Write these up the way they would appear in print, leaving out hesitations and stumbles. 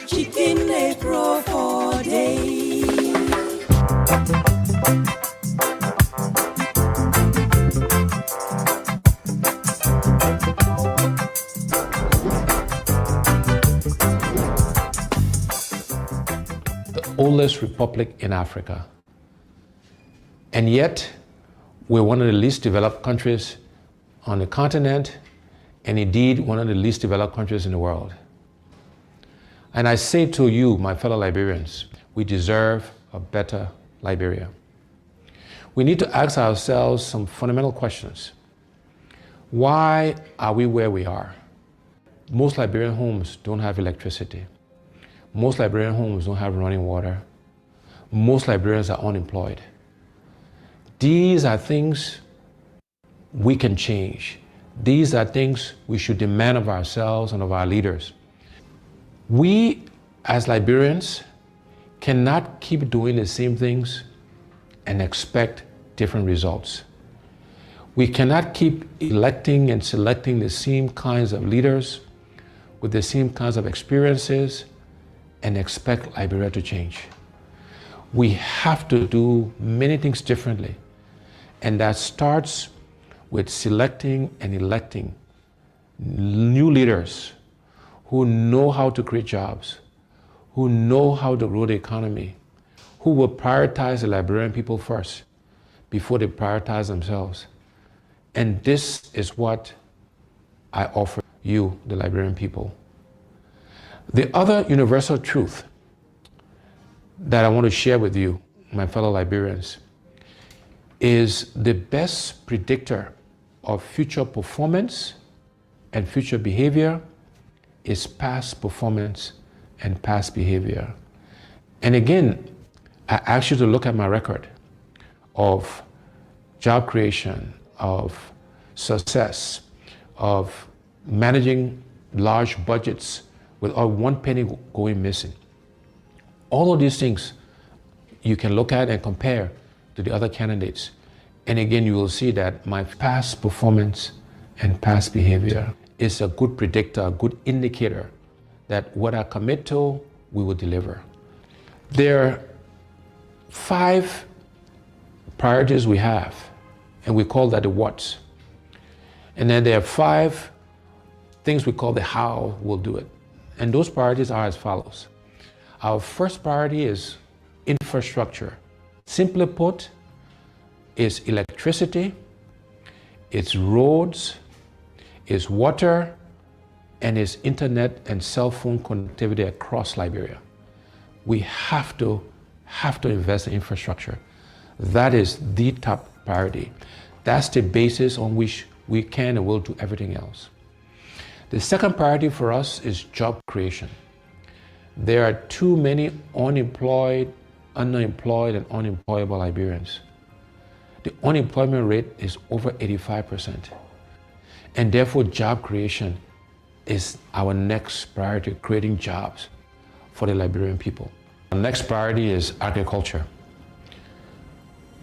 Chicken they grow for day. The oldest republic in Africa. And yet, we're one of the least developed countries on the continent, and indeed one of the least developed countries in the world. And I say to you, my fellow Liberians, we deserve a better Liberia. We need to ask ourselves some fundamental questions. Why are we where we are? Most Liberian homes don't have electricity. Most Liberian homes don't have running water. Most Liberians are unemployed. These are things we can change. These are things we should demand of ourselves and of our leaders. We, as Liberians, cannot keep doing the same things and expect different results. We cannot keep electing and selecting the same kinds of leaders with the same kinds of experiences and expect Liberia to change. We have to do many things differently, and that starts with selecting and electing new leaders who know how to create jobs, who know how to grow the economy, who will prioritize the Liberian people first before they prioritize themselves. And this is what I offer you, the Liberian people. The other universal truth that I want to share with you, my fellow Liberians, is the best predictor of future performance and future behavior is past performance and past behavior. And again, I ask you to look at my record of job creation, of success, of managing large budgets without one penny going missing. All of these things you can look at and compare to the other candidates. And again, you will see that my past performance and past behavior is a good predictor, a good indicator that what I commit to, we will deliver. There are 5 priorities we have, and we call that the what's. And then there are 5 things we call the how we'll do it. And those priorities are as follows. Our first priority is infrastructure. Simply put, it's electricity, it's roads, it's water, and it's internet and cell phone connectivity across Liberia. We have to have to invest in infrastructure. That is the top priority. That's the basis on which we can and will do everything else. The second priority for us is job creation. There are too many unemployed, underemployed, and unemployable Liberians. The unemployment rate is over 85%. And therefore, job creation is our next priority, creating jobs for the Liberian people. The next priority is agriculture.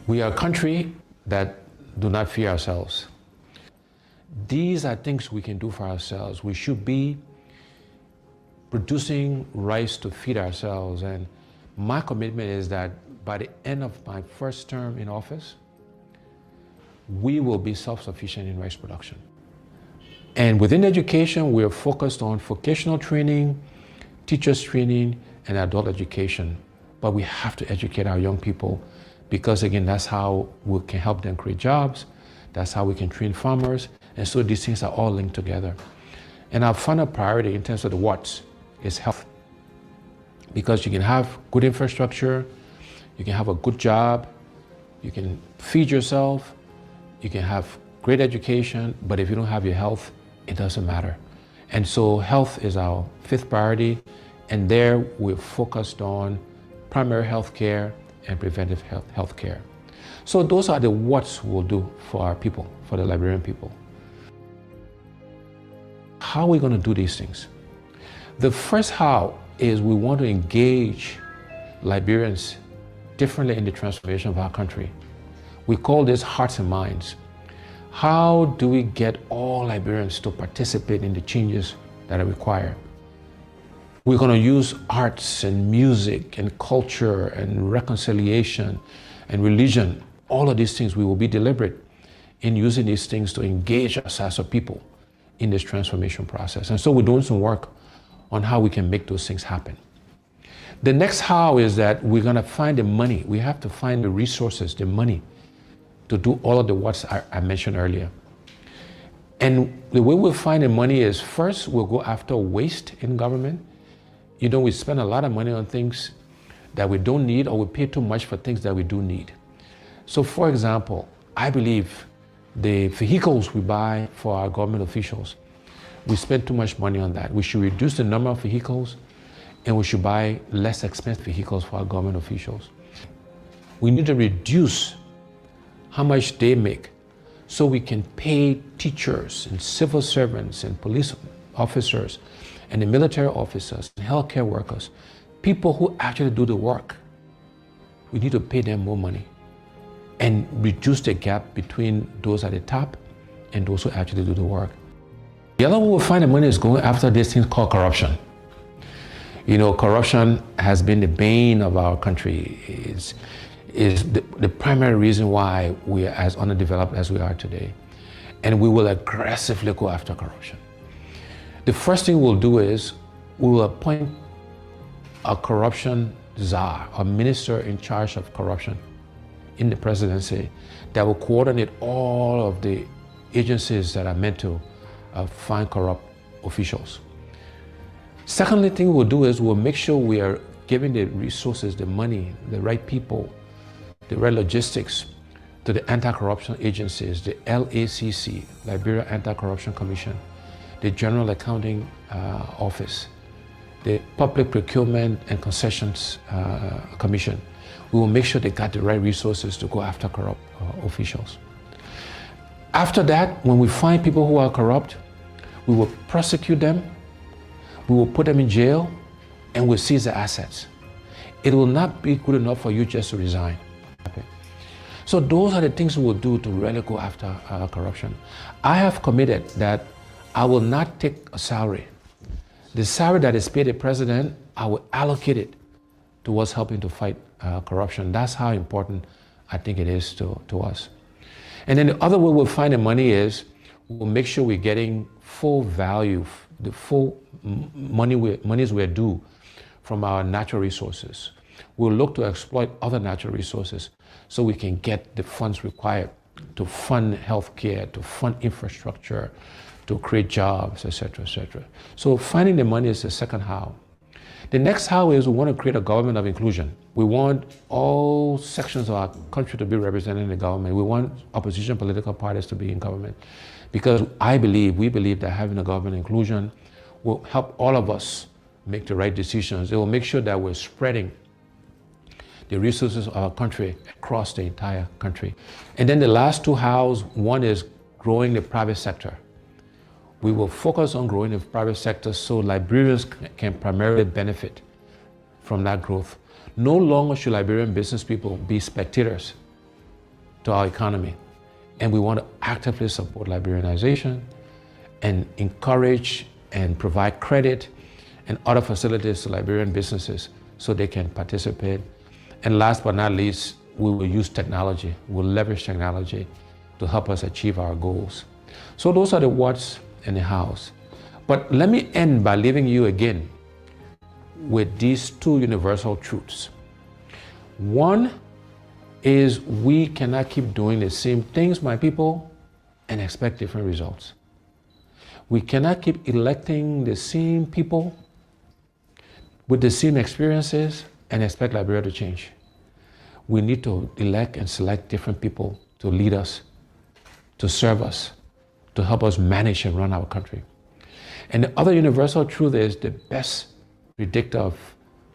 We are a country that do not fear ourselves. These are things we can do for ourselves. We should be producing rice to feed ourselves. And my commitment is that by the end of my first term in office, we will be self-sufficient in rice production. And within education, we are focused on vocational training, teachers training, and adult education. But we have to educate our young people because, again, that's how we can help them create jobs. That's how we can train farmers. And so these things are all linked together. And our final priority in terms of the what's is health. Because you can have good infrastructure, you can have a good job, you can feed yourself, you can have great education, but if you don't have your health, it doesn't matter. And so health is our fifth priority, and there we're focused on primary health care and preventive health care. So those are the what's we'll do for our people, for the Liberian people. How are we going to do these things? The first how is we want to engage Liberians differently in the transformation of our country. We call this hearts and minds. How do we get all Liberians to participate in the changes that are required? We're going to use arts and music and culture and reconciliation and religion. All of these things, we will be deliberate in using these things to engage us as a people in this transformation process. And so we're doing some work on how we can make those things happen. The next how is that we're going to find the money. We have to find the resources, the money, to do all of the what's I mentioned earlier. And the way we'll find the money is first, we'll go after waste in government. You know, we spend a lot of money on things that we don't need, or we pay too much for things that we do need. So for example, I believe the vehicles we buy for our government officials, we spend too much money on that. We should reduce the number of vehicles, and we should buy less expensive vehicles for our government officials. We need to reduce how much they make so we can pay teachers and civil servants and police officers and the military officers and healthcare workers, people who actually do the work. We need to pay them more money and reduce the gap between those at the top and those who actually do the work. The other way we'll find the money is going after this thing called corruption. You know, corruption has been the bane of our country. Is the primary reason why we are as underdeveloped as we are today. And we will aggressively go after corruption. The first thing we'll do is we will appoint a corruption czar, a minister in charge of corruption in the presidency that will coordinate all of the agencies that are meant to find corrupt officials. Secondly thing we'll do is we'll make sure we are giving the resources, the money, the right people, the right logistics to the anti-corruption agencies, the LACC, Liberia Anti-Corruption Commission, the General Accounting Office, the Public Procurement and Concessions Commission. We will make sure they got the right resources to go after corrupt officials. After that, when we find people who are corrupt, we will prosecute them, we will put them in jail, and we'll seize their assets. It will not be good enough for you just to resign. So those are the things we will do to really go after corruption. I have committed that I will not take a salary. The salary that is paid the president, I will allocate it towards helping to fight corruption. That's how important I think it is to us. And then the other way we'll find the money is we'll make sure we're getting full value, the full monies we're due from our natural resources. We'll look to exploit other natural resources so we can get the funds required to fund healthcare, to fund infrastructure, to create jobs, etc., etc. So finding the money is the second how. The next how is we want to create a government of inclusion. We want all sections of our country to be represented in the government. We want opposition political parties to be in government. Because we believe that having a government inclusion will help all of us make the right decisions. It will make sure that we're spreading the resources of our country across the entire country. And then the last two hows, one is growing the private sector. We will focus on growing the private sector so Liberians can primarily benefit from that growth. No longer should Liberian business people be spectators to our economy. And we want to actively support Liberianization and encourage and provide credit and other facilities to Liberian businesses so they can participate. And last but not least, we will use technology. We'll leverage technology to help us achieve our goals. So those are the what's and the how's. But let me end by leaving you again with these two universal truths. One is we cannot keep doing the same things, my people, and expect different results. We cannot keep electing the same people with the same experiences and expect Liberia to change. We need to elect and select different people to lead us, to serve us, to help us manage and run our country. And the other universal truth is the best predictor of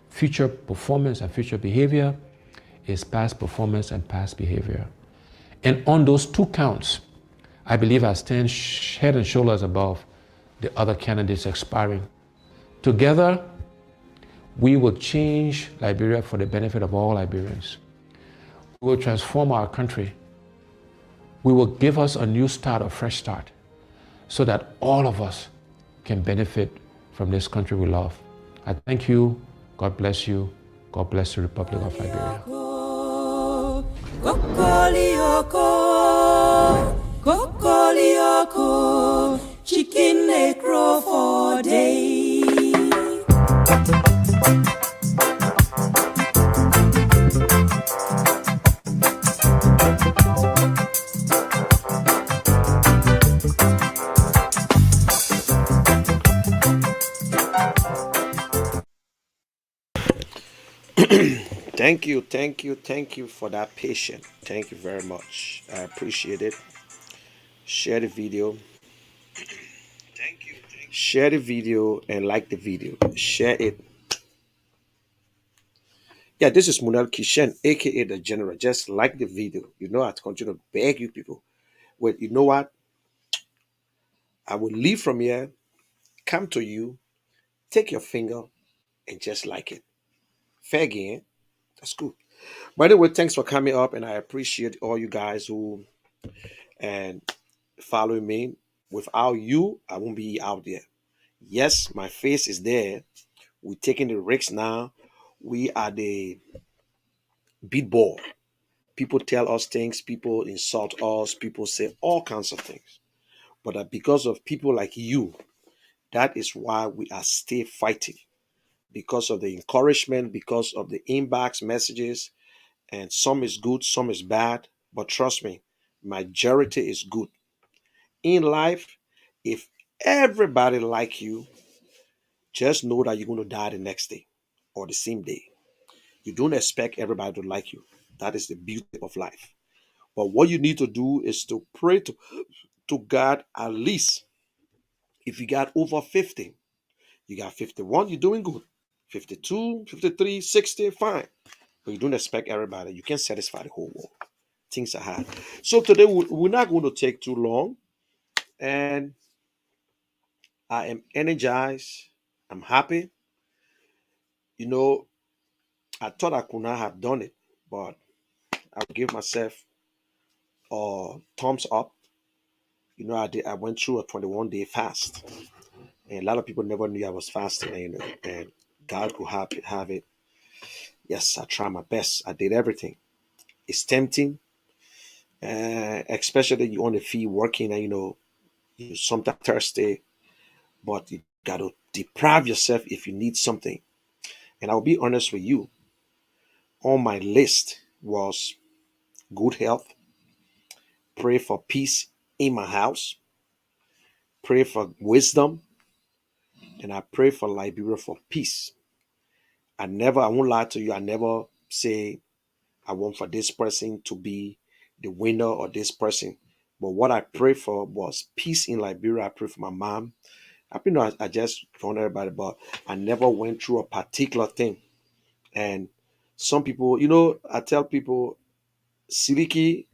future performance and future behavior is past performance and past behavior. And on those two counts, I believe I stand head and shoulders above the other candidates expiring. Together, we will change Liberia for the benefit of all Liberians. We will transform our country. We will give us a new start, a fresh start, so that all of us can benefit from this country we love. I thank you. God bless you. God bless the Republic of Liberia. Kokolioko, chicken they crow for day. Thank you for that patience. Thank you very much. I appreciate it. Share the video. Share the video and like the video. Share it. Yeah, this is Munal Kishen, aka the General. Just like the video. You know, I continue to beg you people. Well, you know what? I will leave from here, come to you, take your finger, and just like it. Fair game. That's good. By the way, thanks for coming up, and I appreciate all you guys who and following me. Without you, I won't be out there. Yes, my face is there. We're taking the risks now. We are the beat ball. People tell us things, people insult us, people say all kinds of things. But because of people like you, that is why we are still fighting. Because of the encouragement, because of the inbox messages, and some is good, some is bad. But trust me, majority is good. In life, if everybody like you, just know that you're going to die the next day or the same day. You don't expect everybody to like you. That is the beauty of life. But what you need to do is to pray to God at least. If you got over 50, you got 51, you're doing good. 52, 53, 60, fine. But you don't expect everybody. You can't satisfy the whole world. Things are hard. So today we're not going to take too long. And I am energized. I'm happy. You know, I thought I could not have done it, but I'll give myself a thumbs up. You know, I went through a 21-day fast, and a lot of people never knew I was fasting. And God could have it. Yes, I tried my best. I did everything. It's tempting, especially you on the field working, and you sometimes thirsty, but you got to deprive yourself if you need something. And I'll be honest with you. On my list was good health, pray for peace in my house, pray for wisdom, and I pray for Liberia for peace. I won't lie to you, I never say I want for this person to be the winner or this person. But what I prayed for was peace in Liberia. I prayed for my mom. I just found everybody, but I never went through a particular thing. And some people, I tell people, Siliki,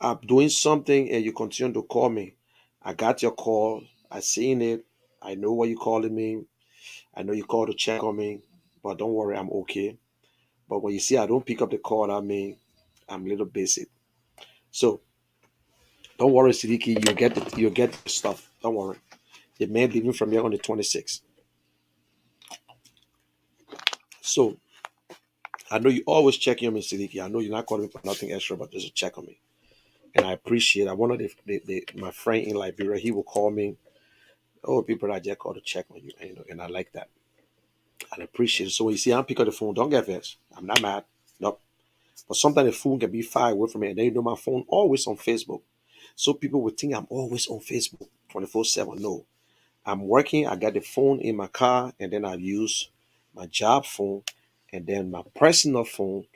I'm doing something and you continue to call me. I got your call. I seen it. I know what you're calling me. I know you called to check on me, but don't worry, I'm okay. But when you see I don't pick up the call, I'm a little busy. So don't worry, Sidiki, you get the stuff. Don't worry. The man leaving from here on the 26th. So I know you always checking on me, Sidiki. I know you're not calling me for nothing extra, but just to check on me. And I appreciate it. One of my friend in Liberia, he will call me. Oh, people I just call to check on you, and I like that. I appreciate it. So when you see I pick up the phone, don't get vexed. I'm not mad. Nope. But sometimes the phone can be far away from me, and then my phone always on Facebook. So people would think I'm always on Facebook 24/7. No. I'm working, I got the phone in my car, and then I use my job phone and then my personal phone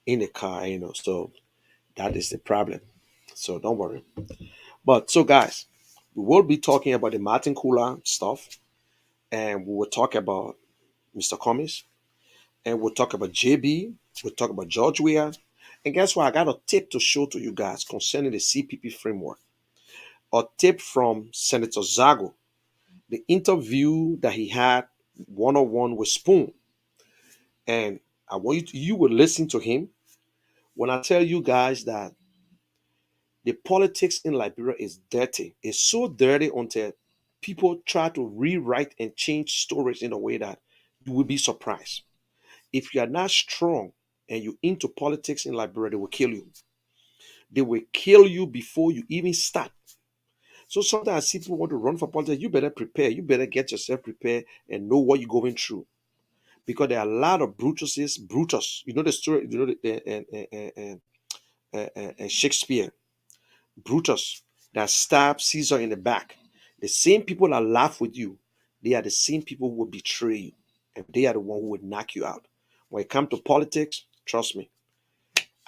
in the car. So that is the problem. So don't worry. But so guys, we will be talking about the Martin Cooler stuff, and we will talk about Mr. Cummings, and we'll talk about JB, we'll talk about George Weah. And guess what? I got a tip to show to you guys concerning the CPP framework. A tip from Senator Zago, the interview that he had one-on-one with Spoon. And I want you will listen to him when I tell you guys that the politics in Liberia is dirty. It's so dirty until people try to rewrite and change stories in a way that you will be surprised. If you are not strong and you into politics in Liberia, they will kill you. They will kill you before you even start. So sometimes I see people want to run for politics. You better prepare. You better get yourself prepared and know what you're going through. Because there are a lot of Brutus. You know the story, and Shakespeare, Brutus, that stabbed Caesar in the back. The same people that laugh with you, they are the same people who will betray you. And they are the one who would knock you out. When it comes to politics, trust me,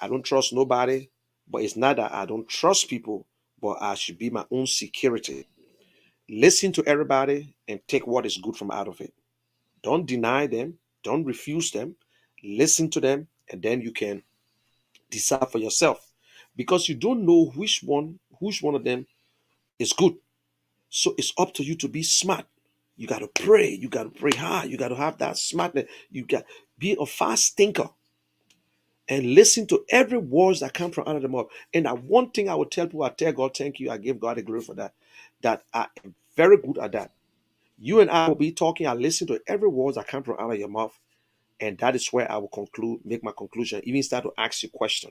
I don't trust nobody, but it's not that I don't trust people, but I should be my own security. Listen to everybody and take what is good from out of it. Don't deny them, don't refuse them. Listen to them, and then you can decide for yourself. Because you don't know which one of them is good. So it's up to you to be smart. You gotta pray. You gotta pray hard. You gotta have that smartness. You got be a fast thinker and listen to every words that come from out of the mouth. And that one thing I would tell people, I tell God, thank you. I give God the glory for that. That I am very good at that. You and I will be talking. I listen to every words that come from out of your mouth, and that is where I will conclude, make my conclusion, even start to ask you question.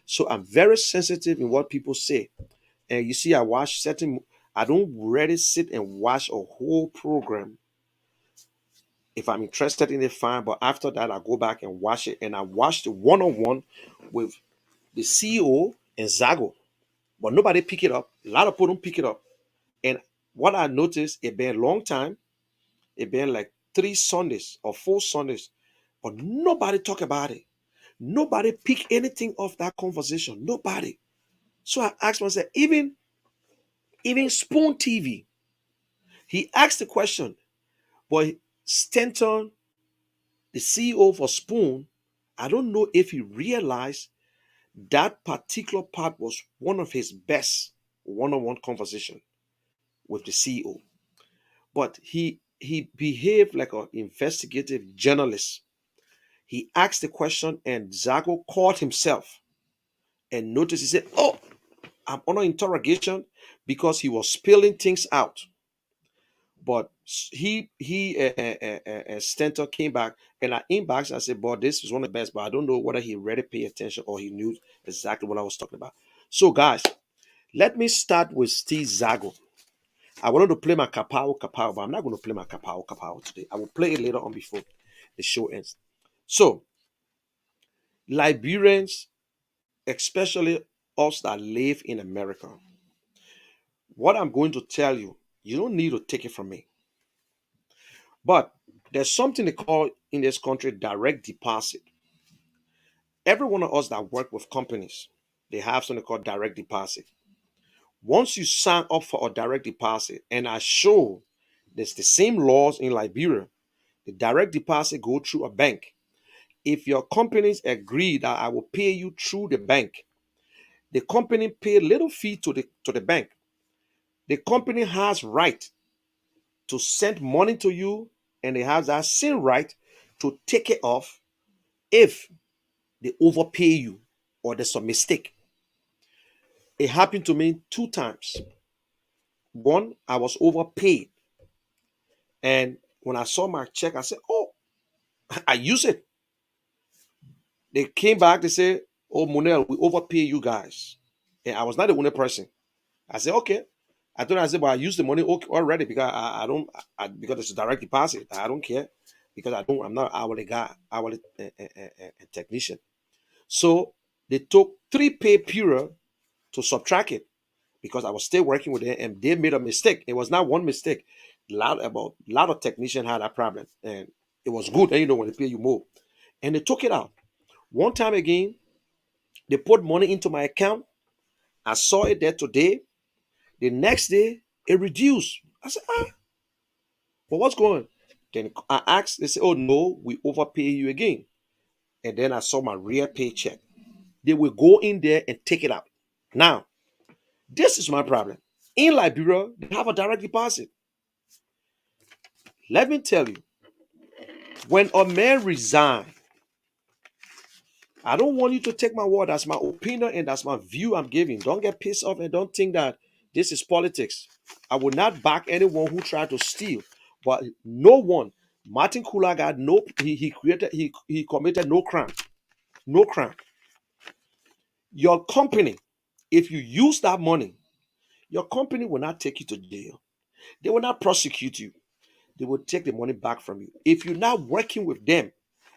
So I'm very sensitive in what people say. And you see, I don't really sit and watch a whole program. If I'm interested in it, fine. But after that, I go back and watch it. And I watched the one-on-one with the CEO and Zago. But nobody pick it up. A lot of people don't pick it up. And what I noticed, it been a long time. It been like 3 Sundays or 4 Sundays. But nobody talk about it. Nobody pick anything off that conversation. Nobody. So I asked myself, even Spoon TV, he asked the question, but Stanton, the CEO for Spoon, I don't know if he realized that particular part was one of his best one-on-one conversation with the CEO. But he behaved like an investigative journalist. He asked the question, and Zago caught himself and noticed. He said, "Oh, I'm under interrogation," because he was spilling things out. But Stentor came back, and I inboxed. I said, "Boy, this is one of the best." But I don't know whether he really paid attention or he knew exactly what I was talking about. So, guys, let me start with Steve Zago. I wanted to play my Kapow, but I'm not going to play my Kapow today. I will play it later on before the show ends. So, Liberians, especially us that live in America, what I'm going to tell you, you don't need to take it from me. But there's something they call in this country direct deposit. Every one of us that work with companies, they have something called direct deposit. Once you sign up for a direct deposit, and I show there's the same laws in Liberia, the direct deposit go through a bank. If your companies agree that I will pay you through the bank, the company pay little fee to the bank. The company has right to send money to you, and it has that same right to take it off if they overpay you or there's a mistake. It happened to me 2 times. One, I was overpaid, and when I saw my check, I said, "Oh, I use it." They came back. They said, "Oh, Monel, we overpay you guys." And I was not the only person. I said, "Okay." I told her, I said, "But I used the money already because I don't because it's a direct deposit. I don't care because I'm not hourly guy, hourly technician." So they took 3 pay period to subtract it because I was still working with them, and they made a mistake. It was not one mistake. A lot of technicians had that problem, and it was good. And when they pay you more, and they took it out. One time again, they put money into my account. I saw it there today. The next day, it reduced. I said, but what's going on? Then I asked, they said, "Oh no, we overpay you again." And then I saw my real paycheck. They will go in there and take it out. Now, this is my problem. In Liberia, they have a direct deposit. Let me tell you, when a man resigns, I don't want you to take my word. That's my opinion and that's my view I'm giving. Don't get pissed off and don't think that this is politics. I will not back anyone who tried to steal. But no one, Martin Kulaga, no, he committed no crime. No crime. Your company, if you use that money, your company will not take you to jail. They will not prosecute you. They will take the money back from you. If you're not working with them,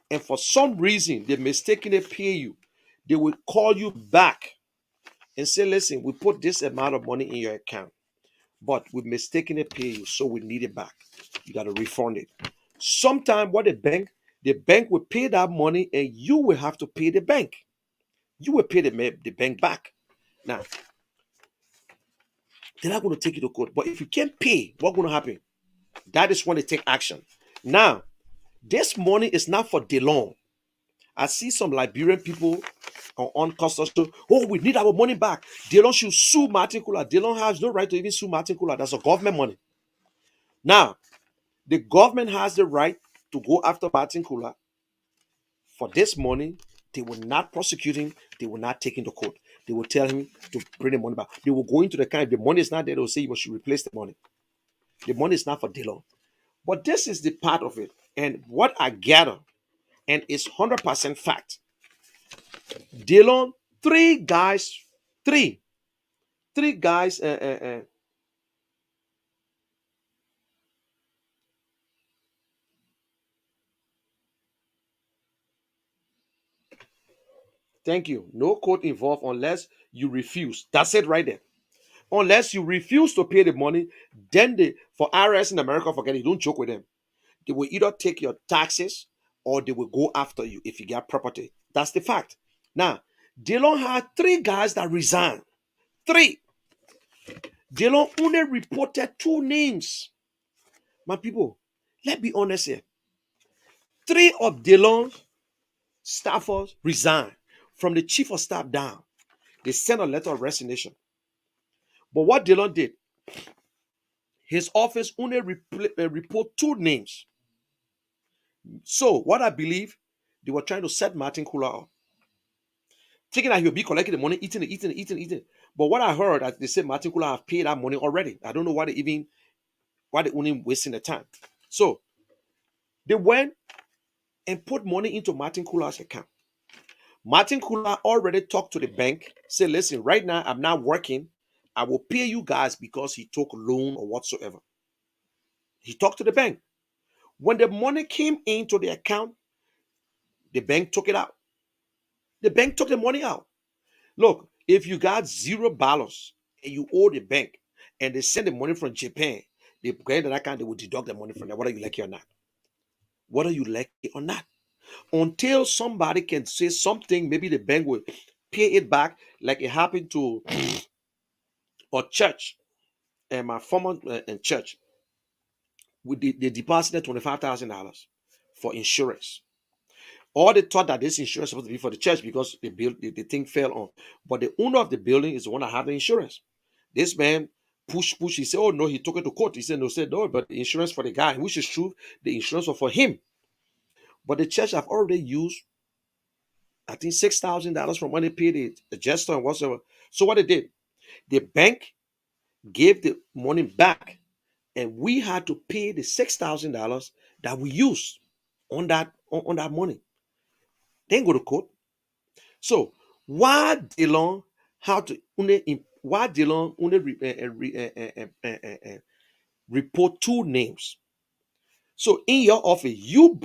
and for some reason they mistakenly pay you, they will call you back and say, "Listen, we put this amount of money in your account, but we mistakenly pay you, so we need it back. You got to refund it." Sometime what the bank will pay that money, and you will have to pay the bank. You will pay the bank back. Now, they're not going to take you to court. But if you can't pay, what's going to happen? That is when they take action. Now, this money is not for DeLong. I see some Liberian people on custody. "Oh, we need our money back. DeLong should sue Martin Kula." DeLong has no right to even sue Martin Kula. That's a government money. Now, the government has the right to go after Martin Kula for this money. They will not prosecute him. They will not take him to court. They will tell him to bring the money back. They will go into the account. If the money is not there, they will say you should replace the money. The money is not for DeLong. But this is the part of it. And what I gather, and it's 100% fact, DeLong, three guys, three, three guys, thank you. No court involved unless you refuse. That's it right there. Unless you refuse to pay the money, then for IRS in America, forget it. Don't joke with them. They will either take your taxes or they will go after you if you get property. That's the fact. Now, DeLong had three guys that resigned. Three. DeLong only reported 2 names. My people, let's be honest here. 3 of DeLong's staffers resigned from the chief of staff down. They sent a letter of resignation. But what DeLong did, his office only report 2 names. So what I believe, they were trying to set Martin Kula up, thinking that he'll be collecting the money, eating it. But what I heard, they said Martin Kula have paid that money already. I don't know why they only wasting the time. So they went and put money into Martin Kula's account. Martin Kula already talked to the bank, said, "Listen, right now I'm not working. I will pay you guys because he took a loan or whatsoever." He talked to the bank. When the money came into the account, the bank took it out. The bank took the money out. Look, if you got $0 and you owe the bank and they send the money from Japan, they go into that account, they will deduct the money from there, whether you like it or not. Whether you like it or not. until somebody can say something, maybe the bank will pay it back, like it happened to a church and my former church. They deposited $25,000 for insurance. All they thought that this insurance was supposed to be for the church because the thing fell on. But the owner of the building is the one that had the insurance. This man push. He said, "Oh no," he took it to court. He said, "No, but the insurance for the guy," which is true. The insurance was for him. But the church have already used, I think, $6,000 from when they paid the jester and whatsoever. So what they did, the bank gave the money back, and we had to pay the $6,000 that we used on that money. Then go to court. So why Dylan how to why Dylan report two names? So in your office, you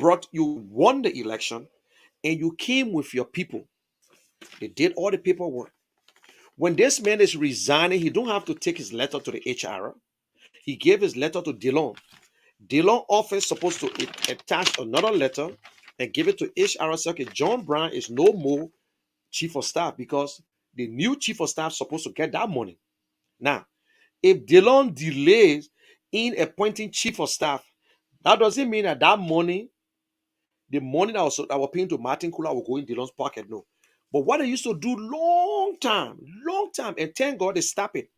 won the election, and you came with your people. They did all the paperwork. When this man is resigning, he don't have to take his letter to the HR. He gave his letter to Dylan. Dylan office supposed to attach another letter and give it to HR. Say, okay, John Brown is no more chief of staff because the new chief of staff is supposed to get that money. Now, if Dylan delays in appointing chief of staff, that doesn't mean that money, the money that was paying to Martin Kula, will go in Dylan's pocket. No. But what they used to do long time, and thank God they stopped it.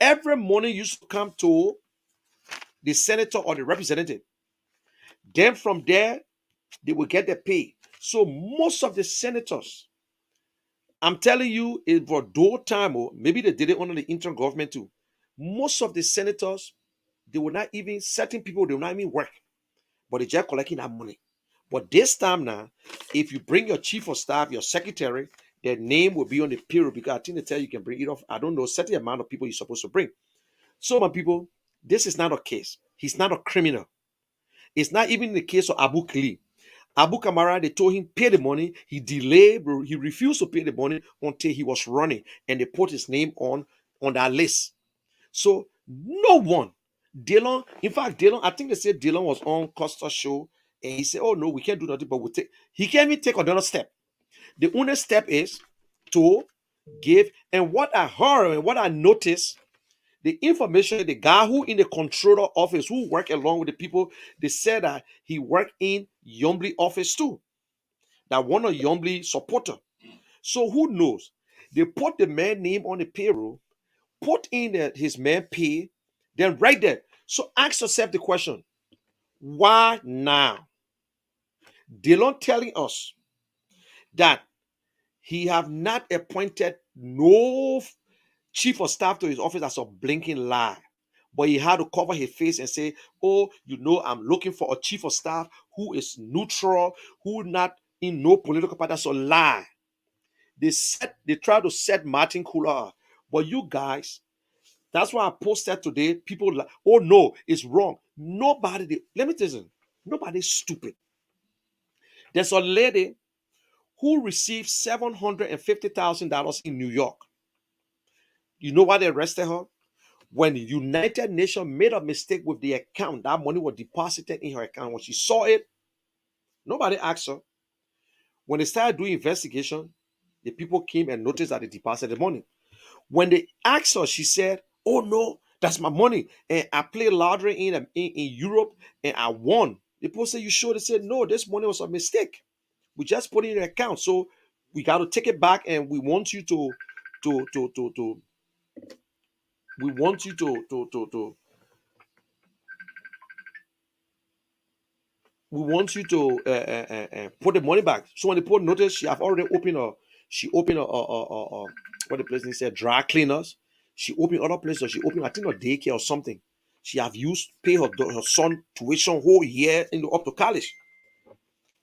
Every money used to come to the senator or the representative. Then from there, they will get their pay. So most of the senators, I'm telling you, it for door time, or maybe they did it under the interim government too. Most of the senators, they will not even, certain people, they will not even work, but they just collecting that money. But this time now, if you bring your chief of staff, your secretary, their name will be on the payroll, because I think they tell you can bring it off. I don't know, certain amount of people you're supposed to bring. So my people, this is not a case. He's not a criminal. It's not even the case of Abu Kli. Abu Kamara, they told him pay the money. He delayed, he refused to pay the money until he was running, and they put his name on that list. So no one, Dylan, in fact, Dylan, I think they said Dylan was on Costa's show, and he said, "Oh no, we can't do nothing, but we'll take." He can't even take another step. The only step is to give. And what I heard and what I noticed, the information, the guy who in the controller office, who work along with the people, they said that he worked in Yombly office too. That one of Yombly supporter. So who knows? They put the man name on the payroll, put in his man pay, then right there. So ask yourself the question, why now? Dylan telling us that he have not appointed no chief of staff to his office as a blinking lie. But he had to cover his face and say, "Oh, I'm looking for a chief of staff who is neutral, who not in no political party." That's a lie. They try to set Martin Kula up. But you guys, that's why I posted today. People like, "Oh no, it's wrong." Let me tell you, nobody's stupid. There's a lady who received $750,000 in New York. You know why they arrested her? When the United Nations made a mistake with the account, that money was deposited in her account. When she saw it, nobody asked her. When they started doing investigation, the people came and noticed that they deposited the money. When they asked her, she said, "Oh no, that's my money. And I played lottery in Europe and I won." The people said, "You sure?" They said, "No, this money was a mistake. We just put it in the account. So we got to take it back, and we want you to we want you to we want you to put the money back." So when they put notice, she opened what the place said, dry cleaners. She opened other places. She opened, I think, a daycare or something. She have used pay her son tuition whole year up to college.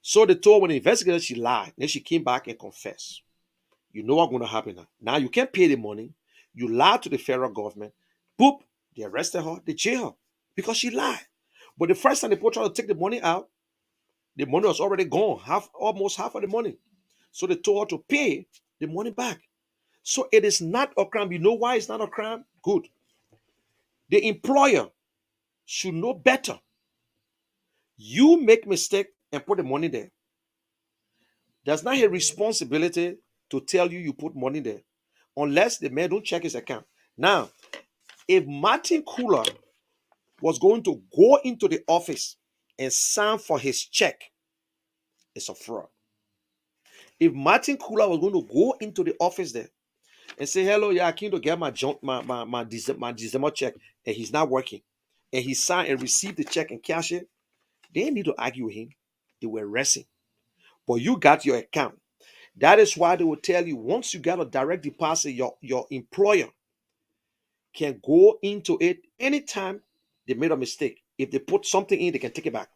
So they told, when the investigator, she lied. Then she came back and confessed. You know what's going to happen now. Now you can't pay the money. You lied to the federal government. Boop, they arrested her, they jailed her because she lied. But the first time they tried to take the money out, the money was already gone, almost half of the money. So they told her to pay the money back. So it is not a crime. You know why it's not a crime? Good. The employer should know better. You make mistake, and put the money there. That's not his responsibility to tell you put money there, unless the man don't check his account. Now, if Martin Cooler was going to go into the office and sign for his check, it's a fraud. If Martin Cooler was going to go into the office there and say, hello, yeah, I came to get my December check, and he's not working, and he signed and received the check and cash it, they didn't need to argue with him. They were arresting. But you got your account. That is why they will tell you, once you got a direct deposit, your employer can go into it anytime they made a mistake. If they put something in, they can take it back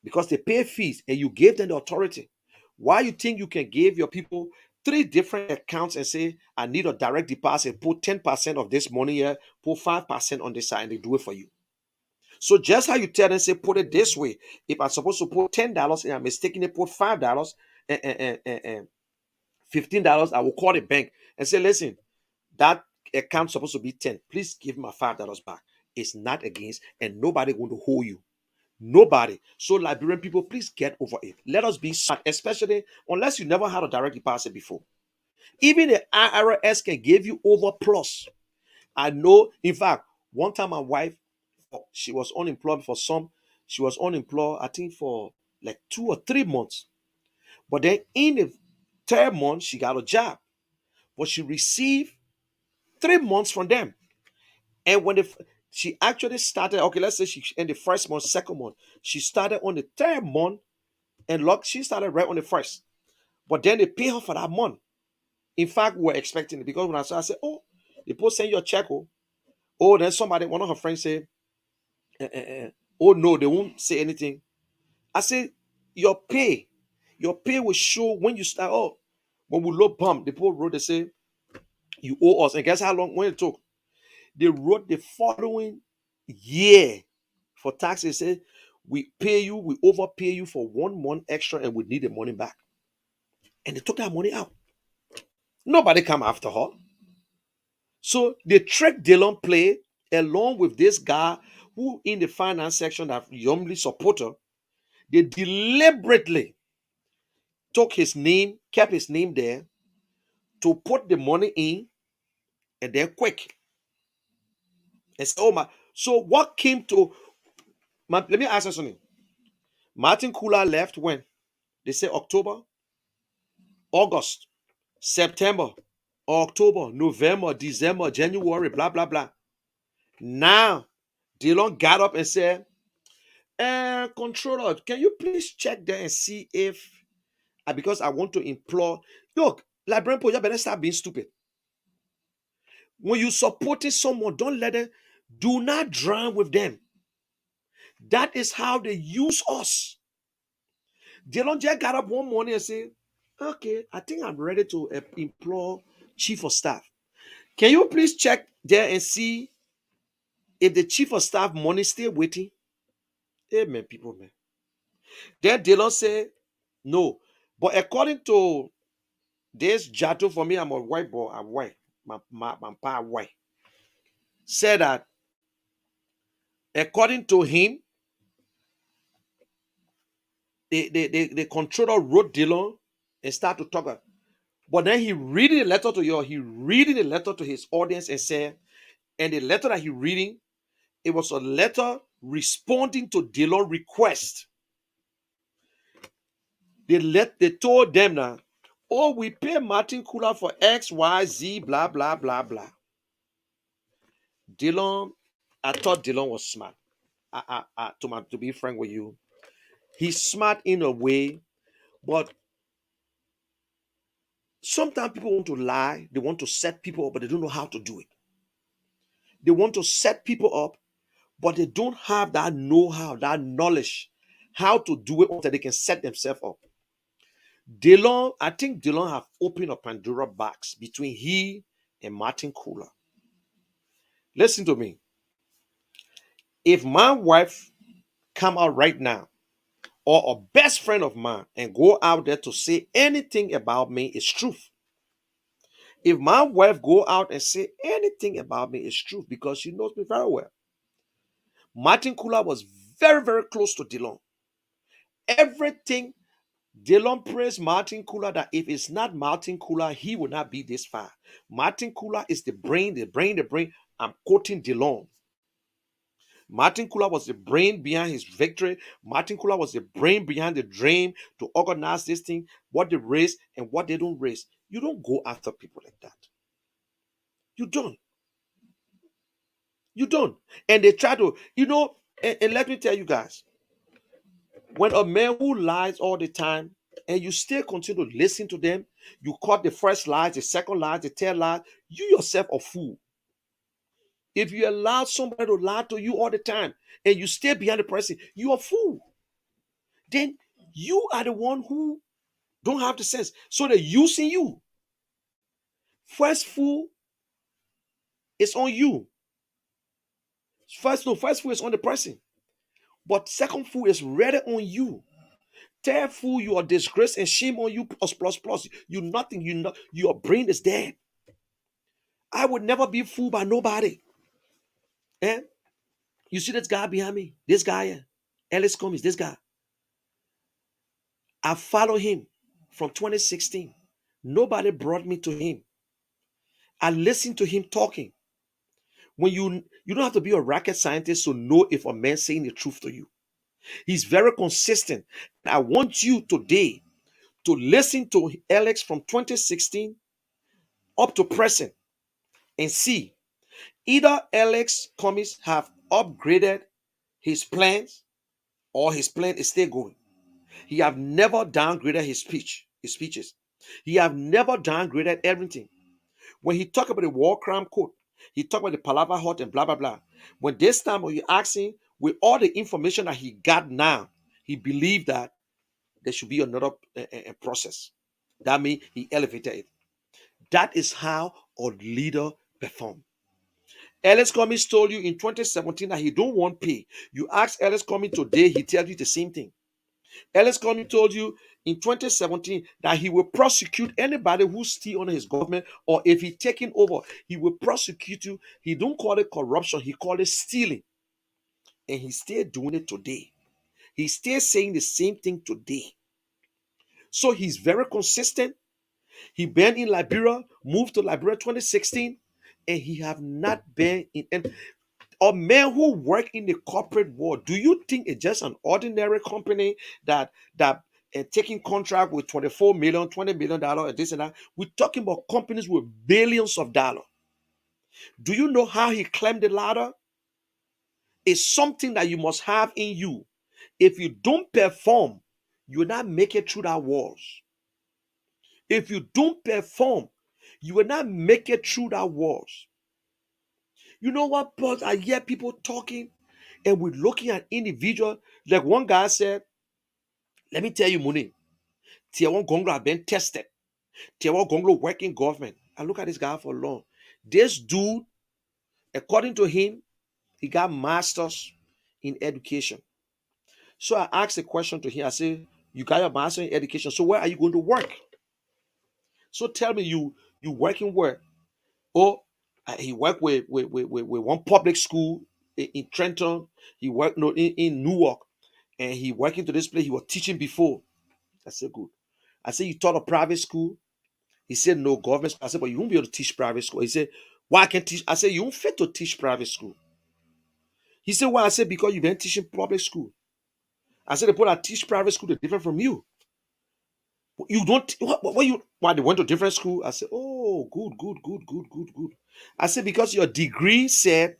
because they pay fees and you gave them the authority. Why you think you can give your people 3 different accounts and say, I need a direct deposit, put 10% of this money here, put 5% on this side, and they do it for you? So just how you tell them, say, put it this way. If I'm supposed to put $10 and I'm mistakenly put $5 and $15, I will call the bank and say, listen, that account's supposed to be 10. Please give my $5 back. It's not against, and nobody going to hold you. Nobody. So Liberian people, please get over it. Let us be smart, especially unless you never had a direct deposit before. Even the IRS can give you over plus. I know, in fact, one time my wife, she was unemployed she was unemployed, I think for like 2 or 3 months. But then in the 3rd month, she got a job. But she received 3 months from them. And when she actually started, okay, let's say she in the 1st month, 2nd month, she started on the 3rd month, and look, she started right on the 1st. But then they pay her for that month. In fact, we were expecting it because when I said, oh, they both send you a check. Oh, then one of her friends said, oh no, they won't say anything. I said, your pay will show when you start. Oh, when we load pump, the poor wrote, they say, you owe us. And guess how long when it took? They wrote the following year for taxes. Say, we overpay you for 1 month extra and we need the money back. And they took that money out. Nobody come after her. So they tricked Dylan play along with this guy who in the finance section that Yomli supporter. They deliberately took his name, kept his name there to put the money in and then quick. And say, oh my. So what came to, let me ask you something. Martin Kula left when? They say October, August, September, October, November, December, January, blah, blah, blah. Now, Dylan got up and said, controller, can you please check there and see if, because I want to implore, look, Liberian people, you better start being stupid. When you supporting someone, don't let them, do not drown with them. That is how they use us. Dylan just got up one morning and said, okay, I think I'm ready to implore chief of staff. Can you please check there and see if the chief of staff money still waiting? Amen, people, man. Then Dylan said, no. But according to this Jato, for me, I'm a white boy, I'm white. My pa white. Said that according to him, the controller wrote Dylan and started to talk. But then he reading the letter to his audience and said, and the letter that he reading, it was a letter responding to Dylan's request. They told them now, oh, we pay Martin Kula for X, Y, Z, blah, blah, blah, blah. Dylan, I thought Dylan was smart. To be frank with you, he's smart in a way, but sometimes people want to lie, they want to set people up, but they don't know how to do it. They want to set people up, but they don't have that know-how, that knowledge, how to do it until they can set themselves up. I think Dylan have opened a Pandora box between he and Martin Kula. Listen to me. If my wife come out right now, or a best friend of mine, and go out there to say anything about me, it's truth. If my wife go out and say anything about me, it's truth because she knows me very well. Martin Kula was very, very close to Dylan. Everything. Dylan praised Martin Cooler that if it's not Martin Cooler, he will not be this far. Martin Cooler is the brain, the brain, the brain. I'm quoting Dylan. Martin Cooler was the brain behind his victory. Martin Cooler was the brain behind the dream to organize this thing, what they raise and what they don't raise. You don't go after people like that. You don't. You don't. And they try to, and let me tell you guys, when a man who lies all the time and you still continue to listen to them, you caught the first lies, the second lies, the third lie, you yourself a fool. If you allow somebody to lie to you all the time and you stay behind the person, you are a fool. Then you are the one who don't have the sense. So they're using you. First fool is on you. First fool is on the person. But second fool is ready on you. Third fool, you are disgrace and shame on you, plus. You nothing, your brain is dead. I would never be fooled by nobody. Eh? You see this guy behind me? This guy here. Ellis Cummings, this guy. I follow him from 2016. Nobody brought me to him. I listened to him talking. When you don't have to be a rocket scientist to know if a man saying the truth to you. He's very consistent. I want you today to listen to Alex from 2016 up to present and see either Alex Cummings have upgraded his plans or his plan is still going. He have never downgraded his speeches. He have never downgraded everything. When he talk about the war crime code, he talk about the palava hut and blah, blah, blah. When this time when you ask him, with all the information that he got now, he believed that there should be another process. That means he elevated it. That is how a leader perform. Ellis Cummings told you in 2017 that he don't want pay. You ask Ellis Cummings today, he tells you the same thing. Ellis Cummings told you in 2017 that he will prosecute anybody who's still under his government, or if he taking over, he will prosecute you. He don't call it corruption, he call it stealing. And he's still doing it today. He's still saying the same thing today. So he's very consistent. He been in Liberia, moved to Liberia 2016, and he have not been in. And a man who work in the corporate world, do you think it's just an ordinary company that taking contract with 24 million, $20 million and this and that? We're talking about companies with billions of dollars. Do you know how he climbed the ladder? It's something that you must have in you. If you don't perform, you will not make it through that walls. If you don't perform, you will not make it through that walls. You know what, but I hear people talking and we're looking at individual. Like one guy said, let me tell you, Muni, Tier 1 Gonglo have been tested. Tier 1 Gonglo work in government. I look at this guy for long. This dude, according to him, he got masters in education. So I asked a question to him. I said, you got your master in education, so where are you going to work? So tell me, you working where? Oh, he worked with one public school in Trenton. He worked in Newark, and he worked into this place. He was teaching before. I said, good. I said, you taught a private school? He said, no, government school. I said, but you won't be able to teach private school. He said, why I can't teach? I said, you won't fit to teach private school. He said, why? I said, because you've been teaching public school. I said, the people that teach private school, they're different from you. You don't, why they went to different school? I said, oh, good. I said, because your degree said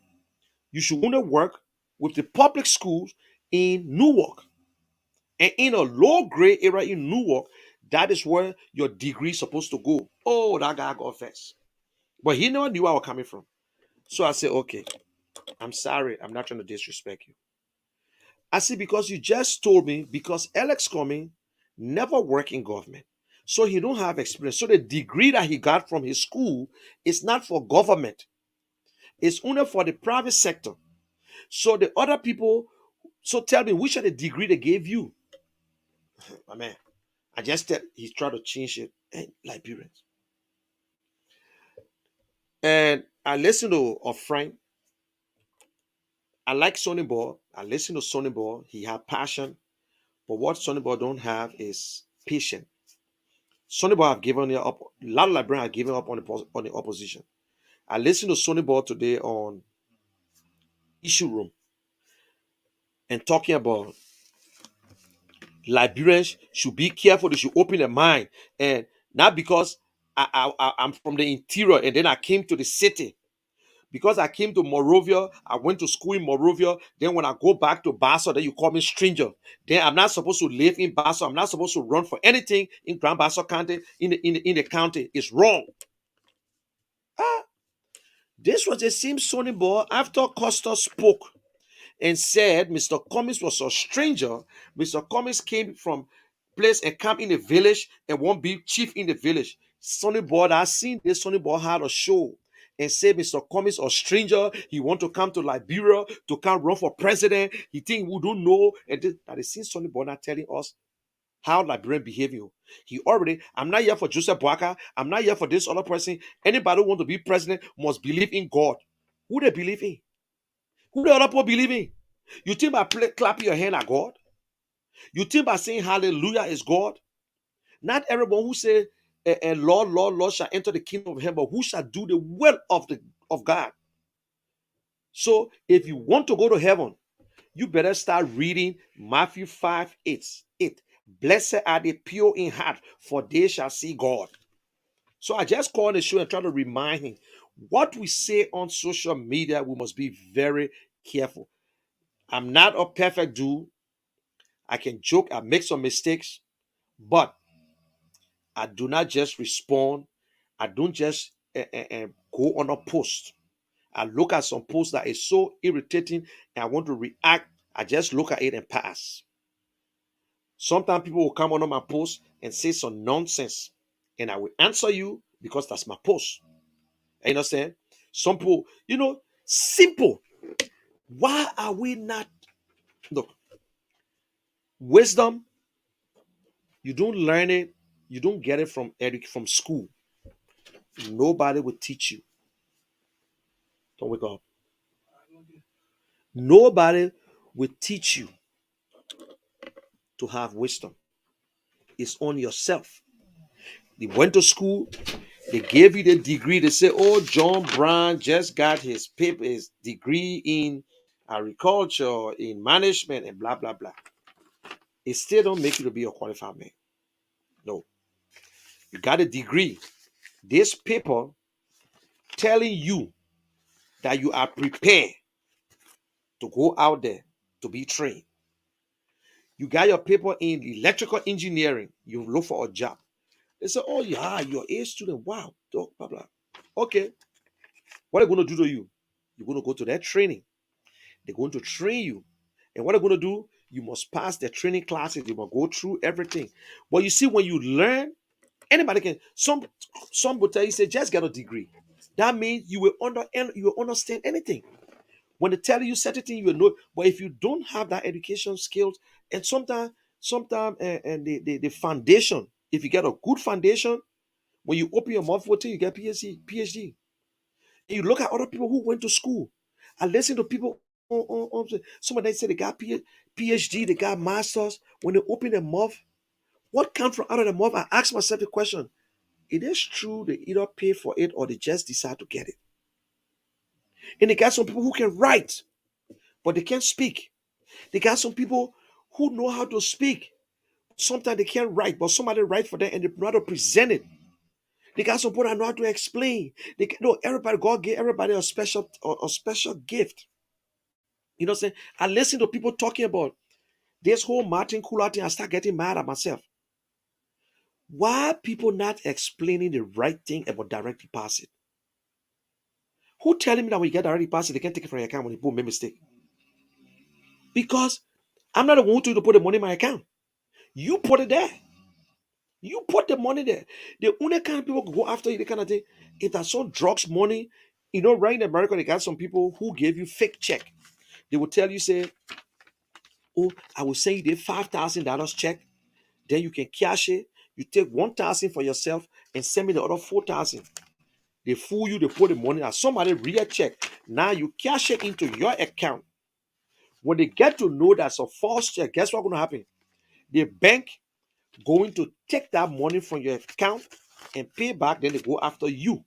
you should only work with the public schools in Newark. And in a low grade area in Newark, that is where your degree is supposed to go. Oh, that guy got vexed. But he never knew where I was coming from. So I said, okay, I'm sorry. I'm not trying to disrespect you. I said, because you just told me, because Alex Cummings never worked in government. So he don't have experience. So the degree that he got from his school is not for government. It's only for the private sector. So the other people, so tell me, which are the degree they gave you? My man, I just tell he tried to change it. And Liberians. And I listened to a friend. I like Sonny Ball. I listened to Sonny Ball. He had passion. But what Sonny Boy don't have is patience. Sonny Boy have given up. A lot of Liberians have given up on the opposition. I listened to Sonny Boy today on Issue Room and talking about Liberians should be careful. They should open their mind, and not because I'm from the interior and then I came to the city. Because I came to Morovia, I went to school in Morovia. Then when I go back to Basso, then you call me stranger. Then I'm not supposed to live in Basso. I'm not supposed to run for anything in Grand Basso County, in the county. It's wrong. This was the same Sonny Boy after Costa spoke and said Mr. Cummings was a stranger. Mr. Cummings came from place and camp in the village and won't be chief in the village. Sonny Boy, I seen this. Sonny Boy had a show and said Mr. Cummings a stranger. He want to come to Liberia to come run for president. He think we don't know. And this, that is seen Sonny Boy not telling us how Liberian behavior. He already, I'm not here for Joseph Boaka. I'm not here for this other person. Anybody who want to be president must believe in God. Who they believe in? Who the other people believe in? You think by clapping your hand at God? You think by saying hallelujah is God? Not everyone who say, Lord, Lord, Lord shall enter the kingdom of heaven, but who shall do the will of God? So if you want to go to heaven, you better start reading Matthew 5:8. Blessed are the pure in heart, for they shall see God. So I just call the show and try to remind him what we say on social media, we must be very careful. I'm not a perfect dude. I can joke, I make some mistakes, but I do not just respond. I don't just go on a post. I look at some post that is so irritating and I want to react. I just look at it and pass. Sometimes people will come on my post and say some nonsense, and I will answer you because that's my post. You understand? Some people, simple. Why are we not? Look, wisdom, you don't learn it, you don't get it from school. Nobody will teach you. Don't wake up. Nobody will teach you to have wisdom. It's on yourself. They went to school, they gave you the degree. They say, oh, John Brown just got his paper, his degree in agriculture, in management, and blah, blah, blah. It still don't make you to be a qualified man. No. You got a degree. This paper telling you that you are prepared to go out there to be trained. You got your paper in electrical engineering. You look for a job. They say, oh, yeah, you're a student. Wow. Blah, blah, blah. Okay. What are they going to do to you? You're going to go to that training. They're going to train you. And what they're going to do, you must pass the training classes. You must go through everything. But you see, when you learn, anybody can. Some will tell you, say, just get a degree. That means you will understand anything. When they tell you certain things, you will know. But if you don't have that education skills, and sometimes, and the foundation, if you get a good foundation, when you open your mouth for it, you get PhD. And you look at other people who went to school. I listen to people. Some of them say they got PhD, they got masters. When they open their mouth, what comes from out of the mouth? I ask myself the question: it is true they either pay for it or they just decide to get it. And they got some people who can write, but they can't speak. They got some people who know how to speak. Sometimes they can't write, but somebody write for them and they know how to present it. They got some people that know how to explain. Everybody, God gave everybody a special gift. You know what I'm saying? I listen to people talking about this whole Martin Cooler thing. I start getting mad at myself. Why are people not explaining the right thing about direct deposit? Who telling me that when you get direct deposit, they can't take it from your account when you put a mistake? Because I'm not the one who told you to put the money in my account. You put it there. You put the money there. The only kind of people go after you, the kind of thing, if that's some drugs money, right in America, they got some people who gave you fake check. They will tell you, say, oh, I will send you the $5,000 check. Then you can cash it. You take 1,000 for yourself and send me the other 4,000. They fool you, they put the money as somebody real check. Now you cash it into your account. When they get to know that's a false check, guess what's going to happen? The bank going to take that money from your account and pay back, then they go after you.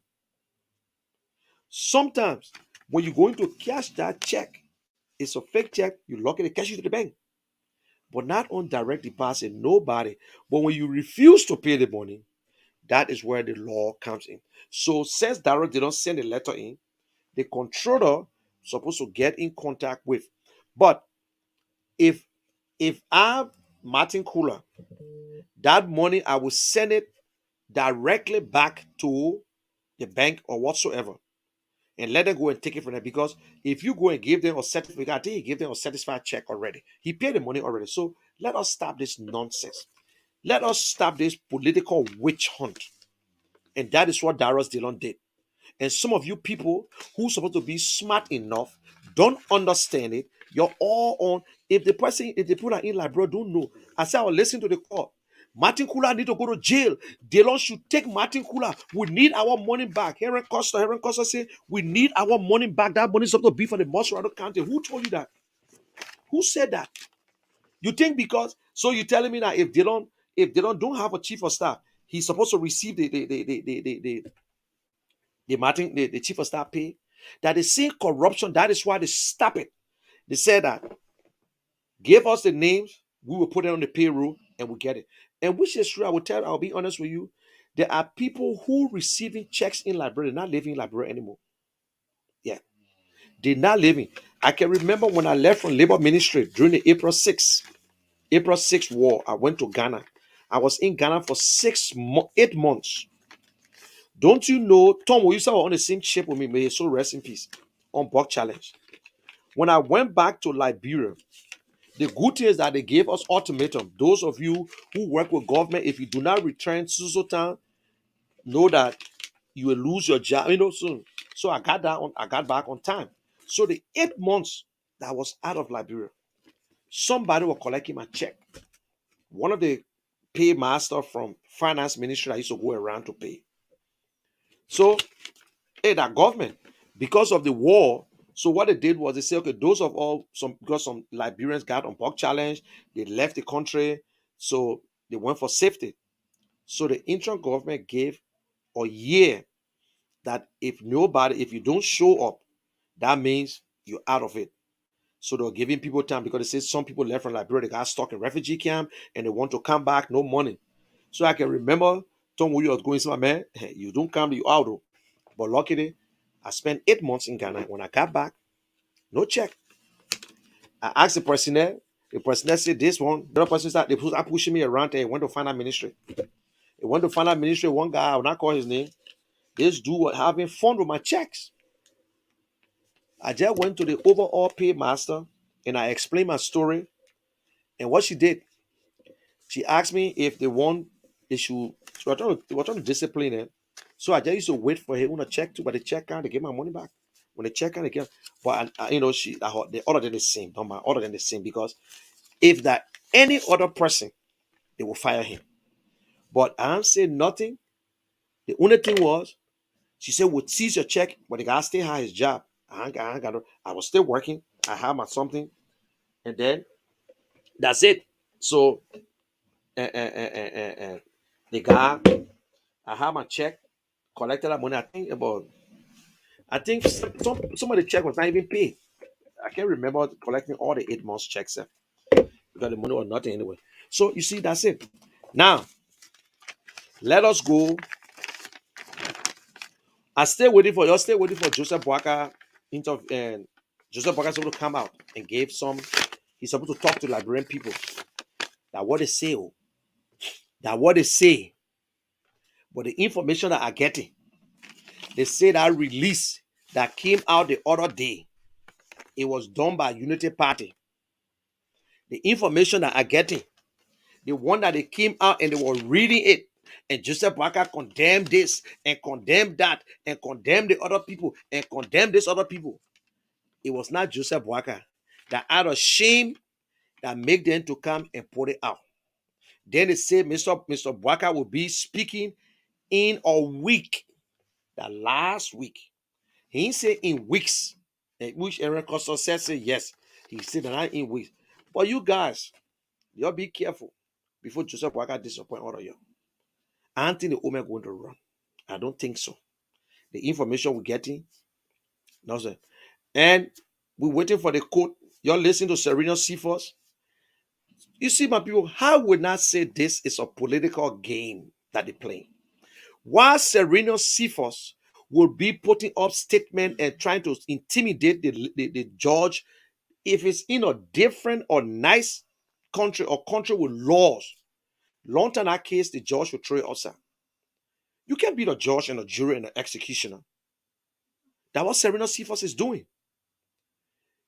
Sometimes when you're going to cash that check, it's a fake check, you lock it and cash it to the bank. But not on direct deposit, nobody. But when you refuse to pay the money, that is where the law comes in. So since direct, they don't send a letter in, the controller supposed to get in contact with. But if I'm Martin Cooler, that money I will send it directly back to the bank or whatsoever, and let them go and take it from there. Because if you go and give them a certificate, I think he gave them a certified check already. He paid the money already. So let us stop this nonsense. Let us stop this political witch hunt. And that is what Darius Dillon did. And some of you people who supposed to be smart enough don't understand it. You're all on. If the people are in Liberia don't know, I say I will listen to the call. Martin Kula need to go to jail. Dillon should take Martin Kula. We need our money back. Heron Costa say we need our money back. That money is supposed to be for the Mosrado County. Who told you that? Who said that? You think because so you telling me that if Dillon don't have a chief of staff, he's supposed to receive the chief of staff pay? That they see corruption. That is why they stop it. They said that give us the names, we will put it on the payroll and we get it. And which is true. I'll be honest with you. There are people who receiving checks in Liberia, not living in Liberia anymore. Yeah. They're not living. I can remember when I left from labor ministry during the April 6th war. I went to Ghana. I was in Ghana for 8 months. Don't you know Tom Oyusa was on the same ship with me? May his soul rest in peace. On Buck Challenge. When I went back to Liberia, the good thing is that they gave us ultimatum. Those of you who work with government, if you do not return to Susotan, know that you will lose your job, soon. So I got back on time. So the 8 months that I was out of Liberia, somebody was collecting my check. One of the paymaster from finance ministry I used to go around to pay. So, that government, because of the war, so what they did was they said, okay, because some Liberians got on Buck Challenge, they left the country, so they went for safety. So the interim government gave a year that if you don't show up, that means you're out of it. So they're giving people time because they say some people left from Liberia, they got stuck in refugee camp and they want to come back, no money. So I can remember Tom Wu was going, say, man, hey, you don't come, you out. But luckily, I spent 8 months in Ghana. When I got back, no check. I asked the personnel. The personnel said this one. The other person said they start pushing me around and went to finance ministry. They went to finance ministry. One guy, I will not call his name. This dude was having fun with my checks. I just went to the overall pay master and I explained my story. And what she did, she asked me if they want issue. So they were trying to discipline it. So I just used to wait for him to check too, but the check out, they give my money back. When they check out, they give. But they order them the same. Don't mind, order them the same because if that any other person, they will fire him. But I didn't say nothing. The only thing was, she said, we'll seize your check, but the guy still had his job. I was still working. I had my something. And then that's it. So the guy, I had my check, collected that money. I think some of the check was not even paid. I can't remember collecting all the 8 months checks because the money was nothing anyway. So you see, that's it. Now, let us go. You're still waiting for Joseph Boaka and Joseph Boaka is supposed to come out and give some. He's supposed to talk to Liberian people. That what they say. That what they say. But the information that I'm getting, they say that release that came out the other day, it was done by Unity Party. The information that I'm getting, the one that they came out and they were reading it, and Joseph Boaka condemned this and condemned that and condemned the other people and condemned this other people. It was not Joseph Boaka that out of shame that make them to come and put it out. Then they say Mr. Boaka will be speaking in a week. The last week. He said in weeks. Which Aaron Costa said yes. He said that in weeks. But you guys, y'all be careful. before Joseph Waka disappoint all of you. I don't think the woman going to run. I don't think so. The information we're getting, no sir. And we're waiting for the court. You're listening to Serena Cephas. You see, my people, how would not say this is a political game that they're playing? While Serena Cephas will be putting up statement and trying to intimidate the judge, if it's in a different or nice country or country with laws, long time that case, the judge will throw it outside. You can't be the judge and a jury and an executioner. That's what Serena Cephas is doing.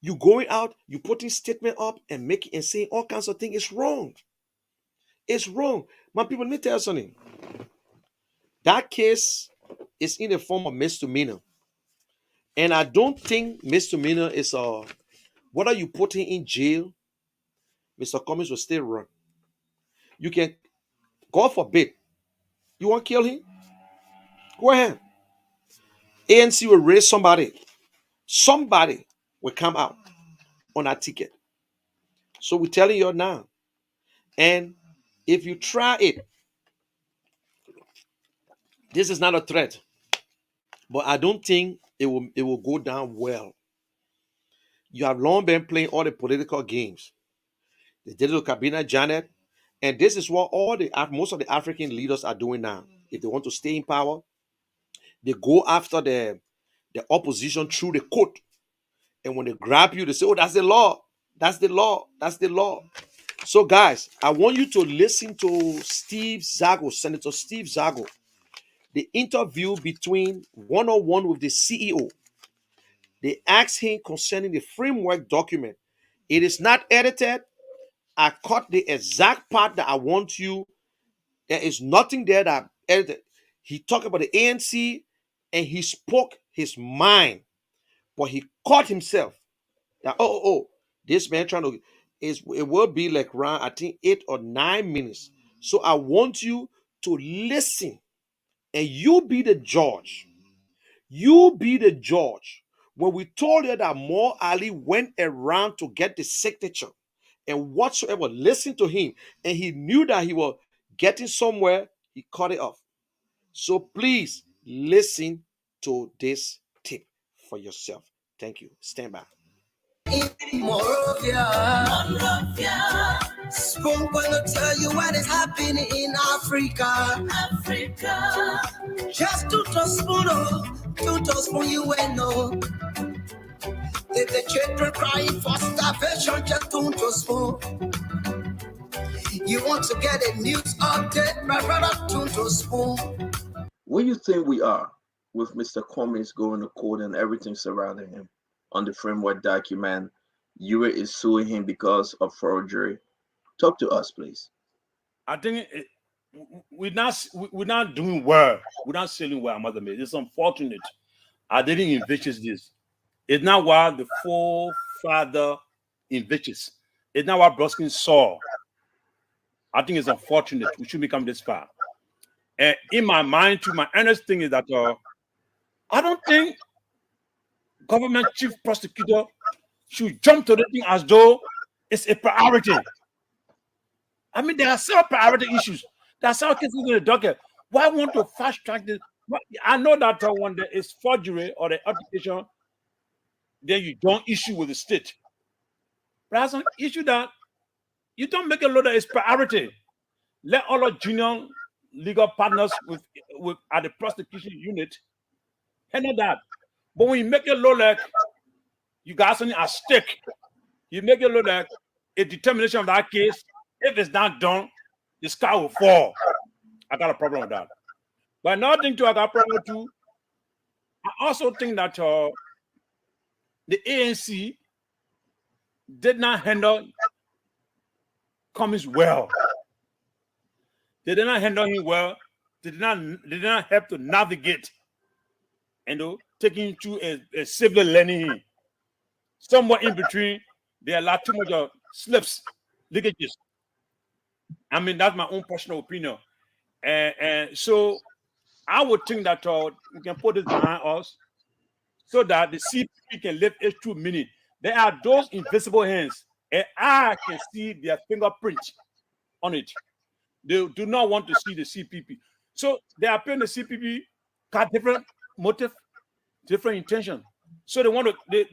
You going out, you putting statement up and making and saying all kinds of things. It's wrong. It's wrong. My people, let me tell you something. That case is in the form of misdemeanor. And I don't think misdemeanor is whether you put him in jail, Mr. Cummings will still run. You can, God forbid, you want to kill him? Go ahead. ANC will raise somebody. Somebody will come out on that ticket. So we're telling you now. And if you try it, this is not a threat. But I don't think it will go down well. You have long been playing all the political games. They did it to Kabina Janet. And this is what most of the African leaders are doing now. If they want to stay in power, they go after the opposition through the court. And when they grab you, they say, oh, that's the law. That's the law. That's the law. So, guys, I want you to listen to Steve Zago, Senator Steve Zago, the interview between one-on-one with the CEO. They asked him concerning the framework document. It is not edited. I cut the exact part that I want you. There is nothing there that I edited. He talked about the ANC and he spoke his mind, but he caught himself that, this man trying to, it will be like around, I think, 8 or 9 minutes. So I want you to listen and you be the judge. You be the judge. When we told you that Mo Ali went around to get the signature and whatsoever, listen to him, and he knew that he was getting somewhere, he cut it off. So please listen to this tip for yourself. Thank you. Stand by. Monrovia. Spoon gonna tell you what is happening in Africa. Africa. Just to spoon you and know. If the children crying for starvation, just to spoon. You want to get a news update, my brother, to spoon. Where do you think we are with Mr. Cummings going to court and everything surrounding him on the framework document? UA is suing him because of forgery. Talk to us, please. I think we're not doing well. We're not selling well, Mother May. It's unfortunate. I didn't envisage this. It's not what the forefather envisages. It's not what Broskin saw. I think it's unfortunate. We should become this far. And in my mind, too, my honest thing is that I don't think government chief prosecutor should jump to the thing as though it's a priority. I mean, there are several priority issues. There are several cases in the docket. Why want to fast track this? I know that when there is forgery or the application, then you don't issue with the state. But that's an issue that you don't make a law that is priority. Let all our junior legal partners at the prosecution unit handle that. But when you make a law like you got something at stake, you make a law like a determination of that case, if it's not done, the sky will fall. I got a problem with that. But another thing too, I got a problem too. I also think that the ANC did not handle Cummings well. They did not handle him well. They did not help to navigate and taking through a civil learning. Somewhere in between, they allowed too much of slips, leakages. I mean, that's my own personal opinion. And so I would think that we can put this behind us so that the CP can live a true meaning. There are those invisible hands, and I can see their fingerprint on it. They do not want to see the CPP. So they are paying the CPP, got different motive, different intention. So they want to,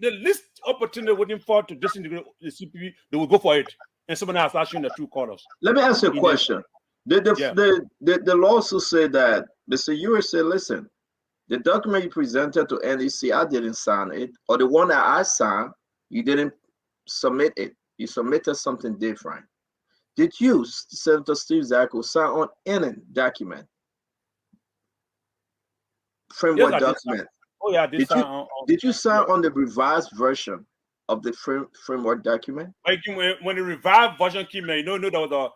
the least opportunity waiting for to disintegrate the CPP, they will go for it. And somebody has actually the true colors. Let me ask you a question. Yeah. The lawsuit said that Mr. Ewing said, listen, the document you presented to NEC, I didn't sign it, or the one that I signed, you didn't submit it. You submitted something different. Did you, Senator Steve Zacko, sign on any document? Framework document? Oh yeah, did you sign on the revised version of the framework document? When the revised version came in, there was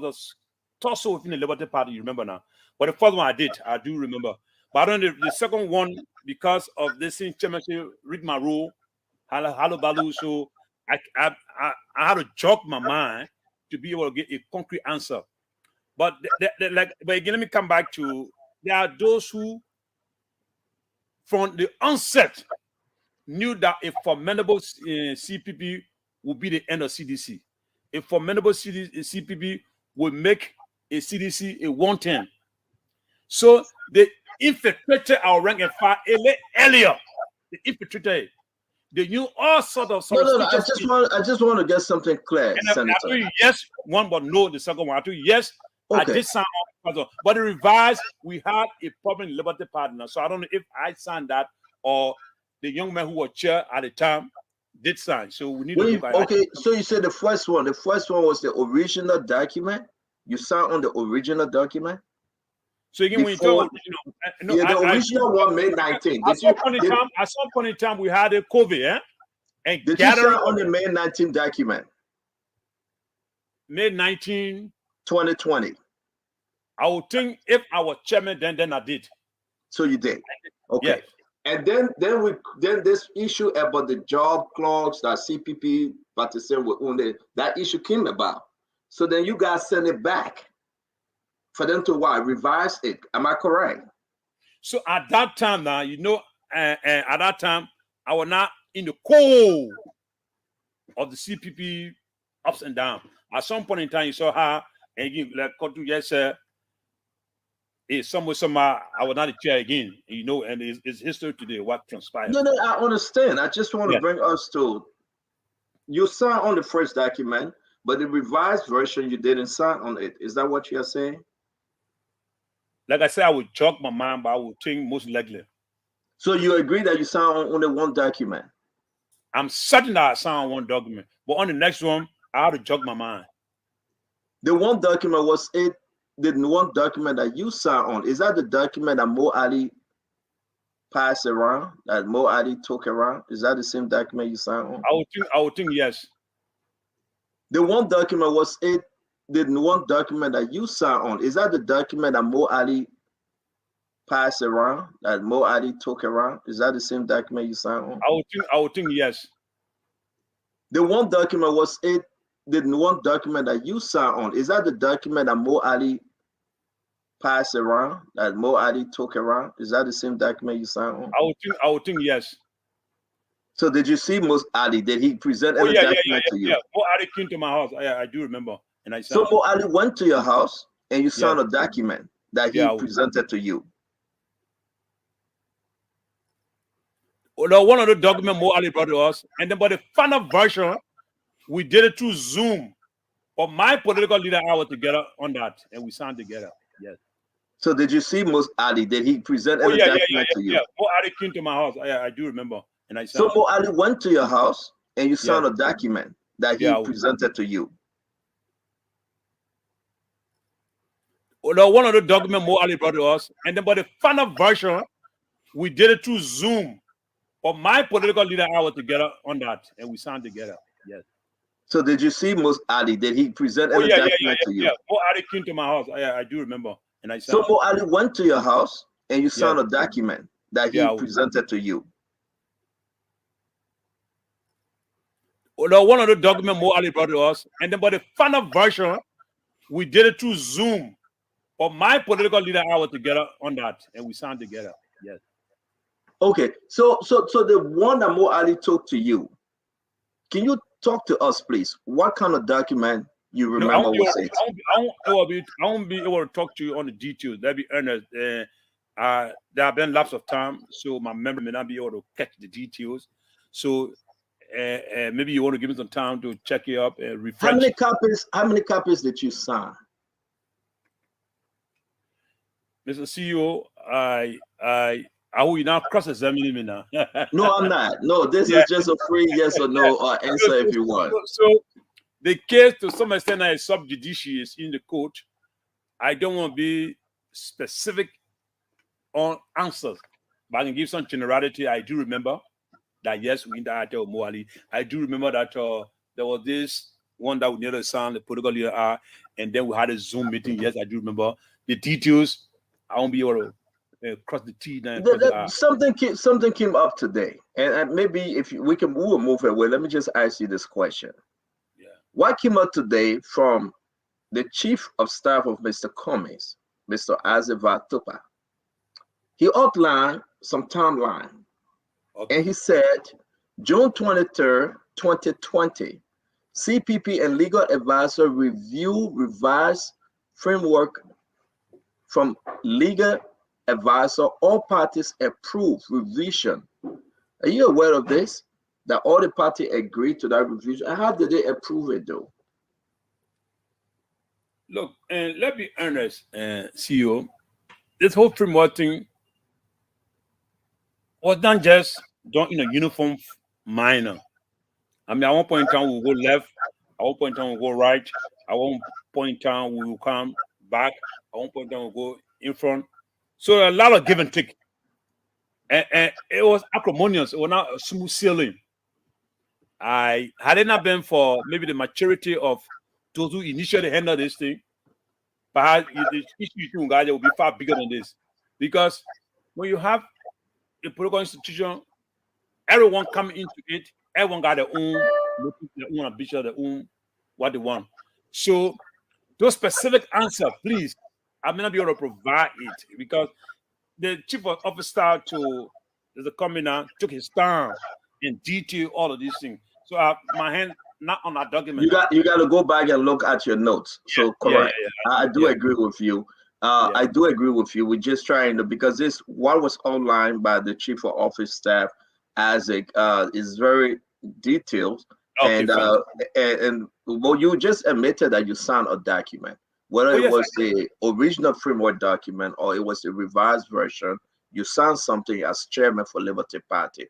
a tussle within the Liberty Party. You remember now? But the first one I do remember. But on the second one, because of this thing, chairmanship, read my rule, hello Balu. So I had to jog my mind to be able to get a concrete answer. But but again, let me come back to, there are those who, from the onset, knew that a formidable CPP would be the end of CDC. A formidable CPP would make a CDC a 110. So they infiltrated our rank and file earlier. They infiltrated it. They knew all sorts of. No. I just want to get something clear, Senator. I told you yes, one, but no, the second one. I told you yes. Okay. I did sign on, but the revised, we had a problem in Liberty Partner. So I don't know if I signed that or the young man who was chair at the time did sign. So we need to. Okay, so you said the first one. The first one was the original document. You signed on the original document. So again, when you talk, the original one, May 19th. At some point in time, we had a COVID, eh? And did you sign on the May 19th document? May 19, 2020. I would think if I was chairman, then I did. So you did. Okay. Yes. And then this issue about the job clocks that CPP participant with only that issue came about. So then you guys send it back for them to revise it. Am I correct? So at that time now, at that time I was not in the core of the CPP ups and downs. At some point in time, you saw her and you like yes, somewhere I was not a chair again, and it's history today what transpired. No, I understand. I just want to bring us to, you signed on the first document, but the revised version you didn't sign on it. Is that what you are saying? Like I said, I would jog my mind, but I would think most likely. So you agree that you signed on only one document? I'm certain that I signed on one document, but on the next one, I had to jog my mind. The one document was it. The one document that you signed on, is that the document that Mo Ali passed around, that Mo Ali took around? Is that the same document you signed on? I would think yes. The one document was it. The one document that you signed on, is that the document that Mo Ali passed around, that Mo Ali took around? Is that the same document you signed on? I would think yes. The one document was it. The one document that you signed on, is that the document that Mo Ali passed around, that Mo Ali took around? Is that the same document you signed on? I would think yes. So did you see Mo Ali? Did he present any document to you? Yeah, Mo Ali came to my house. I do remember. And I signed. So Mo Ali went to your house and you signed a document that he presented to you. Well, one of the documents Mo Ali brought to us, and then by the final version, we did it through Zoom. But my political leader and I were together on that, and we signed together. Yes. So did you see Mo Ali? Did he present any document to you? Yeah, Mo Ali came to my house. I do remember. And I signed. So Mo Ali went to your house and you signed a document that he presented to you. Well, one of the documents Mo Ali brought to us, and then by the final version, we did it through Zoom. But my political leader and I were together on that, and we signed together. Yes. So did you see Mo Ali? Did he present any document to you? Yeah, Mo Ali came to my house. I do remember. And I signed. So Mo Ali went to your house and you signed a document that he presented to you. Well, one of the documents Mo Ali brought to us, and then by the final version, we did it through Zoom. But my political leader and I were together on that, and we signed together. Yes. Okay, so the one that Mo Ali took to you, can you talk to us, please? What kind of document you No, I remember won't be was able, it? I won't be able to talk to you on the details. That'd be earnest. There have been lapse of time, so my memory may not be able to catch the details. So maybe you want to give me some time to check it up and How refresh. many copies? How many copies did you sign? Mr. CEO, I will now cross-examine me now. No, I'm not. No, this Yeah. is just a free yes or no answer if you want. So the case, to some extent, is sub judice is in the court. I don't want to be specific on answers, but I can give some generality. I do remember that, yes, we interacted with Moali. I do remember that there was this one that we nearly signed the political leader are, and then we had a Zoom meeting. Yes, I do remember the details. I won't be able to cross the T and cross the R. Something came up today, and maybe if we will move away. Let me just ask you this question. Yeah. What came up today from the chief of staff of Mr. Cummings, Mr. Azeva Tupa? He outlined some timeline, Okay. and he said June 23rd, 2020, CPP and legal advisor review revised framework from legal advisor. All parties approve revision. Are you aware of this? That all the party agreed to that revision. And how did they approve it though? Look, and let me earnest, CEO. This whole framework thing was not just done in a uniform manner. I mean, at one point in time, we'll go left. At one point in time, we'll go right. At one point in time, we will come back. At one point in time, we'll go in front. So a lot of give and take. And it was acrimonious. It was not a smooth sailing. Had it not been for maybe the maturity of those who initially handled this thing, perhaps the issue will be far bigger than this. Because when you have a political institution, everyone coming into it, everyone got their own motive, their own ambition, their own what they want. So those specific answer, please, I may not be able to provide it because the chief of officer to the commander took his time and detail all of these things. So my hand not on that document. You got to go back and look at your notes. So Yeah, correct. I do yeah, agree with you. yeah. I do agree with you. We're just trying to, because this what was outlined by the chief of office staff as a is very detailed, Okay, and fine. well, you just admitted that you signed a document, whether Oh it yes, was the original framework document or it was the revised version. You signed something as chairman for Liberty Party.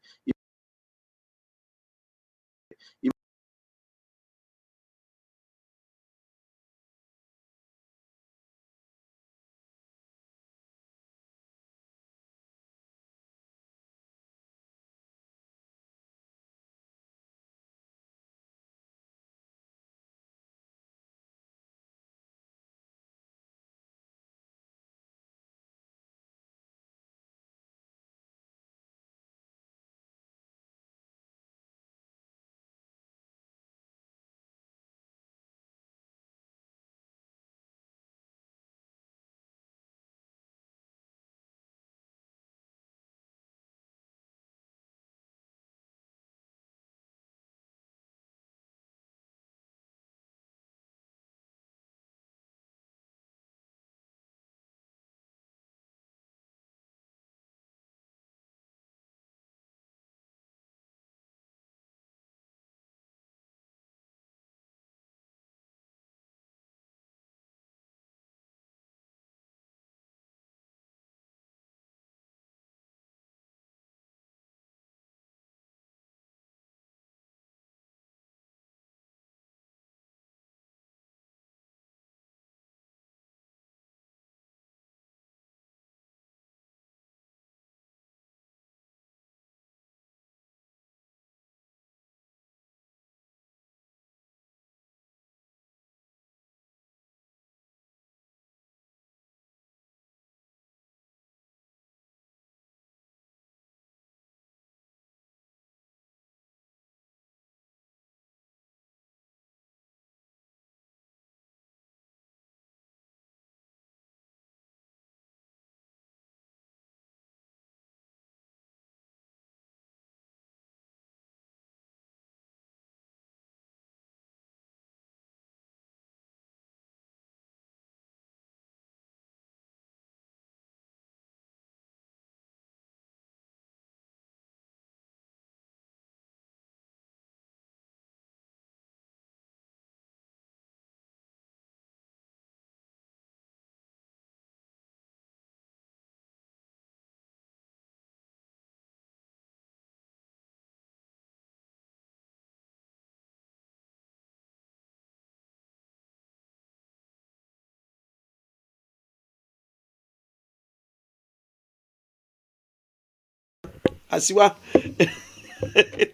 I see what.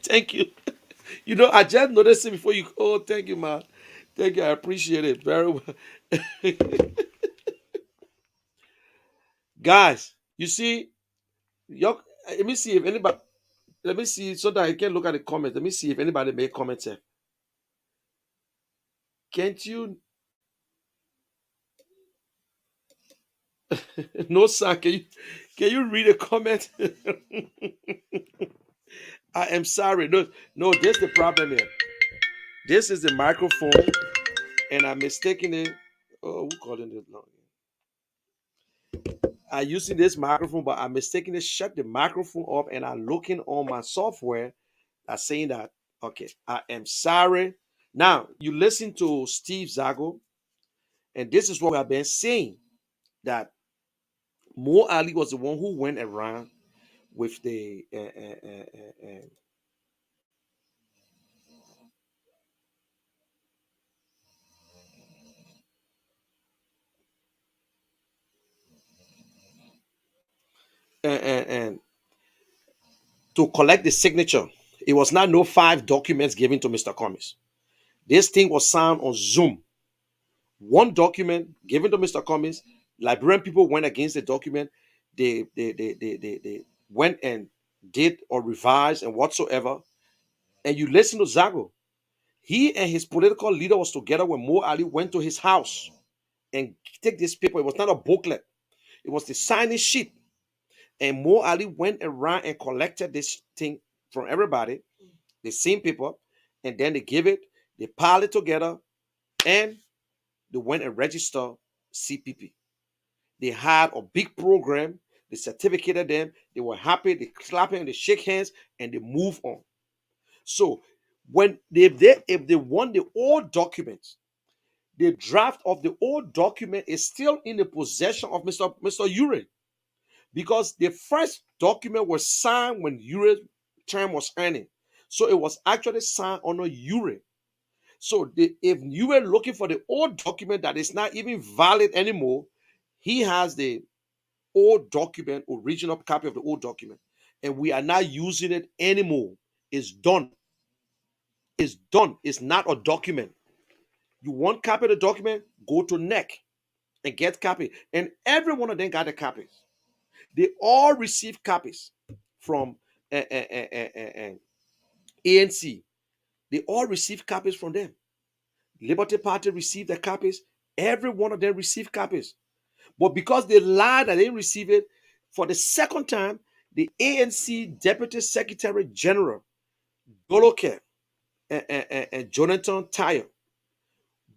Thank you. You know, I just noticed it before you. Oh, thank you, man. Thank you. I appreciate it very well. Guys, you see, let me see if anybody. Let me see so that I can look at the comments. Let me see if anybody made comments here. Can't you? No, sir. Can you read a comment? I am sorry. No, no. This is the problem here. This is the microphone, and I'm mistaking it. Oh, who calling it now? I using this microphone, but I'm mistaking it. Shut the microphone up, and I'm looking on my software. That's saying that. Okay, I am sorry. Now you listen to Steve Zago, and this is what we have been saying that Mo Ali was the one who went around with the and to collect the signature. It was not no 5 documents given to Mr. Cummings. This thing was signed on Zoom. One document given to Mr. Cummings. Liberian people went against the document. They went and did or revised and whatsoever. And you listen to Zago. He and his political leader was together when Mo Ali went to his house and take this paper. It was not a booklet. It was the signing sheet. And Mo Ali went around and collected this thing from everybody, the same paper, and then they give it, they pile it together, and they went and registered CPP. They had a big program. They certificated them. They were happy. They clap and they shake hands and they move on. So when if they want the old documents, the draft of the old document is still in the possession of Mr. Ure, because the first document was signed when Ure's term was ending. So it was actually signed under Ure. So if you were looking for the old document that is not even valid anymore, he has the old document, original copy of the old document, and we are not using it anymore. It's done. It's done. It's not a document. You want copy of the document? Go to NEC and get copy. And every one of them got the copies. They all received copies from ANC. They all received copies from them. Liberty Party received the copies. Every one of them received copies. But because they lied and they didn't receive it, for the second time, the ANC Deputy Secretary General, Doloke and Jonathan Tyre,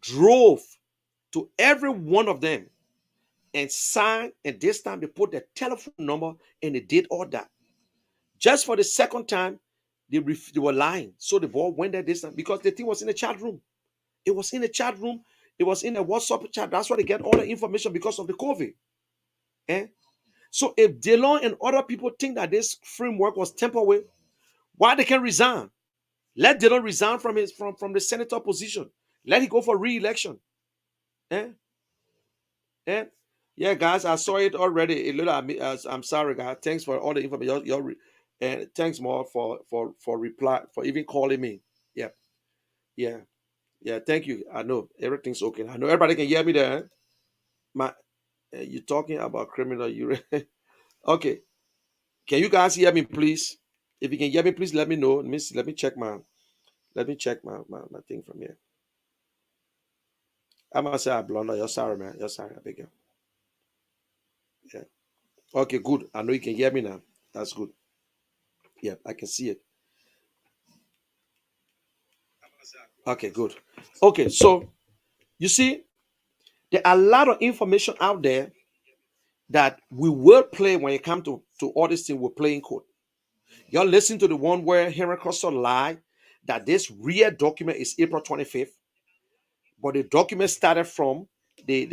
drove to every one of them and signed, and this time they put their telephone number and they did all that. Just for the second time, they were lying. So the ball went there this time because the thing was in the chat room. It was in the chat room. It was in a WhatsApp chat. That's why they get all the information because of the COVID. Eh? So if Delon and other people think that this framework was tampered with, why they can resign? Let Delon resign from from the senator position. Let him go for re-election. Eh? Eh? Yeah, guys, I saw it already. A little, I'm sorry, guys. Thanks for all the information. And thanks more for reply for even calling me. Yeah, yeah, yeah. Thank you. I know everything's okay. I know everybody can hear me there. Eh? My, you talking about criminal? You okay? Can you guys hear me, please? If you can hear me, please let me know. Let me check my thing from here. I'm gonna say I blunder. You're sorry, man. You're sorry. I beg you. Yeah. Okay, good. I know you can hear me now. That's good. Yeah, I can see it. Okay, good. Okay, so you see, there are a lot of information out there that we will play when it comes to all these things we're playing court. Y'all listen to the one where Henry Costa lied that this real document is April 25th, but the document started from the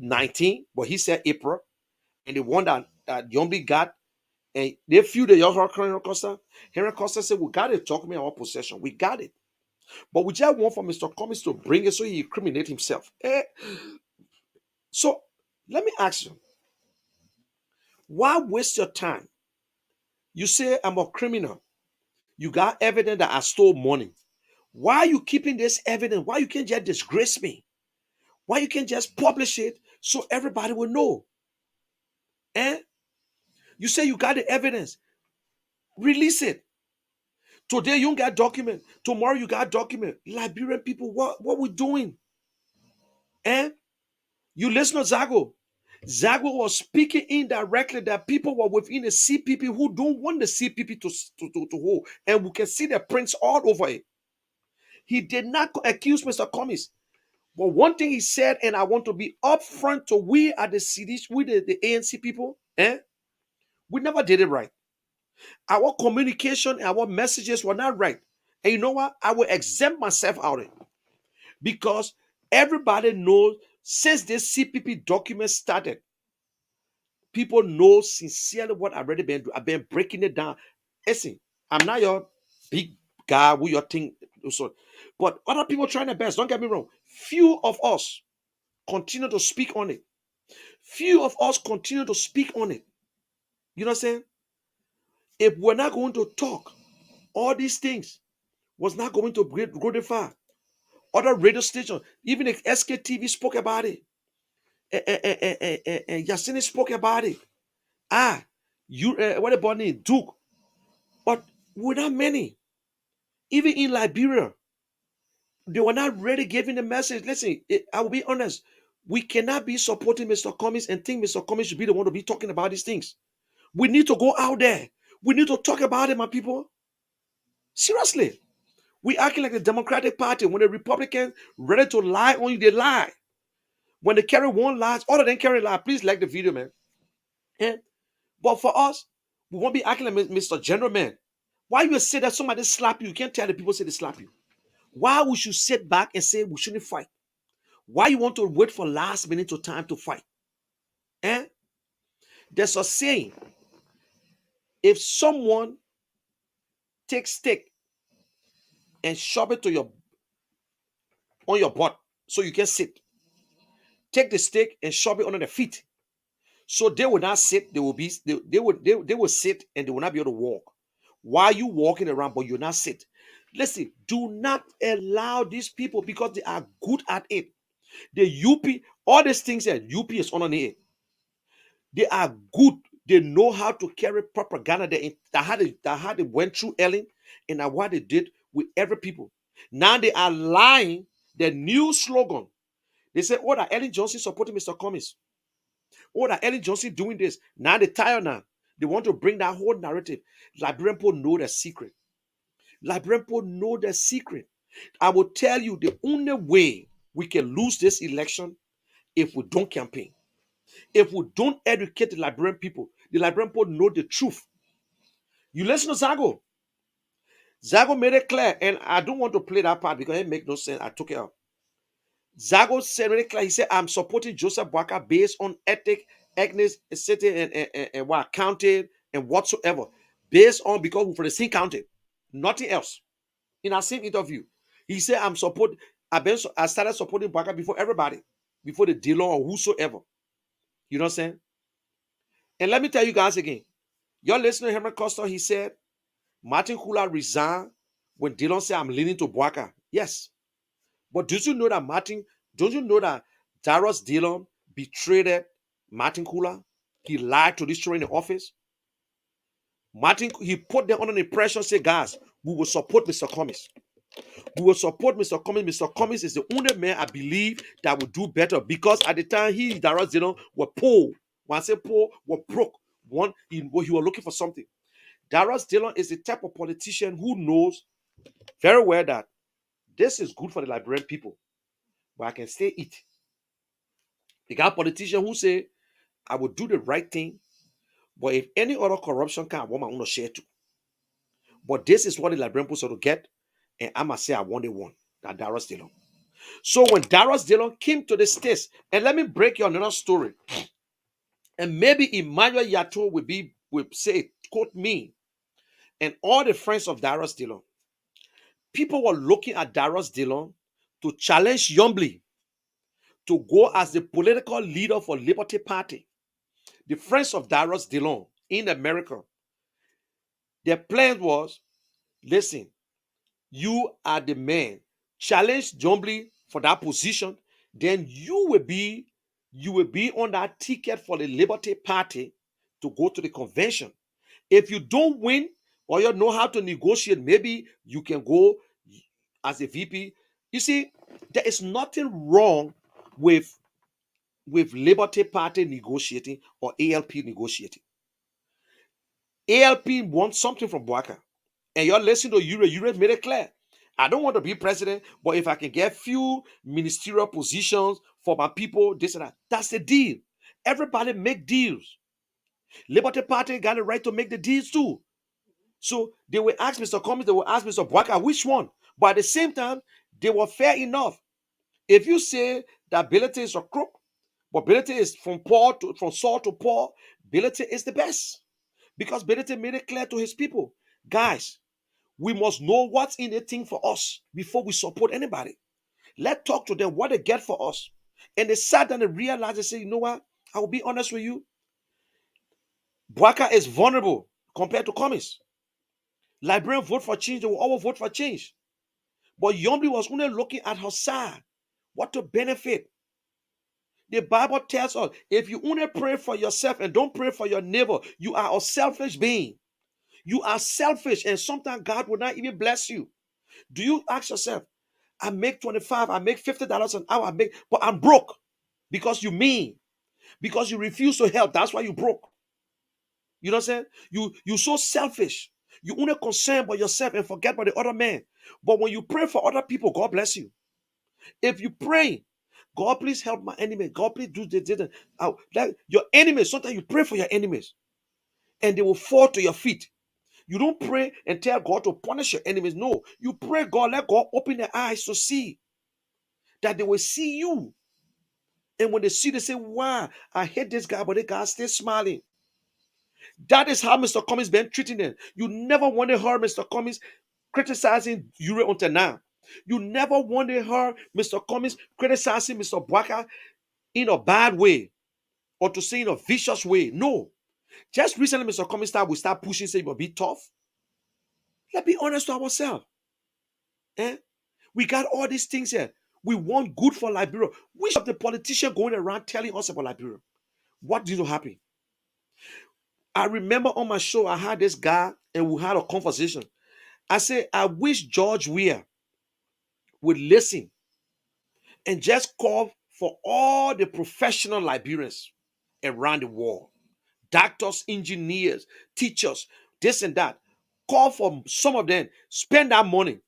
19th, but he said April, and the one that Yombi got, and they feel the young Henry Costa said, we got a document in our possession. We got it. But we just want for Mr. Cummings to bring it so he incriminate himself. So let me ask you, why waste your time You say I'm a criminal. You got evidence that I stole money. Why are you keeping this evidence? Why you can't just disgrace me? Why you can't just publish it so everybody will know? Eh? You say you got the evidence. Release it. Today you don't got document. Tomorrow you got document. Liberian people, what we doing? Eh? You listen to Zago. Zago was speaking indirectly that people were within the CPP who don't want the CPP to hold. And we can see the prints all over it. He did not accuse Mr. Cummings. But one thing he said, and I want to be upfront to we at the CDs, we the ANC people, we never did it right. Our communication and our messages were not right. And you know what? I will exempt myself out of it. Because everybody knows since this CPP document started, people know sincerely what I've already been doing. I've been breaking it down. Listen, I'm not your big guy with your thing. So, but other people trying their best. Don't get me wrong. Few of us continue to speak on it. Few of us continue to speak on it. You know what I'm saying? If we're not going to talk, all these things was not going to go that far. Other radio stations, even the SKTV spoke about it. Yasini spoke about it. You what about name? Duke. But without many, even in Liberia, they were not really giving the message. Listen, I will be honest. We cannot be supporting Mr. Cummings and think Mr. Cummings should be the one to be talking about these things. We need to go out there. We need to talk about it, my people. Seriously. We acting like the Democratic Party. When the Republicans ready to lie on you, they lie. When they carry one lie, all of them carry lie. Please like the video, man. Yeah. But for us, we won't be acting like Mr. General Man. Why you say that somebody slap you? You can't tell the people say they slap you. Why we should sit back and say we shouldn't fight? Why you want to wait for last minute of time to fight? Eh? There's a saying. If someone takes stick and shove it to on your butt so you can sit, take the stick and shove it under their feet. So they will not sit, they will sit and they will not be able to walk. Why are you walking around but you'll not sit? Listen, do not allow these people because they are good at it. The UP, all these things that UP is on it. They are good. They know how to carry propaganda. That how they went through Ellen and what they did with every people. Now they are lying. The new slogan. They say, oh, that Ellen Johnson supporting Mr. Cummings. Oh, that Ellen Johnson doing this. Now they tired now. They want to bring that whole narrative. Liberian people know the secret. Liberian people know the secret. I will tell you the only way we can lose this election if we don't campaign. If we don't educate the Liberian people know the truth. You listen to Zago. Zago made it clear, and I don't want to play that part because it makes no sense. I took it out. Zago said really clear. He said, I'm supporting Joseph Boakai based on ethic, ethnicity, and what counted and whatsoever. Based on because we're for the same counted. Nothing else. In our same interview, he said, I started supporting Boakai before everybody, before the Dillon or whosoever. You know what I'm saying? And let me tell you guys again. You're listening to Henry Costa, he said, Martin Kula resigned when Dillon said, I'm leaning to Boakai. Yes. But don't you know that Darius Dillon betrayed Martin Kula? He lied to this in the office. He put them under the pressure, say, guys, we will support Mr. Cummings. We will support Mr. Cummings. Mr. Cummings is the only man I believe that will do better because at the time Darius Dillon were poor. When I say poor, were broke. He was looking for something. Darius Dillon is the type of politician who knows very well that this is good for the Liberian people, but I can still eat. The guy politician who say, I will do the right thing, but if any other corruption can, I want my own share too. But this is what the Liberian people sort of get, and I must say I want the one, that Darius Dillon. So when Darius Dillon came to the States, and let me break you another story, and maybe Emmanuel Yato will say, quote me, and all the friends of Darius Dillon. People were looking at Darius Dillon to challenge Yombly to go as the political leader for Liberty Party. The friends of Darius Dillon in America, The plan was, listen, you are the man. Challenge Jombly for that position, then you will be on that ticket for the Liberty Party to go to the convention. If you don't win or you know how to negotiate, maybe you can go as a VP. You see, there is nothing wrong with Liberty Party negotiating or ALP negotiating. ALP wants something from Boaka. And you're listening to Ure made it clear. I don't want to be president, but if I can get few ministerial positions for my people, this and that, that's the deal. Everybody make deals. Liberty Party got the right to make the deals too. So they will ask Mr. Cummings, they will ask Mr. Boaka, which one? But at the same time, they were fair enough. If you say that ability is a crook, but ability is from Saul to Paul, ability is the best. Because ability made it clear to his people, guys, we must know what's in the thing for us before we support anybody. Let's talk to them what they get for us. And they sat down and realized, they said, you know what? I will be honest with you. Boaka is vulnerable compared to Cummings. Liberian vote for change, they will all vote for change. But Yombly was only looking at her side, what to benefit. The Bible tells us, if you only pray for yourself and don't pray for your neighbor, you are a selfish being. You are selfish, and sometimes God will not even bless you. Do you ask yourself, I make 25, I make $50 an hour, but I'm broke because you mean, because you refuse to help. That's why you broke. You know what I'm saying? You so selfish. You only concerned about yourself and forget about the other man. But when you pray for other people, God bless you. If you pray, God, please help my enemy. God, please do this. Like your enemies, sometimes you pray for your enemies and they will fall to your feet. You don't pray and tell God to punish your enemies. No, you pray, God, let God open their eyes to see that they will see you. And when they see, they say, wow, I hate this guy, but the guy still smiling. That is how Mr. Cummings been treating them. You never want to hear Mr. Cummings criticizing Ure until now. You never want to hear Mr. Cummings criticizing Mr. Boaka in a bad way or to say in a vicious way. No. Just recently, Mr. Cummings will start pushing, say, but be tough. Let's be honest to ourselves. We got all these things here. We want good for Liberia. Which of the politicians going around telling us about Liberia? What did happen? I remember on my show, I had this guy and we had a conversation. I said, I wish George Weah would listen and just call for all the professional Liberians around the world. Doctors, engineers, teachers, this and that. Call for some of them, spend that money,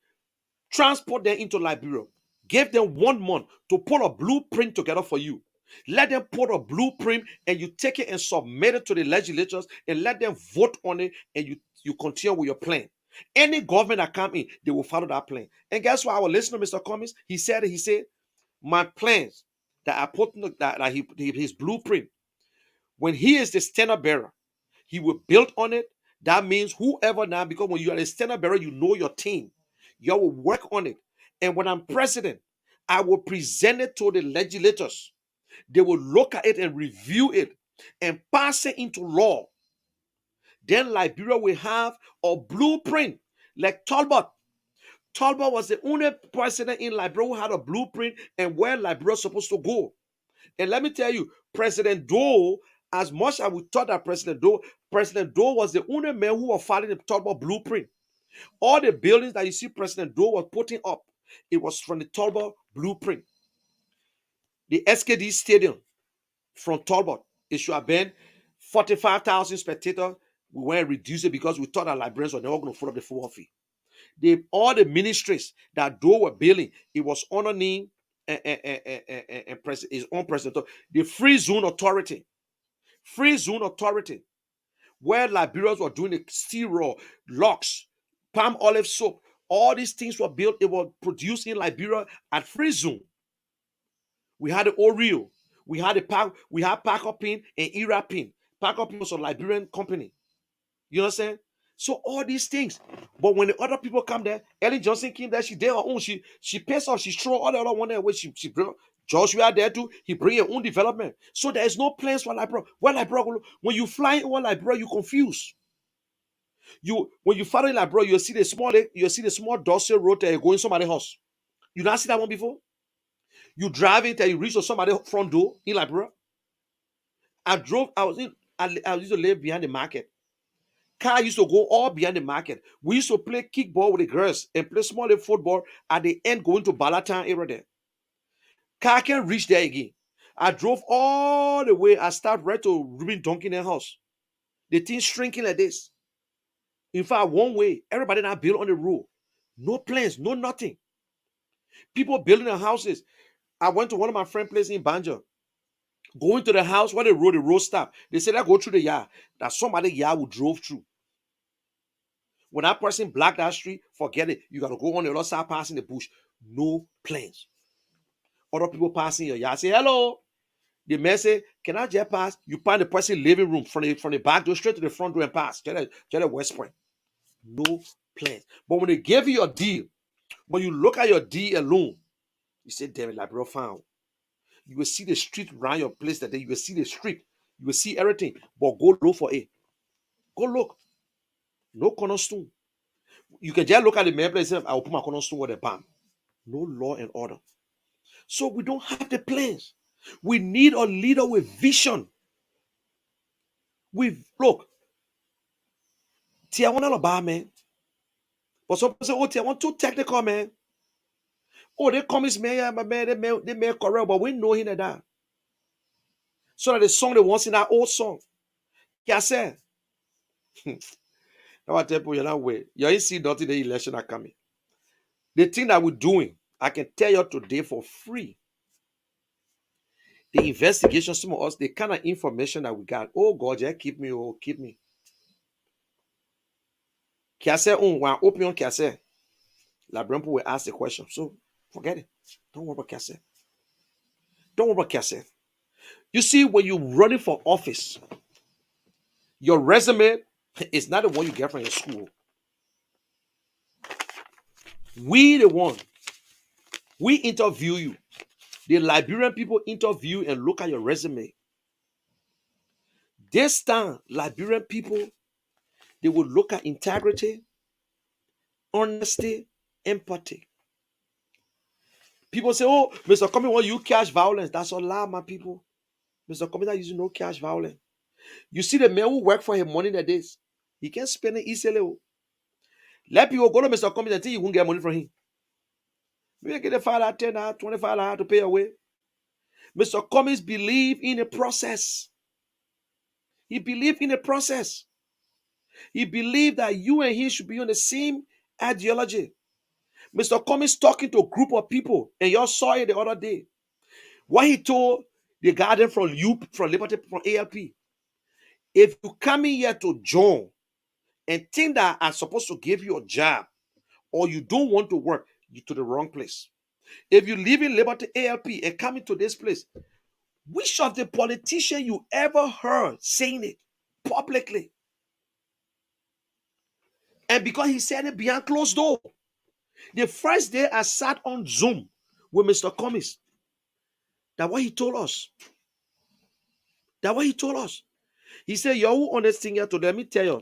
transport them into Liberia. Give them 1 month to put a blueprint together for you. Let them put a blueprint and you take it and submit it to the legislators and let them vote on it and you continue with your plan. Any government that come in, they will follow that plan. And guess what? Our listener, Mr. Cummings, he said, my plans that I put in his blueprint, when he is the standard bearer, he will build on it. That means whoever now, because when you are a standard bearer, you know your team. You will work on it. And when I'm president, I will present it to the legislators. They will look at it and review it and pass it into law. Then Liberia will have a blueprint like Talbot. Talbot was the only president in Liberia who had a blueprint and where Liberia was supposed to go. And let me tell you, President Doe, as much as we thought that President Doe was the only man who was following the Talbot blueprint. All the buildings that you see President Doe was putting up, it was from the Talbot blueprint. The SKD Stadium from Talbot, it should have been 45,000 spectators. We went and reduced it because we thought that Liberians were never going to follow the football field. All the ministries that Doe were building, it was underneath his own president. The Free Zone Authority, where Liberians were doing the steel raw, locks, palm olive soap, all these things were built. It was produced in Liberia at Free Zone. We had the Oreo, we had Packer Pin and Era Pin. Packer Pin was a Liberian company. You know what I'm saying? So all these things. But when the other people come there, Ellen Johnson came there, she did her own. She pays off, she throw all the other one there where she bring Joshua there too. He bring your own development. So there is no plans for Liberia. When you fly over Liberia, you confused. When you follow in Liberia, you see the small dorsal road that going somebody's house. You not see that one before? You drive it and you reach to somebody's front door in Liberia. I used to live behind the market. Car used to go all behind the market. We used to play kickball with the girls and play small little football at the end going to Balatan area there. Car can't reach there again. I drove all the way. I started right to Ruben Duncan house. The thing shrinking like this. In fact, one way, everybody now build on the road. No plans, no nothing. People building their houses. I went to one of my friend places in Banjo. Going to the house where the road stopped. They said, I go through the yard. That somebody yard who drove through. When that person blocked that street, forget it. You got to go on the other side passing the bush. No plans. Other people passing your yard. Say, hello. The man say, can I just pass? You find the person living room from the back door straight to the front door and pass. Just a West Point. No plans. But when they give you your deal, when you look at your deal alone, you say, damn it, like bro found. You will see the street around your place that day. You will see the street. You will see everything. But go look for it. Go look. No cornerstone. You can just look at the man place and say, I will put my cornerstone with a bomb. No law and order. So we don't have the plans. We need a leader with vision. Look. Tier 1 Alabama, man. But some people say, oh, Tier 1 too technical, man. Oh, they Cummings, man, yeah, my man, they may correct, but we know him that. So that the song they want in that old song. Yeah, say. Now I tell people, you're not wait. You ain't see nothing the election are coming. The thing that we're doing, I can tell you today for free. The investigation, some of us, the kind of information that we got. Oh God, yeah, keep me, oh, keep me. Kiase one open Kiase. La Brempo will ask the question. So forget it. Don't worry about Kiase. Don't worry about Kiase. You see, when you're running for office, your resume is not the one you get from your school. We interview you. The Liberian people interview and look at your resume. This time, Liberian people, they will look at integrity, honesty, empathy. People say, oh, Mr. Cummings, want you cash violence. That's a lie, my people. Mr. Cummings, using no cash violence. You see the man who work for him money that days. He can't spend it easily. Let people go to Mr. Cummings and think you won't get money from him. Maybe get a $5, $10, $25 to pay away. Mr. Cummings believe in the process. He believed in the process. He believed that you and he should be on the same ideology. Mr. Cummings talking to a group of people, and y'all saw it the other day. What he told the guy from Liberty, from ALP, if you come in here to join and think that I'm supposed to give you a job or you don't want to work, you're to the wrong place. If you live in Liberty ALP and come into this place, which of the politician you ever heard saying it publicly? And because he said it behind closed door. The first day I sat on Zoom with Mr. Cummings, that's what he told us. That's what he told us. He said, you understand here today, let me tell you,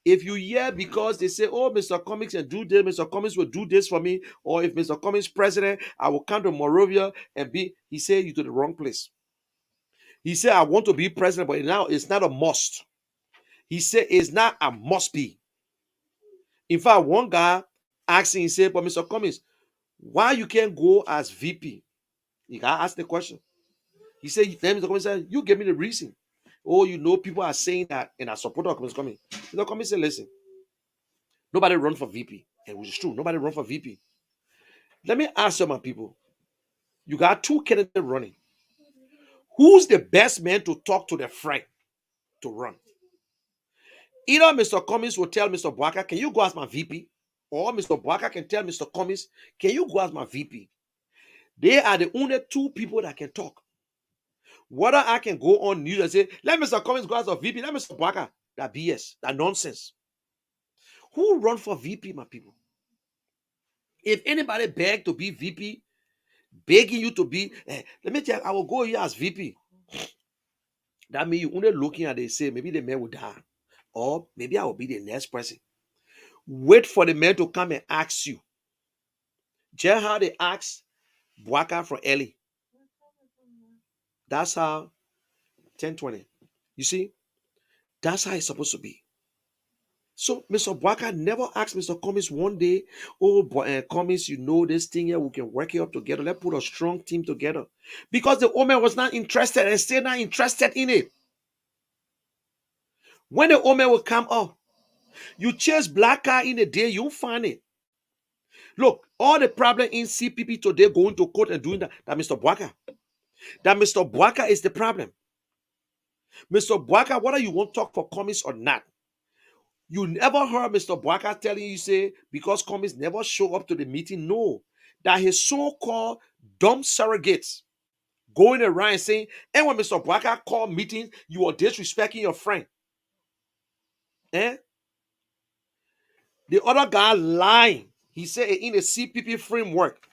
if you hear because they say, oh, Mr. Cummings can do this, Mr. Cummings will do this for me, or if Mr. Cummings president, I will come to Morovia and be, he said, you to the wrong place. He said, I want to be president, but now it's not a must. He said, it's not a must be. In fact, one guy asked him, he said, but Mr. Cummings, why you can't go as VP? You got to ask the question. He said, then Mr. Cummings said, you give me the reason. Oh, you know, people are saying that, and I support Mr. Cummings. Mr. Cummings said, listen, nobody run for VP. And which is true, nobody run for VP. Let me ask you, my people, you got two candidates running. Who's the best man to talk to the friend to run? Either Mr. Cummings will tell Mr. Boaka, can you go as my VP? Or Mr. Boaka can tell Mr. Cummings, can you go as my VP? They are the only two people that can talk. Whether I can go on news and say, let Mr. Cummings go as a VP, let Mr. Boaka, that BS, that nonsense. Who run for VP, my people? If anybody beg to be VP, begging you to be, let me tell you, I will go here as VP. That means you only looking at they say, maybe the man will die. or maybe I will be the next person. Wait for the man to come and ask you. Just how they asked Bwaka from Eli. That's how 1020. You see, that's how it's supposed to be. So Mr. Bwaka never asked Mr. Cummings one day, oh, Cummings, you know this thing here, we can work it up together. Let's put a strong team together. Because the old man was not interested and still not interested in it. When the old man will come up, you chase black car in a day, you'll find it. Look, all the problem in CPP today going to court and doing that Mr. Bwaka. That Mr. Bwaka is the problem. Mr. Bwaka, whether you want to talk for Cummings or not, you never heard Mr. Bwaka telling you, say, because Cummings never show up to the meeting. No, that his so-called dumb surrogates going around saying, and when Mr. Bwaka call meetings, you are disrespecting your friend. Eh? The other guy lying. He said in the CPP framework.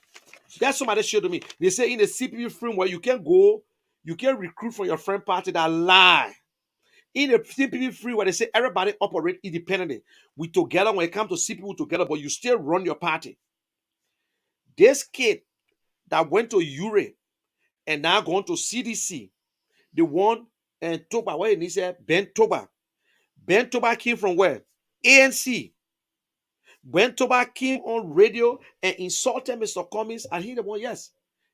That's somebody showed to me. They say in the CPP framework, you can recruit from your friend party that lie. In the CPP framework, they say everybody operate independently. We together when it comes to CPP together, but you still run your party. This kid that went to URE and now going to CDC, the one and Toba, where he said Ben Toba. Ben Toba came from where? ANC. Ben Toba came on radio and insulted Mr. Cummings, and he the one, yes.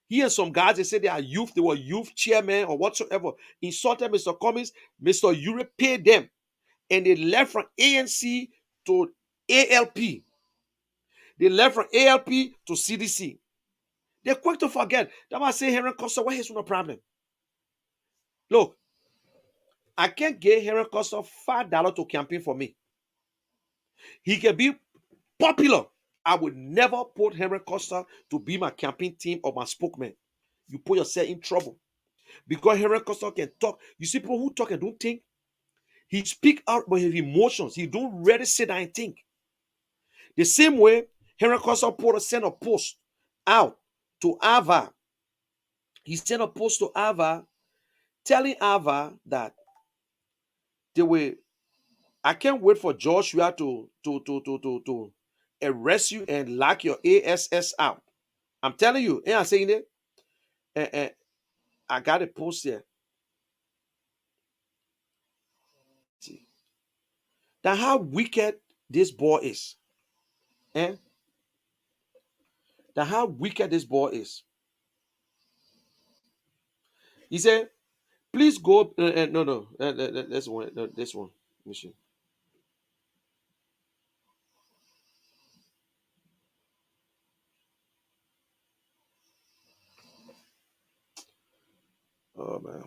He and some guys, they said they were youth chairman or whatsoever, insulted Mr. Cummings. Mr. Ure paid them, and they left from ANC to ALP. They left from ALP to CDC. They're quick to forget. That's why I say Henry Costa, what is no problem? Look, I can't get Henry Costa $5 to campaign for me. He can be popular. I would never put Henry Costa to be my campaign team or my spokesman. You put yourself in trouble. Because Henry Costa can talk. You see people who talk and don't think. He speak out with his emotions. He don't really sit down and think. The same way Henry Costa sent a post out to Ava. He sent a post to Ava telling Ava that they were, I can't wait for Joshua to arrest you and lock your ASS out. I'm telling you, and I'm saying it. And I got a post here. See, that how wicked this boy is. Eh? That how wicked this boy is. He said, please go. No. This one. This one. Let me see. Oh, man.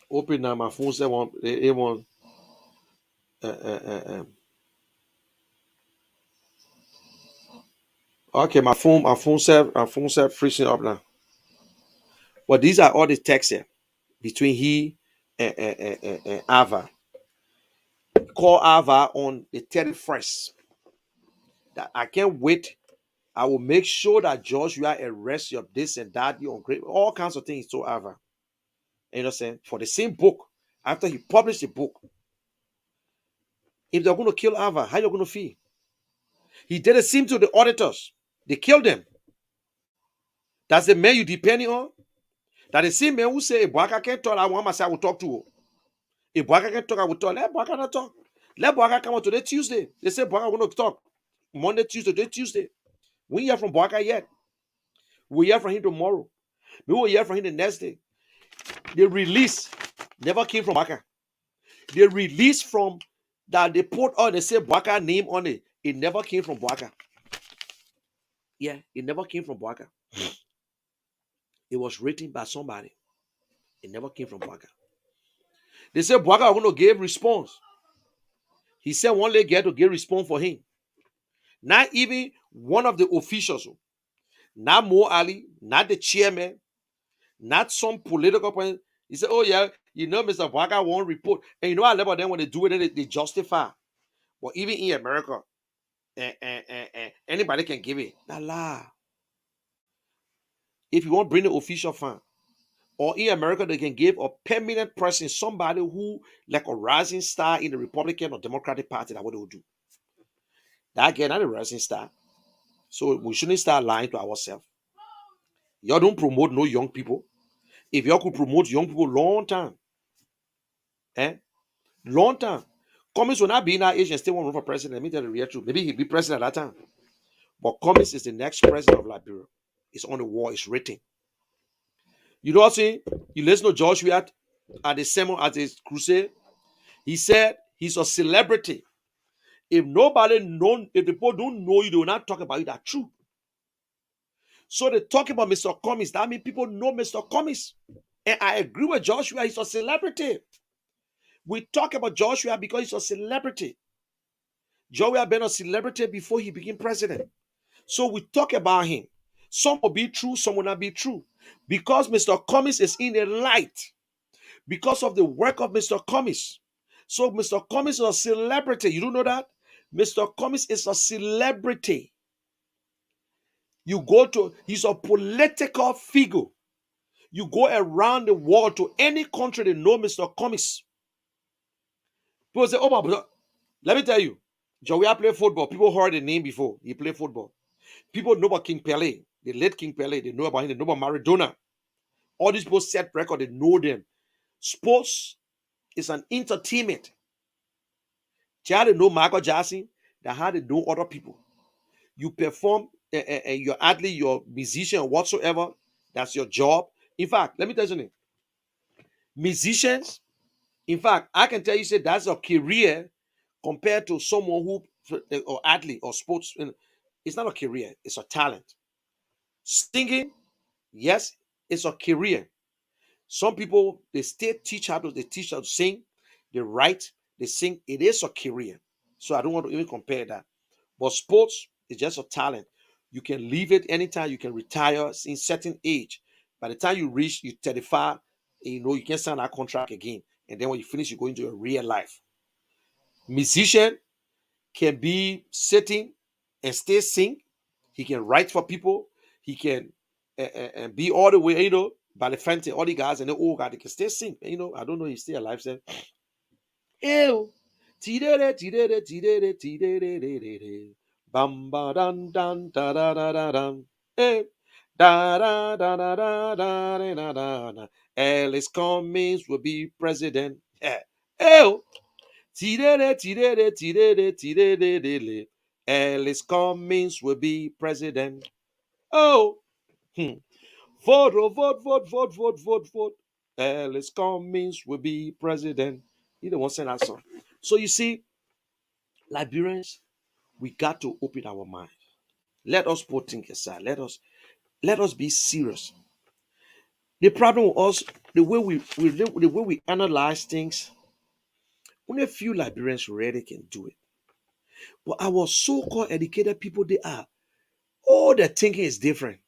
Open now. My phone said one. It one. Okay, my phone said freezing up now. But these are all the texts here between he and Ava. Call Ava on the 31st. That I can't wait. I will make sure that Joshua arrests you of this and that. You on great all kinds of things to Ava. You know what I'm saying? For the same book. After he published the book. If they're going to kill Ava, how you going to feel? He did the same to the auditors. They killed them. That's the man you depending on. That the same man who say, if Bwaka can't talk, I want myself, I will talk to her. If Bwaka can't talk, I will talk. Let Bwaka not talk. Let Bwaka come on today, Tuesday. They say Bwaka want to talk. Monday, Tuesday. We hear from Bwaka yet. We hear from him tomorrow. We will hear from him the next day. The release never came from Bwaka. The release from that they put on, they say Bwaka name on it. It never came from Bwaka. Yeah, it never came from Bwaka. It was written by somebody. It never came from Bwaka. They said Bwaka was going to give response. He said one lady get to give response for him. Not even one of the officials. Not Mo Ali, not the chairman, not some political person. He said, oh yeah, you know Mr. Bwaka won't report. And you know I love them when they do it, they justify. But even in America, anybody can give it. Nah, lie. If you want to bring the official fund, or in America, they can give a permanent person, somebody who like a rising star in the Republican or Democratic Party. That's what they will do. That again, not a rising star. So we shouldn't start lying to ourselves. Y'all don't promote no young people. If y'all could promote young people long time, long time. Cummings will not be in our age and still want to run for president. Let me tell you the real truth. Maybe he'll be president at that time. But Cummings is the next president of Liberia. It's on the wall. It's written. You know what I'm saying? You listen to George Weah at the sermon at his crusade. He said he's a celebrity. If nobody know, if the people don't know you, they will not talk about you. That's true. So they talk about Mr. Cummings. That means people know Mr. Cummings. And I agree with Joshua. He's a celebrity. We talk about Joshua because he's a celebrity. Joshua been a celebrity before he became president. So we talk about him. Some will be true, some will not be true. Because Mr. Cummings is in the light. Because of the work of Mr. Cummings. So Mr. Cummings is a celebrity. You don't know that? Mr. Cummings is a celebrity. You go to, he's a political figure. You go around the world to any country, they know Mr. Cummings. People say, oh, my brother, let me tell you, Joey played football. People heard the name before. He played football. People know about King Pele. The late King Pele. They know about him. They know about Maradona. All these people set record. They know them. Sports is an entertainment. They had to know Michael Jackson. They had to know other people. You perform, your athlete, your musician, whatsoever. That's your job. In fact, let me tell you something. Musicians, in fact, I can tell you, say that's a career compared to someone who, or athlete or sports. It's not a career. It's a talent. Singing, yes, it's a career. Some people they still teach how to sing, they write, they sing. It is a career. So I don't want to even compare that. But sports is just a talent. You can leave it anytime, you can retire in certain age. By the time you reach you 35, you can sign that contract again. And then when you finish, you go into your real life. Musician can be sitting and still sing. He can write for people. He can and be all the way, by the fancy, all the guys and the old guy, they can still sing. I don't know if he's still alive. Say, ew. Bam ba dun dun da da da da dum. Eh. Da da da da da da da da da. Alice Cummings will be president. Ew. Alice Cummings will be president. Oh. Vote, oh, vote, vote, vote, vote, vote, vote. Alice Cummings will be president. You don't want to sing that song. So you see, Liberians, we got to open our mind. Let us put things aside. Let us be serious. The problem with us, the way we analyze things, only a few Liberians really can do it. But our so-called educated people, they are. All their thinking is different.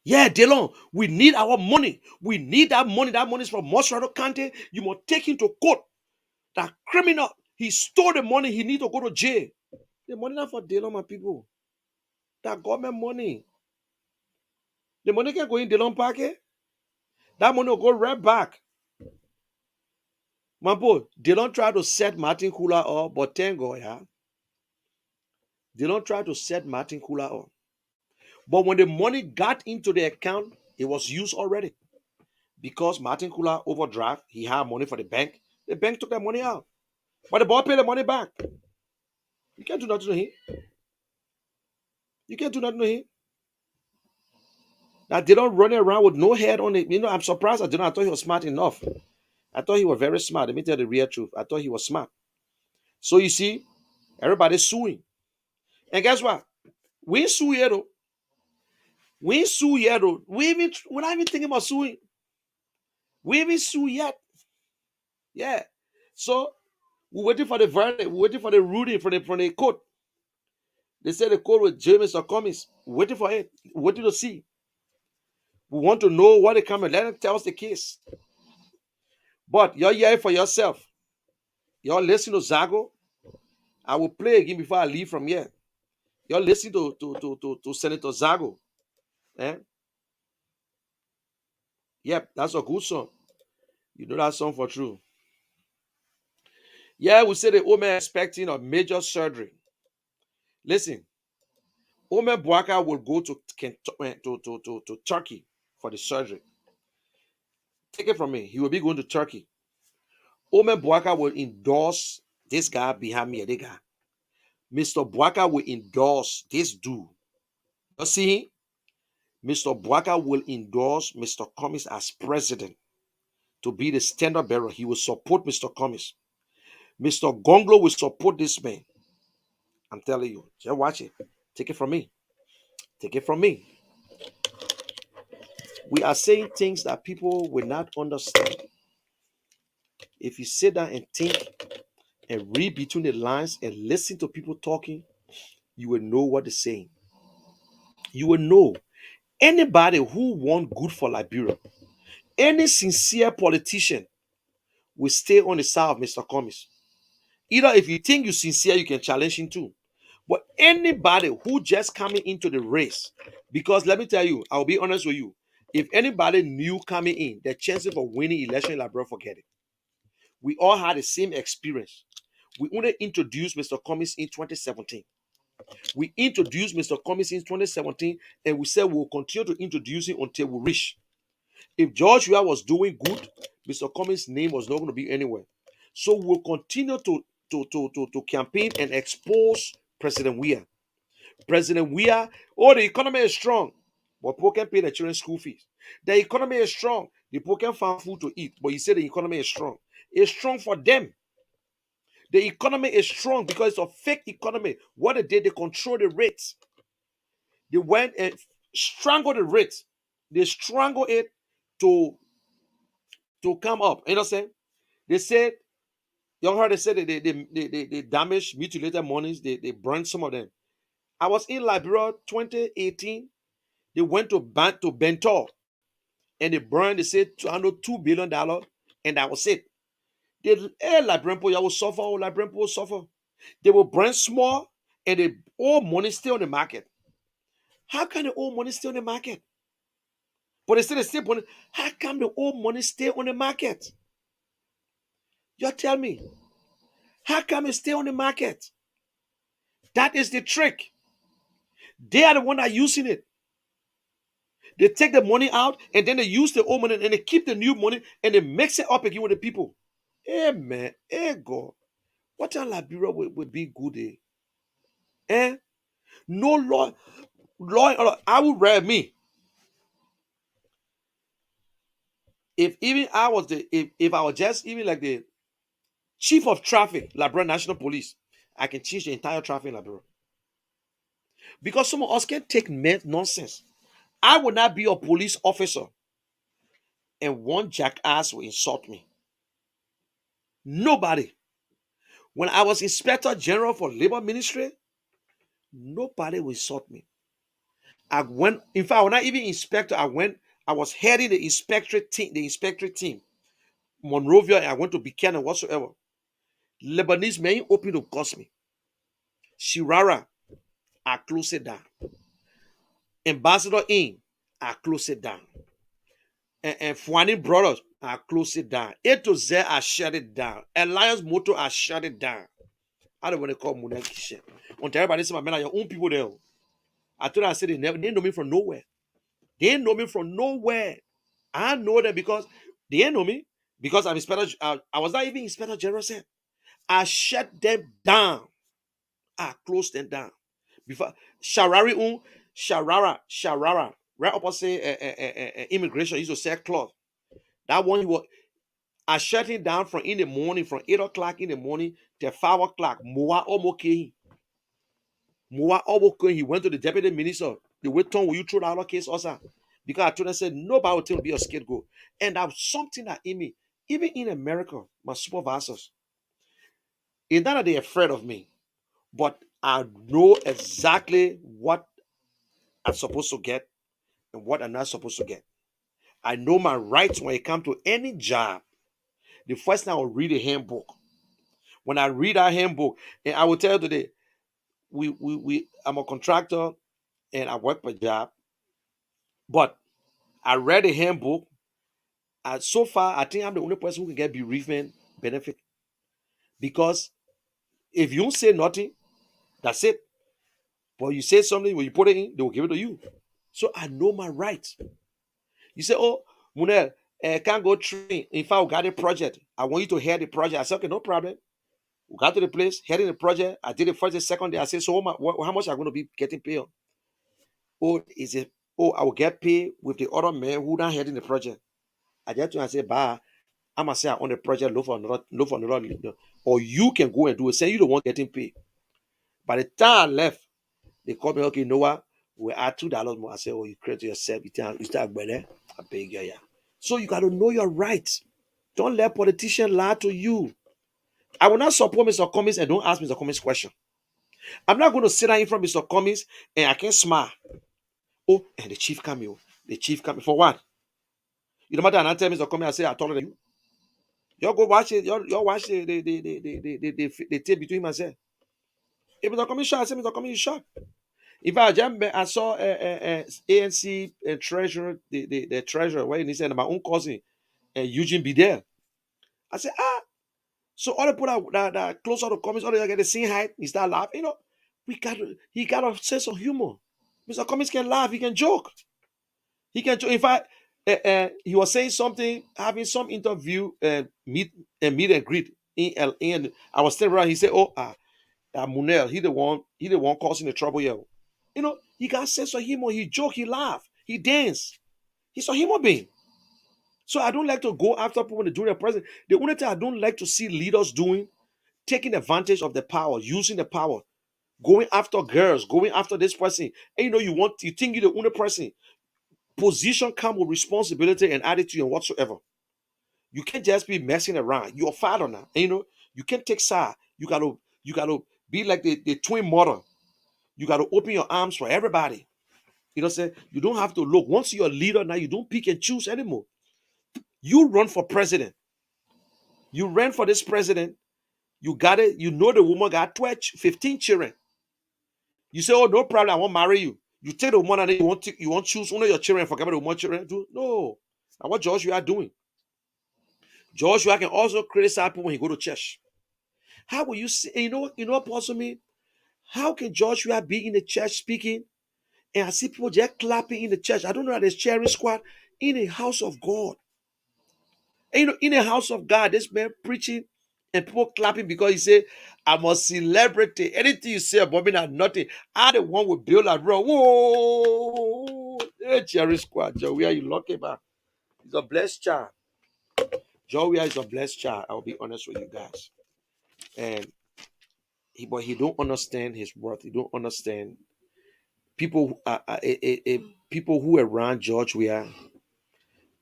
Yeah, Delon, we need our money. We need that money. That money is from Mosrado County. You must take him to court. That criminal, he stole the money. He need to go to jail. The money not for Delon, my people. That government money. The money can go in Delon Park. That money will go right back. My boy, they don't try to set Martin Kula up, but thank God, yeah. They don't try to set Martin Kula up. But when the money got into the account, it was used already. Because Martin Kula overdraft, he had money for the bank. The bank took that money out. But the boy paid the money back. You can't do nothing to him. You can't do nothing to him. Now they don't run around with no head on it. I'm surprised. I thought he was smart enough. I thought he was very smart. Let me tell you the real truth. I thought he was smart. So you see, everybody's suing. And guess what? We ain't sue yet though. We ain't sue yet though. We're not even thinking about suing. We ain't sue yet. Yeah. So we're waiting for the verdict. We're waiting for the ruling from the court. They said the court with James or Cummings. We're waiting for it. We're waiting to see. We want to know what they come and let them tell us the case. But you're here for yourself. You're listening to Zago. I will play again before I leave from here. You're listening to Senator Zago. Eh? Yep, that's a good song. You know that song for true. Yeah, we say the old man expecting a major surgery. Listen, Omer Buaka will go to Turkey for the surgery. Take it from me. He will be going to Turkey. Omer Buaka will endorse this guy behind me, the guy. Mr. Buaka will endorse this dude. You see, Mr. Buaka will endorse Mr. Cummings as president to be the standard bearer. He will support Mr. Cummings. Mr. Gonglo will support this man. I'm telling you. Just watch it. Take it from me. Take it from me. We are saying things that people will not understand. If you sit down and think and read between the lines and listen to people talking, you will know what they're saying. You will know. Anybody who want good for Liberia, any sincere politician will stay on the side of Mr. Cummings. Either if you think you're sincere, you can challenge him too. But anybody who just coming into the race, because let me tell you, I'll be honest with you. If anybody new coming in, the chances of winning election in Liberia, forget it. We all had the same experience. We only introduced Mr. Cummings in 2017. We introduced Mr. Cummings in 2017, and we said we'll continue to introduce him until we reach. If George Weah was doing good, Mr. Cummings' name was not going to be anywhere. So we'll continue to campaign and expose President Weah. President Weah, oh, the economy is strong, but people can pay their children's school fees. The economy is strong, the people can find food to eat, but you say the economy is strong. It's strong for them. The economy is strong because it's a fake economy. What they did, they control the rates. They went and strangled the rates. They strangled it to come up. You know what I'm saying? They said, you heard they said they damaged, mutilated monies. They burned some of them. I was in Liberia 2018. They went to Bentor and they burned, they said, $2 billion, and that was it. Liberian people, you will suffer, Liberian people will suffer. They will burn small and the old money stay on the market. How can the old money stay on the market? But they say the same money. How come the old money stay on the market? You tell me. How come it stay on the market? That is the trick. They are the one that are using it. They take the money out and then they use the old money and they keep the new money and they mix it up again with the people. Hey man, hey God. What a Liberia will be good, eh? Eh? No law. I would rather me. If even I was if I was just even like the chief of traffic, Liberia National Police, I can change the entire traffic in Liberia. Because some of us can take nonsense. I would not be a police officer and one jackass will insult me. Nobody. When I was Inspector General for Labor Ministry, nobody will insult me. I went, in fact, I was not even inspector. I was heading the inspectorate team, Monrovia, and I went to Buchanan whatsoever. Lebanese men open to cost me. Shirara, I close it down. Ambassador in, I close it down. And Fuani Brothers, I close it down. A to Z, I shut it down. Alliance Motor, I shut it down. I don't want to call Munel Kishen. Until everybody say, man, your own people there. I told her, I said, they know me from nowhere. They know me from nowhere. I know them because they know me. Because I'm Inspector, I was not even Inspector General said. I shut them down. I closed them down. Before Sharara, right opposite immigration, used to sell cloth. That one, I shut him down from in the morning, from 8 o'clock in the morning till 5 o'clock. Moa Omoke. He went to the deputy minister. The way Tom, will you throw that other case also? Because I told him, I said, nobody will tell me to be a scapegoat. And that was something that in me, even in America, my supervisors, it's not that they're afraid of me, but I know exactly what I'm supposed to get and what I'm not supposed to get. I know my rights when it comes to any job. The first thing I will read a handbook. When I read our handbook, and I will tell you today, I'm a contractor and I work per job, but I read the handbook. And so far, I think I'm the only person who can get bereavement benefit, because if you don't say nothing, that's it. But you say something, when you put it in, they will give it to you. So I know my rights. You say, oh, Munel, I can't go train. If I got a project, I want you to head the project. I said, okay, no problem. We got to the place, heading the project. I did the first and second day. I said, so how much are going to be getting paid? Oh, is it? Oh, I will get paid with the other man who not heading the project. I just to say, bah, I'm gonna say on the project, look for another, or you can go and do it. Say you don't want getting paid. By the time I left, they called me, okay, you know what? We add $2 more. I said, oh, you create yourself, you start better. I pay you, yeah. So you got to know your rights. Don't let politicians lie to you. I will not support Mr. Cummings and don't ask Mr. Cummings question. I'm not going to sit down in front of Mr. Cummings and I can smile. Oh, and the chief coming. The chief coming for what? You know matter, and I tell Mr. Cummings, I say I told you. You go watch it. You watch the tape between myself. If Mr. Cummings shot, I say Mr. Cummings is shot. In fact, I saw ANC treasurer, the treasurer, when he said my own cousin, Eugene be there. I said, so all the people that close out the comments, all they get the same height, he start laughing. He got a sense of humor. Mr. Cummings can laugh, he can joke. He can joke. In fact, he was saying something, having some interview, meet and greet in I was standing around. He said, oh, that Munel, he the one causing the trouble here. He got sense of humor. He joke, he laugh, he dance. He's a human being. So I don't like to go after people when they do their president. The only thing I don't like to see leaders doing, taking advantage of the power, using the power, going after girls, going after this person. And you think you're the only person. Position comes with responsibility and attitude and whatsoever. You can't just be messing around. You're a father now. And, you can't take side. You gotta be like the twin mother. You gotta open your arms for everybody. Say you don't have to look. Once you're a leader now, you don't pick and choose anymore. You run for president. You ran for this president. You got it. You know the woman got 12, 15 children. You say, oh, no problem, I won't marry you. You take the woman and then you want to choose one of your children and forget about the woman children. No. Now what Joshua doing? Joshua can also criticize people when he go to church. How will you see? You know what Apostle mean? How can Joshua be in the church speaking and I see people just clapping in the church? I don't know how there's cheering squad in the house of God. And in the house of God, this man preaching and people clapping because he said, I'm a celebrity. Anything you say about me, not nothing. I the one with build and run. Whoa! Hey, Cherry Squad, Joey, are you lucky, man? He's a blessed child. Joey is a blessed child. I'll be honest with you guys. And but he don't understand his worth. He don't understand people. People who are around Joshua,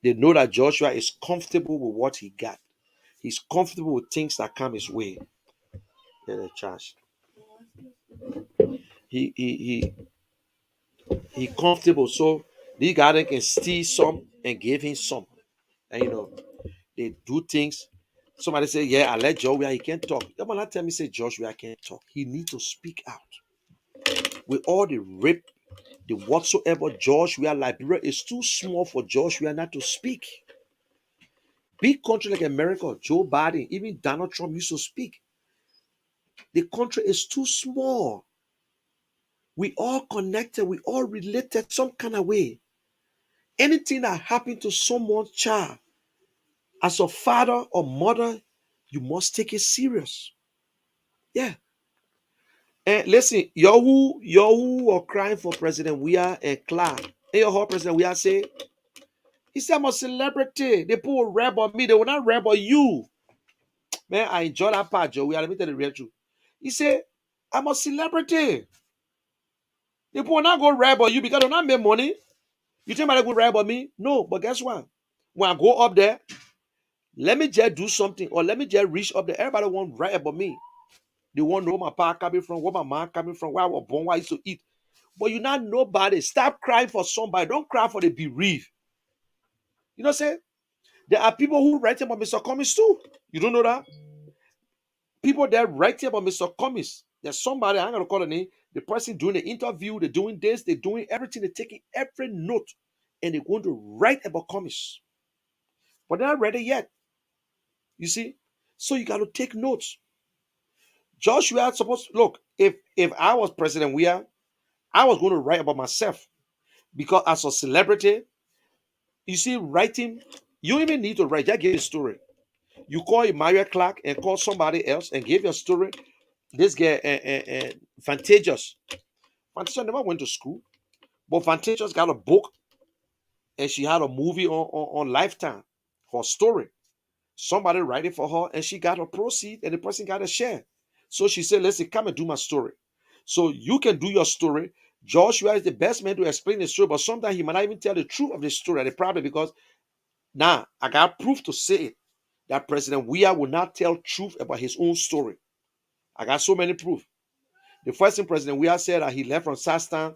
they know that Joshua is comfortable with what he got. He's comfortable with things that come his way. The church. He comfortable. So the guy can steal some and give him some. And they do things. Somebody say, yeah, I let Joshua, he can't talk. That man tell me say Joshua can't talk. He need to speak out. With all the rape, the whatsoever, Joshua, Liberia is too small for Joshua not to speak. Big country like America, Joe Biden, even Donald Trump used to speak. The country is too small. We all connected, we all related some kind of way. Anything that happened to someone's child, as a father or mother, you must take it serious. Yeah. And listen, you are crying for President Weah and Clark. And your whole President Weah say, he said, I'm a celebrity. They put a rap on me. They will not rap on you. Man, I enjoy that part, Joe. Let me tell the real truth. He said, I'm a celebrity. They will not go rap on you because they not make money. You think about it, go rap on me? No, but guess what? When I go up there, let me just do something, or let me just reach up there. Everybody want to write about me. They want to know where my pa coming from, where my mom coming from, where I was born, where I used to eat. But you're not nobody. Stop crying for somebody. Don't cry for the bereaved. You know what I'm saying? There are people who write about Mr. Cummings too. You don't know that? people there writing about Mr. Cummings. There's somebody, I'm going to call a name, the person doing the interview, they're doing this, they're doing everything, they're taking every note, and they're going to write about Cummings. But they're not ready yet. You see? So you got to take notes. Joshua supposed look, if I was President Weah, I was going to write about myself. Because as a celebrity, you see, writing, you don't even need to write, just give a story. You call Emaria Clark and call somebody else and give your story. This guy, Vantageous. Vantageous never went to school, but Vantageous got a book and she had a movie on Lifetime, her story. Somebody write it for her and she got a proceed and the person got a share. So she said, listen, come and do my story. So you can do your story. Joshua is the best man to explain the story, but sometimes he might not even tell the truth of the story. The problem because now I got proof to say it that President Weah will not tell truth about his own story. I got so many proof. The first thing President Weah said that he left from Sastan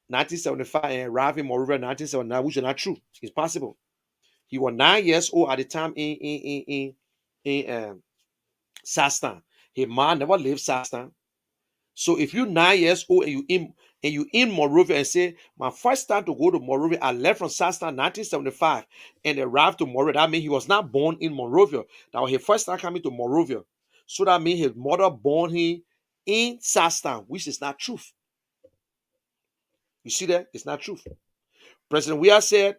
1975 and arrived in Monrovia 1979, which is not true. It's possible. He was 9 years old at the time in Sastan. His mom never left Sastan. So if you're 9 years old and you in Monrovia and say, my first time to go to Monrovia, I left from Sastan 1975 and arrived to Monrovia. That means he was not born in Monrovia. That was his first time coming to Monrovia. So that means his mother born him in Sastan, which is not truth. You see that? It's not truth. President Weah said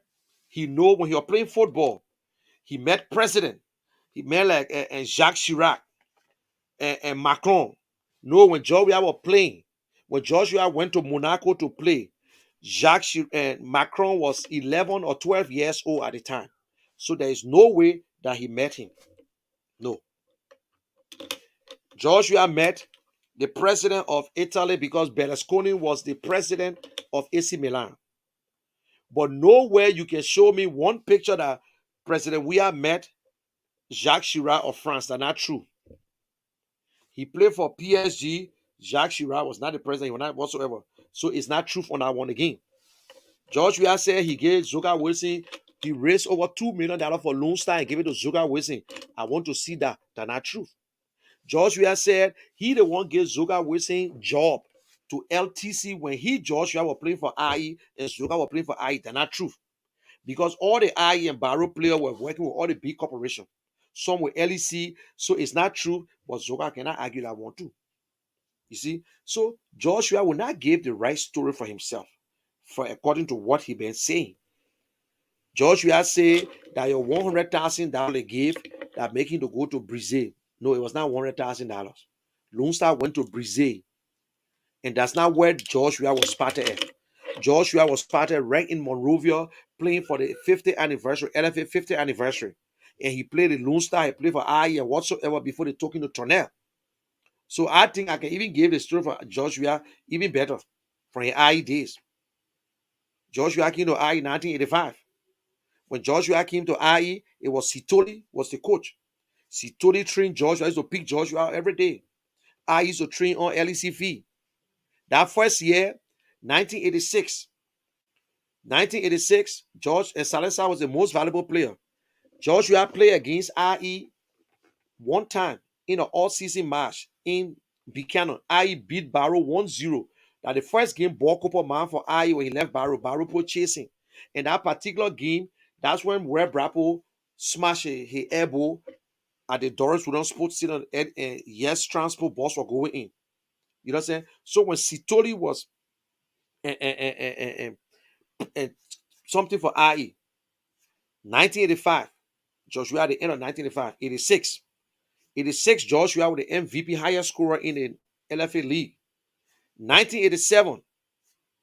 he know when he was playing football, he met president. He met like Jacques Chirac and Macron. No, when Georgia was playing, when Georgia went to Monaco to play, and Macron was 11 or 12 years old at the time. So there is no way that he met him. No. Georgia met the president of Italy because Berlusconi was the president of AC Milan. But nowhere you can show me one picture that President Weah met Jacques Chirac of France. That's not true. He played for PSG. Jacques Chirac was not the president. He was not whatsoever. So it's not truth on that one again. George Weah said he gave Zoga Wilson, he raised over $2 million for Lone Star and gave it to Zoga Wilson. I want to see that. That's not truth. George Weah said he the one gave Zoga Wilson job to LTC when George Weah was playing for IE and Zoga was playing for IE. That's not truth. Because all the IE and Barrow players were working with all the big corporations. Some with LEC. So it's not true, but Zoga cannot argue that one too. You see? So Joshua will not give the right story for himself, for according to what he been saying. Joshua say that your $100,000 they gave that making to go to Brazil. No, it was not $100,000. Lone Star went to Brazil. And that's not where Joshua was spotted at. Joshua was spotted right in Monrovia playing for the 50th anniversary, LFA 50th anniversary. And he played in Lone Star, he played for IE and whatsoever before they took him to Tornell. So I think I can even give the story for Joshua even better from his IE days. Joshua came to IE in 1985. When Joshua came to IE, it was Sitoli was the coach. Sitoli trained Joshua. I used to pick Joshua every day. I used to train on LECV. That first year, 1986, George and Salazar was the most valuable player. Joshua played against IE one time in an all-season match in Buchanan. IE beat Barrow 1-0. That the first game, ball couple man for IE when he left Barrow. Barrow put chasing. In that particular game, that's when Red Brappo smashed his elbow at the Doris Wooden Sports Center. Yes, transport bus were going in. You know what I'm saying? So when Sitoli was something for IE, 1985, Joshua at the end of 1985, 86, Joshua with the MVP highest scorer in the LFA league. 1987,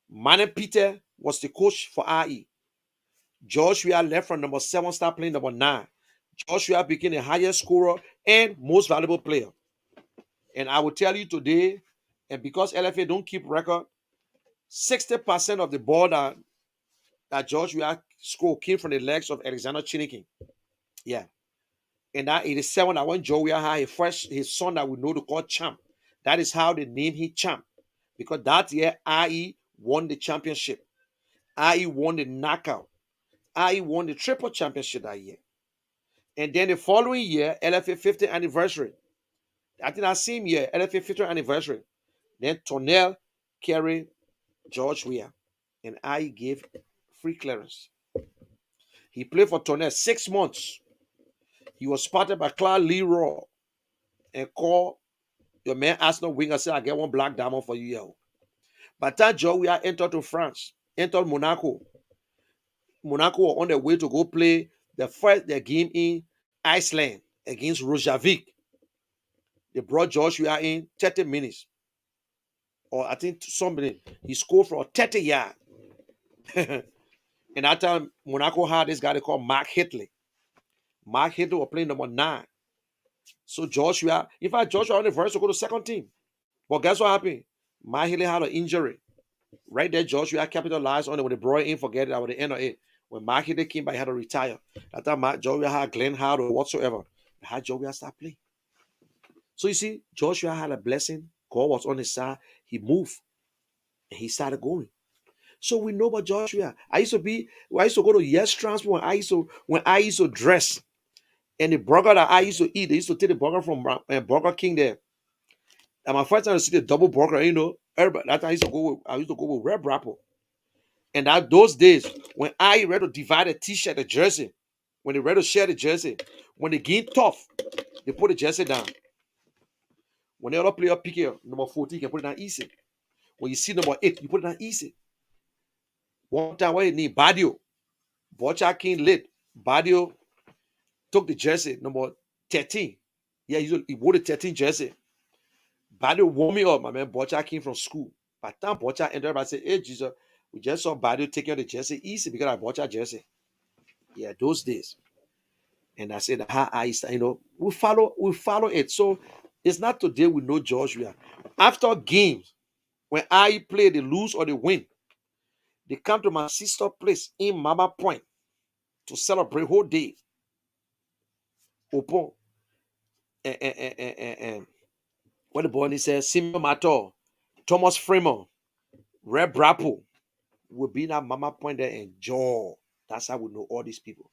Manon Peter was the coach for IE. Joshua left from number 7, started playing number 9. Joshua became the highest scorer and most valuable player. And I will tell you today, and because LFA don't keep record, 60% of the ball that Joshua scored came from the legs of Alexander Chinikin. Yeah. And that 87, that when Joshua had his son that we know to call Champ. That is how they named him Champ. Because that year, IE won the championship. IE won the knockout. IE won the triple championship that year. And then the following year, LFA 50th anniversary. I think that same year, at the 50th anniversary, then Tornell carried George Weah, and I gave free clearance. He played for Tornell 6 months. He was spotted by Claude Leroy and called your man Arsenal winger, said, I get one black diamond for you, yo. By the time George Weah entered to France, entered Monaco. Monaco were on their way to go play their game in Iceland against Reykjavik. They brought George Weah in 30 minutes. Or I think somebody, he scored for 30 yards. And that time, Monaco had this guy they called Mark Hitley. Mark Hitley was playing number 9. So Joshua, in fact, Joshua on the verse to go to second team. But guess what happened? Mark Hitley had an injury. Right there, Joshua capitalized on it when they brought in, forget it, at the end of it. When Mark Hitley came back, he had to retire. That time, Joshua had Glenn Howard or whatsoever. Had Joshua start playing. So you see, Joshua had a blessing. God was on his side. He moved. And he started going. So we know about Joshua. I used to go to Yes Transport when I used to dress. And the burger that I used to eat, they used to take the burger from Burger King there. And my first time to see the double burger, everybody, that time I used to go with Red Rapple. And that those days, when I ready to divide a t-shirt, a jersey, when they ready to share the jersey, when they get tough, they put the jersey down. When the other player pick it, number 14, you can put it down easy. When you see number 8, you put it down easy. One time when you need Badio, Bocha King lit. Badio took the jersey, number 13. Yeah, he wore the 13 jersey. Badio warmed me up, my man. Bocha came from school. By the time Bocha entered, everybody said, hey, Jesus, we just saw Badio taking the jersey easy because I Bocha jersey. Yeah, those days. And I said, how I, we follow it. So it's not today we know Joshua. After games, when I play, they lose or they win, they come to my sister place in Mama Point to celebrate whole day. Open. And what the boy says, Simeon Mato, Thomas Freeman, Red Brappo will be in that Mama Point there and Joe. That's how we know all these people.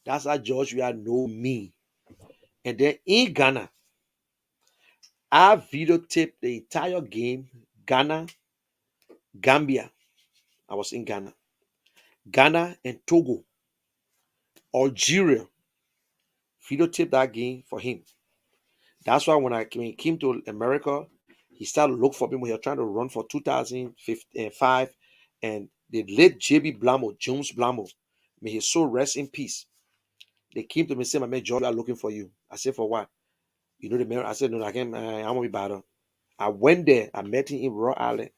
That's how Joshua know me. And then in Ghana, I videotaped the entire game. Ghana, Gambia. I was in Ghana. Ghana and Togo. Algeria. Videotaped that game for him. That's why when he came to America, he started to look for me when he was trying to run for 2005. And the late J.B. Blamo, Jones Blamo, may his soul rest in peace. They came to me and said, my man, George, we are looking for you. I said, for what? You know the man? I said, no, I can't. I want to be better. I went there. I met him in Raw Island.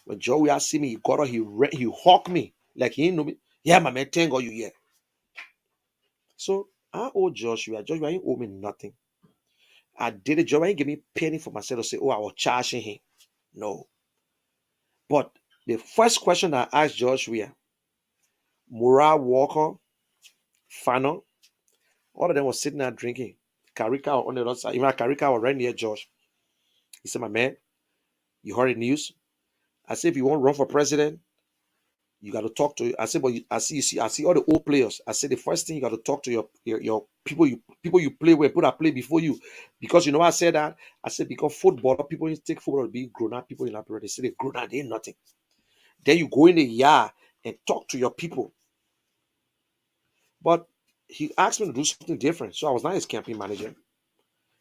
When Joey see me, he got up, he hawked me like he didn't know me. Yeah, my man, thank God you here. So I owe Joshua. Joshua ain't owe me nothing. I did it. Joshua ain't give me a penny for myself to say, oh, I was charging him. No. But the first question I asked Joshua, Mura Walker, Fano, all of them was sitting there drinking. Karika on the other side. Even Karika was right near Josh. He said, my man, you heard the news? I said, if you want to run for president, you got to talk to. I said, but I see all the old players. I said the first thing you got to talk to your people you play with, people that play before you, because you know I said that. I said because football people take football to be grown up people in Liberia. They say they grown up, they ain't nothing. Then you go in the yard and talk to your people. But he asked me to do something different, so I was not his campaign manager.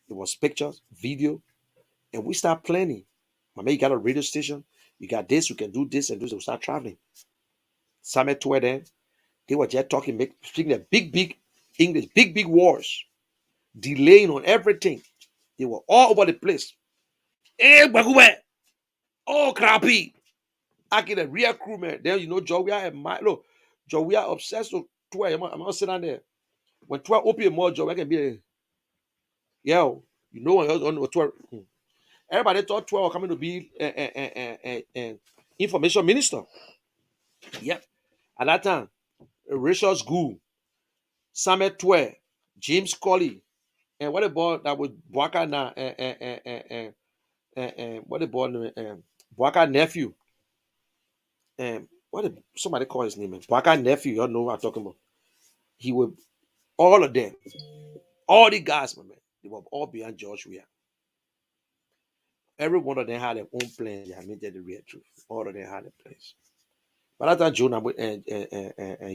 It was pictures, video, and we start planning. My man, you got a radio station. You got this. You can do this and do this. We start traveling. Summit tour then. They were just talking, speaking the big English, big words, delaying on everything. They were all over the place. Hey, Bagube! Oh, crappy! I get a real crew, man. Then you know, Joey and Milo. Joey are obsessed with tour. I'm not sitting down there. When tour open more, Joey can be, yo, you know, on tour. Everybody thought tour was coming to be an information minister. Yep. At that time, Richard School, Samuel Twe, James Colley, and what about that with Boaka now? What about Boaka nephew? What did somebody call his name? Boaka nephew. You all know what I'm talking about. He would all of them, all the guys, my man. They were all behind George Weah. Every one of them had their own plans. Yeah, I mean, that's the real truth. All of them had their plans. But I thought Joe and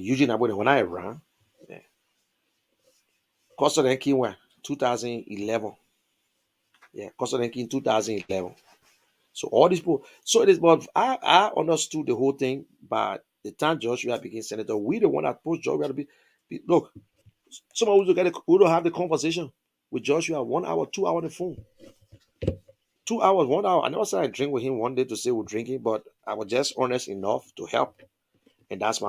Eugene Abu, when I ran, yeah. Costa then came when 2011. Yeah, Costa then came in 2011. So all these people, so it is, but I understood the whole thing. But the time Joshua became senator, we the one that pushed Joshua to be look. Someone who don't have the conversation with Joshua 1 hour, 2 hour on the phone. 2 hours, 1 hour. I never said I drink with him one day to say we're drinking, but I was just honest enough to help. And that's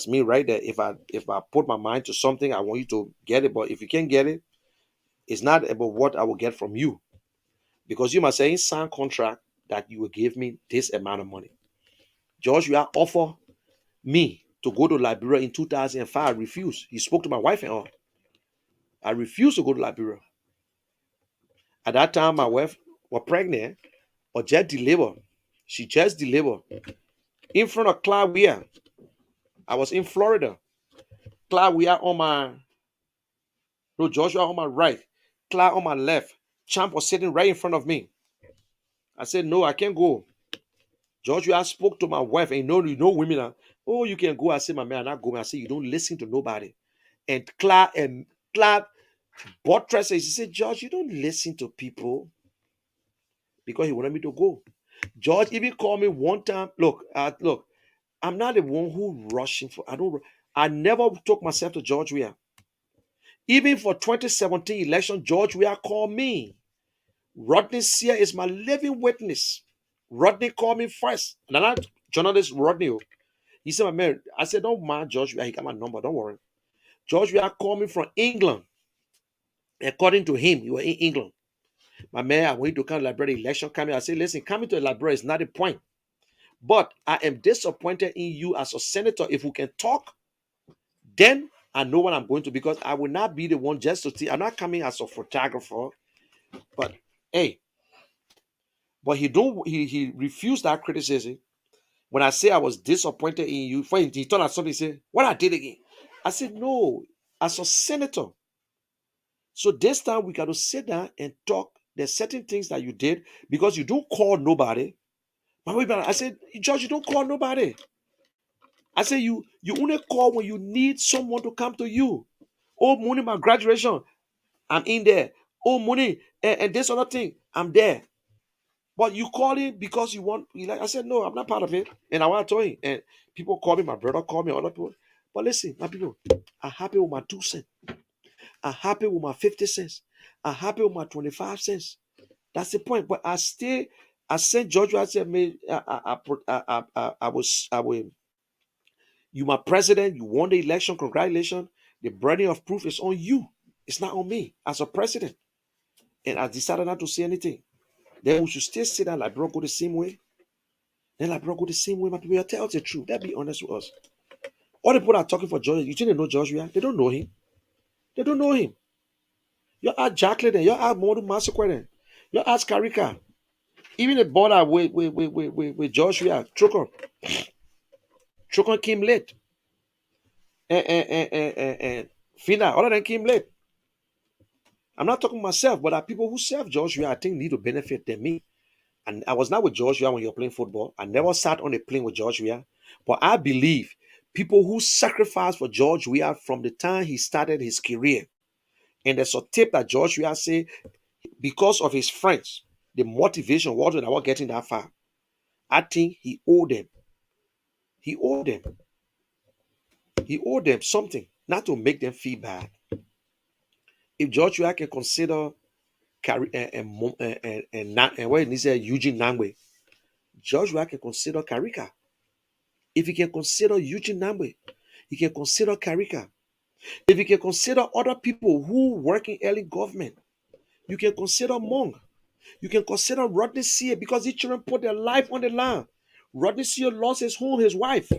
me right there. If I put my mind to something, I want you to get it. But if you can't get it, it's not about what I will get from you. Because you must say in sign contract that you will give me this amount of money. Joshua offered me to go to Liberia in 2005. I refused. He spoke to my wife and all. I refused to go to Liberia. At that time, my wife was pregnant or just delivered. She just delivered in front of Claudia. I was in Florida. Claudia on my, no, Joshua on my right, Clyde on my left. Champ was sitting right in front of me. I said, no, I can't go. Joshua spoke to my wife, and you know women are, oh, you can go. I said, my man, I'm not going. I said, you don't listen to nobody. And Clyde buttressed. He said, George, you don't listen to people, because he wanted me to go. George even called me one time. Look, I'm not the one who rushing for. I never took myself to George Weah. Even for 2017 election, George Weah called me. Rodney Sear is my living witness. Rodney called me first. And another journalist, Rodney, he said, my man, I said, don't mind George Weah. He got my number. Don't worry. George Weah called me from England. According to him, he was in England. My man, I went to come to Liberia election. Coming, I said, listen, coming to Liberia is not the point. But I am disappointed in you as a senator. If we can talk, then I know what I'm going to, because I will not be the one just to see. I'm not coming as a photographer, but hey, but he refused that criticism. When I say I was disappointed in you, for he turned at something, he said, what I did again? I said, no, as a senator. So this time we got to sit down and talk. There's certain things that you did because you don't call nobody. I said, George, you don't call nobody. I said, you only call when you need someone to come to you. Oh, money, my graduation, I'm in there. Oh, money, and this other thing, I'm there. But you call it because you want. I said, no, I'm not part of it. And I want to tell you. And people call me, my brother call me, other people. But listen, my people, I'm happy with my 2 cents. I'm happy with my 50 cents. I'm happy with my 25 cents. That's the point. But I sent Georgia. I said, man, I will. You my president. You won the election. Congratulations. The burden of proof is on you. It's not on me as a president. And I decided not to say anything. Then we should still sit down like bro go the same way. Then like bro go the same way. My people, tell us the truth. Let's be honest with us. All the people that are talking for Georgia, you think they know Georgia? They don't know him. They don't know him. You ask Jacqueline, then you ask Modu Massacre, you ask Karika. Even the border with Joshua, Trukon came late. And Fina, all of them came late. I'm not talking myself, but there are people who serve Joshua, I think, need to benefit than me. And I was not with Joshua when you're playing football. I never sat on a plane with Joshua. But I believe people who sacrificed for George Weah from the time he started his career. And there's a tip that George Weah say, because of his friends, the motivation was when I was getting that far. I think he owed them. He owed them. He owed them something, not to make them feel bad. If George Weah can consider and when he said Eugene Nangwe, George Weah can consider Karika. If he can consider Eugene Nangwe, he can consider Karika. If you can consider other people who work in early government, you can consider Mong. You can consider Rodney Sear, because these children put their life on the line. Rodney Sear lost his home, his wife.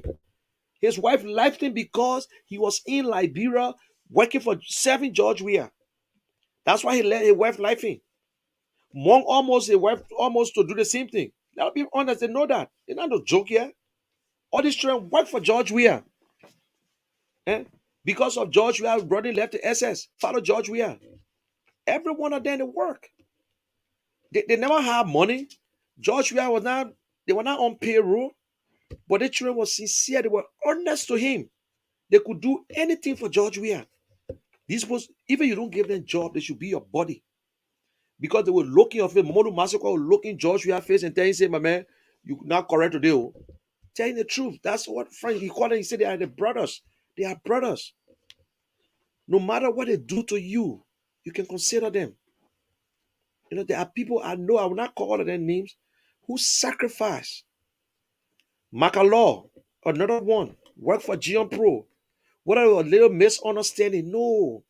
His wife left him because he was in Liberia working for serving George Weah. That's why he let his wife life in. Mong almost his wife almost to do the same thing. Let's be honest, they know that. It's not no joke here. All these children work for George Weah. Because of George Weah, Rodney left the SS, follow George Weah. Every one of them they work. They never had money. Joshua was not, they were not on payroll, but the children were sincere. They were honest to him. They could do anything for George Weah. This was, even you don't give them job, they should be your body. Because they were looking of him. Momodu Massacre was looking George Weah face and telling him, say, my man, you not correct today. Oh. Telling the truth. That's what friends, he called them, he said they are the brothers. They are brothers. No matter what they do to you, you can consider them. You know, there are people I know, I will not call their names, who sacrifice. Macalaw, another one, work for Gion Pro. What a little misunderstanding. No.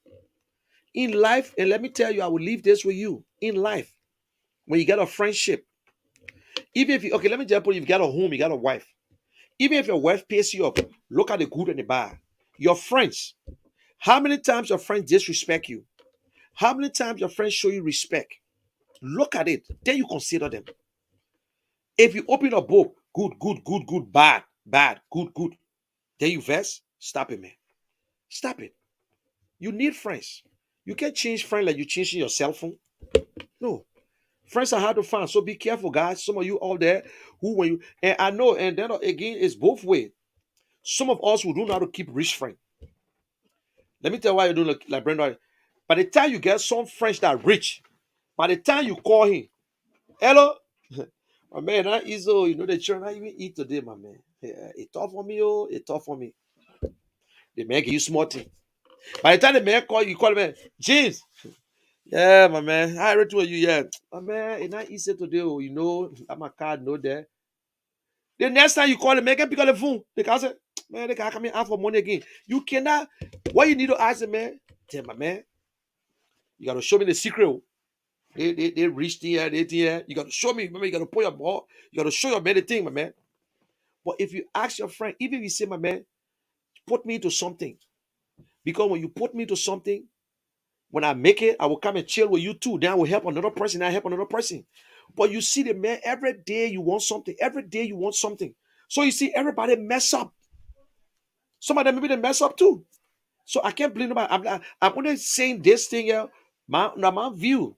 In life, and let me tell you, I will leave this with you. In life, when you get a friendship, even if you, okay, let me just put you got a home, you got a wife. Even if your wife pays you up, look at the good and the bad. Your friends, how many times your friends disrespect you? How many times your friends show you respect? Look at it. Then you consider them. If you open a book, good, good, good, good, bad, bad, good, good. Then you verse, stop it, man. Stop it. You need friends. You can't change friends like you changing your cell phone. No. Friends are hard to find. So be careful, guys. Some of you all there who when you and I know, and then again, it's both ways. Some of us who don't know how to keep rich friends. Let me tell you why you don't look like Brenda. By the time you get some friends that are rich, by the time you call him, hello, my man, that is you know the children not even eat today, my man. Yeah, it tough for me, oh, it tough for me. The man give you small thing. By the time the man call you, call the man, James. Yeah, my man. Hi, read to you. Yeah, my man. It's not easy today. Oh, you know, I'm a card. No there. The next time you call the man, can pick up the phone. The guy say, man, the guy coming out for money again. You cannot. What you need to ask the man? Tell my man, you gotta show me the secret. Oh. They reached here, they here. You gotta show me. Remember, you gotta put your ball. You gotta show your man the thing, my man. But if you ask your friend, even if you say, my man, put me into something, because when you put me to something, when I make it, I will come and chill with you too. Then I will help another person. I help another person. But you see the man, every day you want something. Every day you want something. So you see everybody mess up. Some of them maybe they mess up too. So I can't blame nobody. I'm only saying this thing here, my view.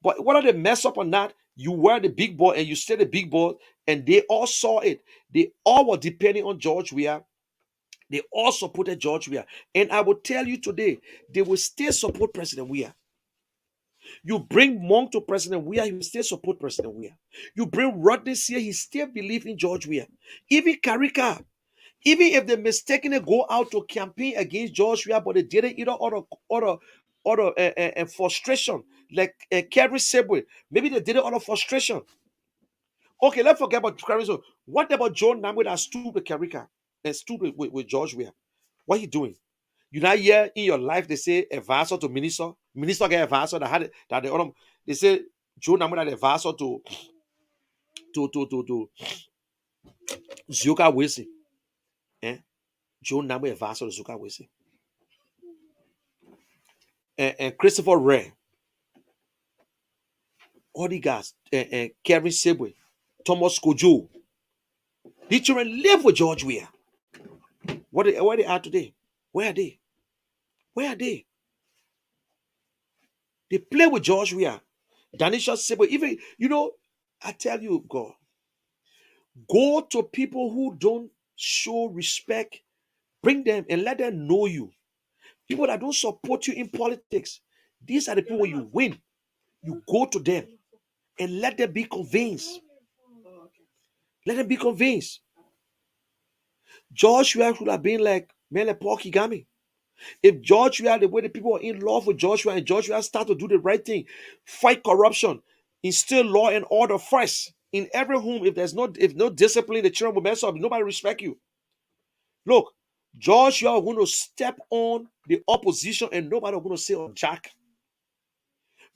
But whether they mess up or not, you were the big boy and you stay the big boy, and they all saw it. They all were depending on George Weah. They all supported George Weah. And I will tell you today, they will still support President Weah. You bring Monk to President Weah, he will still support President Weah. You bring Rodney here, he still believes in George Weah. Even Karika, even if they mistakenly go out to campaign against George Weah, but they did it either out of frustration, like Kerry Sebwe. Maybe they did it out of frustration. Okay, let's forget about Kerry. So what about Joe Namwe that stood with Karika and stood with George Weah? What he doing? You not hear in your life they say advisor to minister. Minister get advisor that had it, that the other they say Joe Namwe that advisor to Zioka Wilson. Eh? Joe Namwe advisor to Zioka Wilson. And Christopher Ray, all the guys, and Kevin Sebwe, Thomas Kojo. These children live with George Weah. Where they are today? Where are they? Where are they? They play with George Weah. Danisha Sebwe. Even, you know, I tell you, God, go to people who don't show respect. Bring them and let them know you. People that don't support you in politics. These are the people you win. You go to them and let them be convinced. Let them be convinced. George Weah should have been like Paul Kagame. If George Weah, the way the people are in love with George Weah, and George Weah start to do the right thing, fight corruption, instill law and order first in every home. If no discipline, the children will mess up. Nobody respect you. Look, George Weah going to step on the opposition, and nobody going to say on Jack.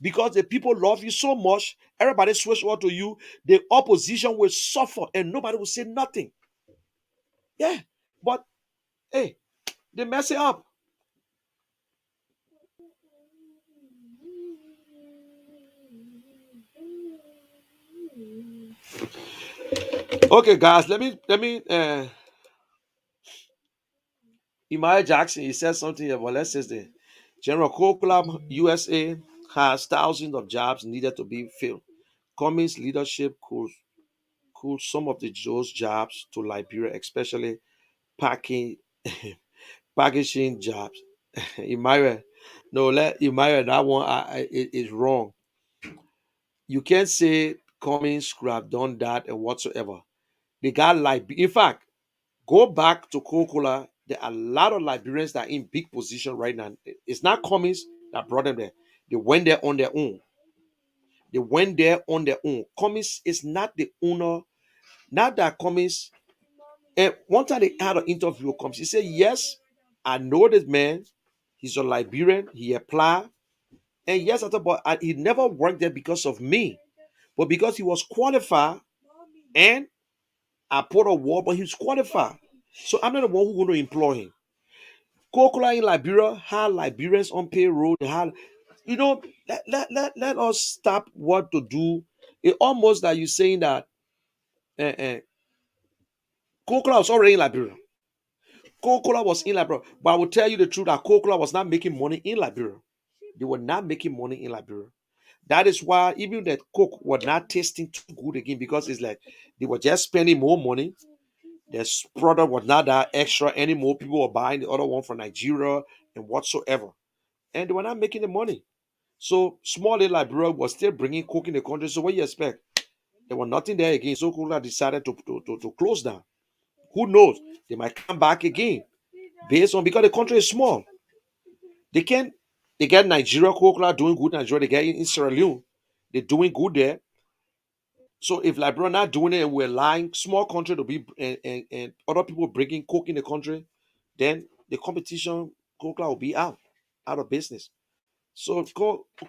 Because the people love you so much, everybody switch over to you. The opposition will suffer, and nobody will say nothing. Yeah, but hey, they mess it up. Okay, guys, let me Emmanuel Jackson, he said something about, let's say the General Coal USA has thousands of jobs needed to be filled. Cummings' leadership could some of those jobs to Liberia, especially packing, packaging jobs. Imira, no, let Imira, that one is wrong. You can't say Cummings could have done that and whatsoever. They got like, in fact, go back to Coca-Cola. There are a lot of Liberians that are in big position right now. It's not Cummings that brought them there. They went there on their own. They went there on their own. Cummings is not the owner. Not that Cummings. And one time they had an interview with Cummings. He said, "Yes, I know this man. He's a Liberian. He applied. And yes, I thought, but he never worked there because of me, but because he was qualified and I put a wall, but he was qualified. So I'm not the one who's going to employ him. Coca-Cola in Liberia had Liberians on payroll. They had, let us stop what to do. It almost like you saying that Coca-Cola was already in Liberia. Coca-Cola was in Liberia. But I will tell you the truth that Coca-Cola was not making money in Liberia. They were not making money in Liberia. That is why even that Coke was not tasting too good again because it's like they were just spending more money. Their product was not that extra anymore. People were buying the other one from Nigeria and whatsoever. And they were not making the money. So small little Liberia was still bringing Coke in the country. So what you expect? There was nothing there again. So Coca decided to close down. Who knows? They might come back again based on because the country is small. They can they get Nigeria Coca doing good in Nigeria. They get in Sierra Leone. They're doing good there. So if Liberia not doing it and we're lying, small country to be and other people bringing coke in the country, then the competition Coca will be out of business. So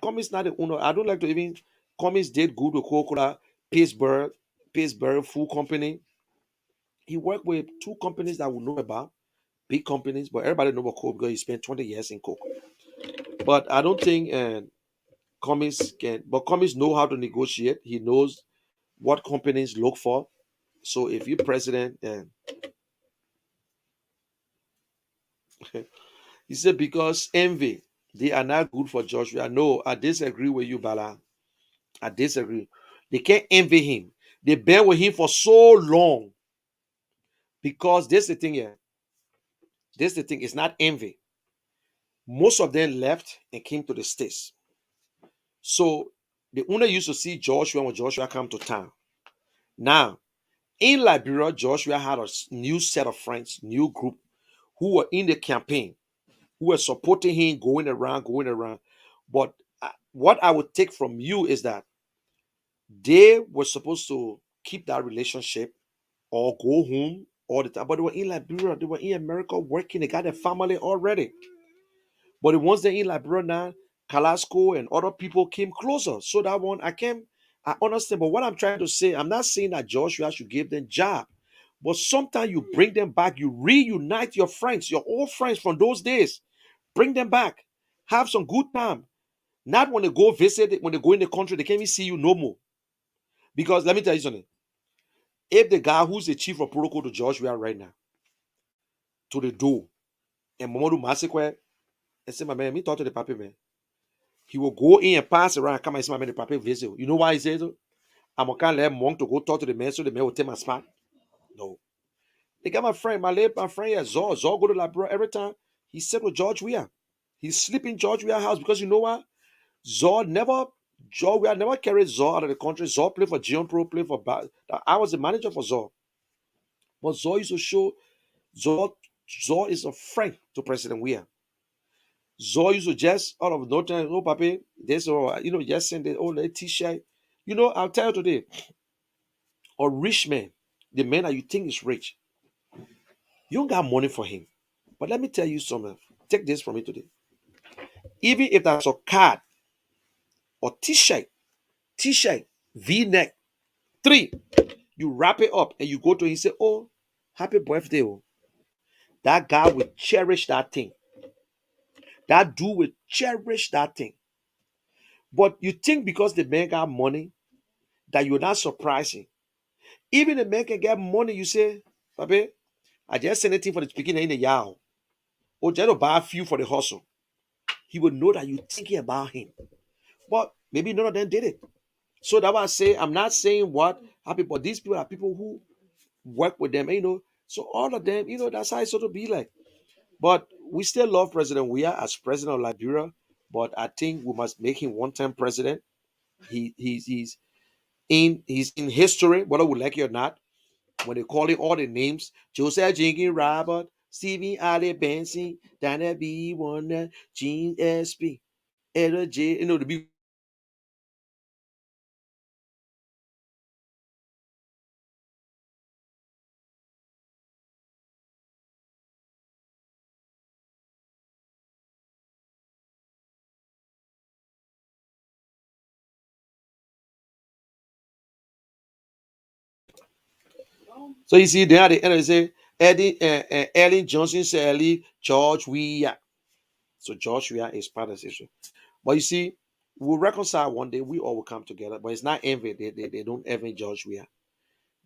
Cummings not the owner. I don't like to even Cummings did good with Coca-Cola, Pittsburgh Food Company. He worked with two companies that we know about, big companies, but everybody know about Coke because he spent 20 years in Coke. But I don't think Cummings can. But Cummings know how to negotiate. He knows what companies look for. So if you're president, then he said because envy, they are not good for Joshua. No, I disagree with you, Bala. I disagree. They can't envy him. They been with him for so long because this is the thing here. This is the thing. It's not envy. Most of them left and came to the States. So the owner used to see Joshua when Joshua come to town. Now, in Liberia, Joshua had a new set of friends, new group who were in the campaign, who were supporting him, going around, going around. But what I would take from you is that they were supposed to keep that relationship or go home all the time. But they were in Liberia, they were in America working, they got a family already. But the ones that in Liberia now, Calasco and other people came closer. So that one, I understand. But what I'm trying to say, I'm not saying that Joshua should give them job. But sometimes you bring them back, you reunite your friends, your old friends from those days. Bring them back. Have some good time. Not when they go visit, when they go in the country, they can't even see you no more. Because let me tell you something. If the guy who's the chief of protocol to Joshua right now, to the door, and Mamadou Masekwe, and say, my man, me talk to the papi, man. He will go in and pass around, come and say, my man, the papi visit. You know why he says it? I'm going to let Monk to go talk to the man so the man will take my spot. No. They got my friend, my friend here, Zor. Zor go to Liberia every time. He sit with George Weah. He sleep in George Weah house because you know what? Zor we had never carried Zor out of the country. Zor played for Gion Pro, played for I was the manager for Zor. But Zor used to show Zor is a friend to President Weah. Zor used to just out of no time, oh papi, this or just send the old t-shirt. I'll tell you today, a rich man, the man that you think is rich, you don't got money for him. But let me tell you something. Take this from me today. Even if that's a card or t-shirt, V-neck, 3, you wrap it up and you go to him and say, oh, happy birthday. Oh. That guy will cherish that thing. That dude will cherish that thing. But you think because the man got money that you're not surprising. Even the man can get money, you say, Papi, I just send anything for the beginning in the yard. Or just to buy a few for the hustle. He will know that you're thinking about him. But maybe none of them did it. So that's why I say I'm not saying what happy, but these people are people who work with them, So all of them, that's how it's sort of be like. But we still love President Weah as president of Liberia, but I think we must make him one-time president. He's in history, whether we like it or not. When they call him all the names, Joseph Jenkins Robert, Stephen Ali Benson, Dana B. Warner, Gene S.P., Ella J. The big. So you see, there at the end they say Ellen Johnson Sally, George Weah. So George Weah is part of this issue. But you see, we'll reconcile one day. We all will come together. But it's not envy. They don't envy George Weah.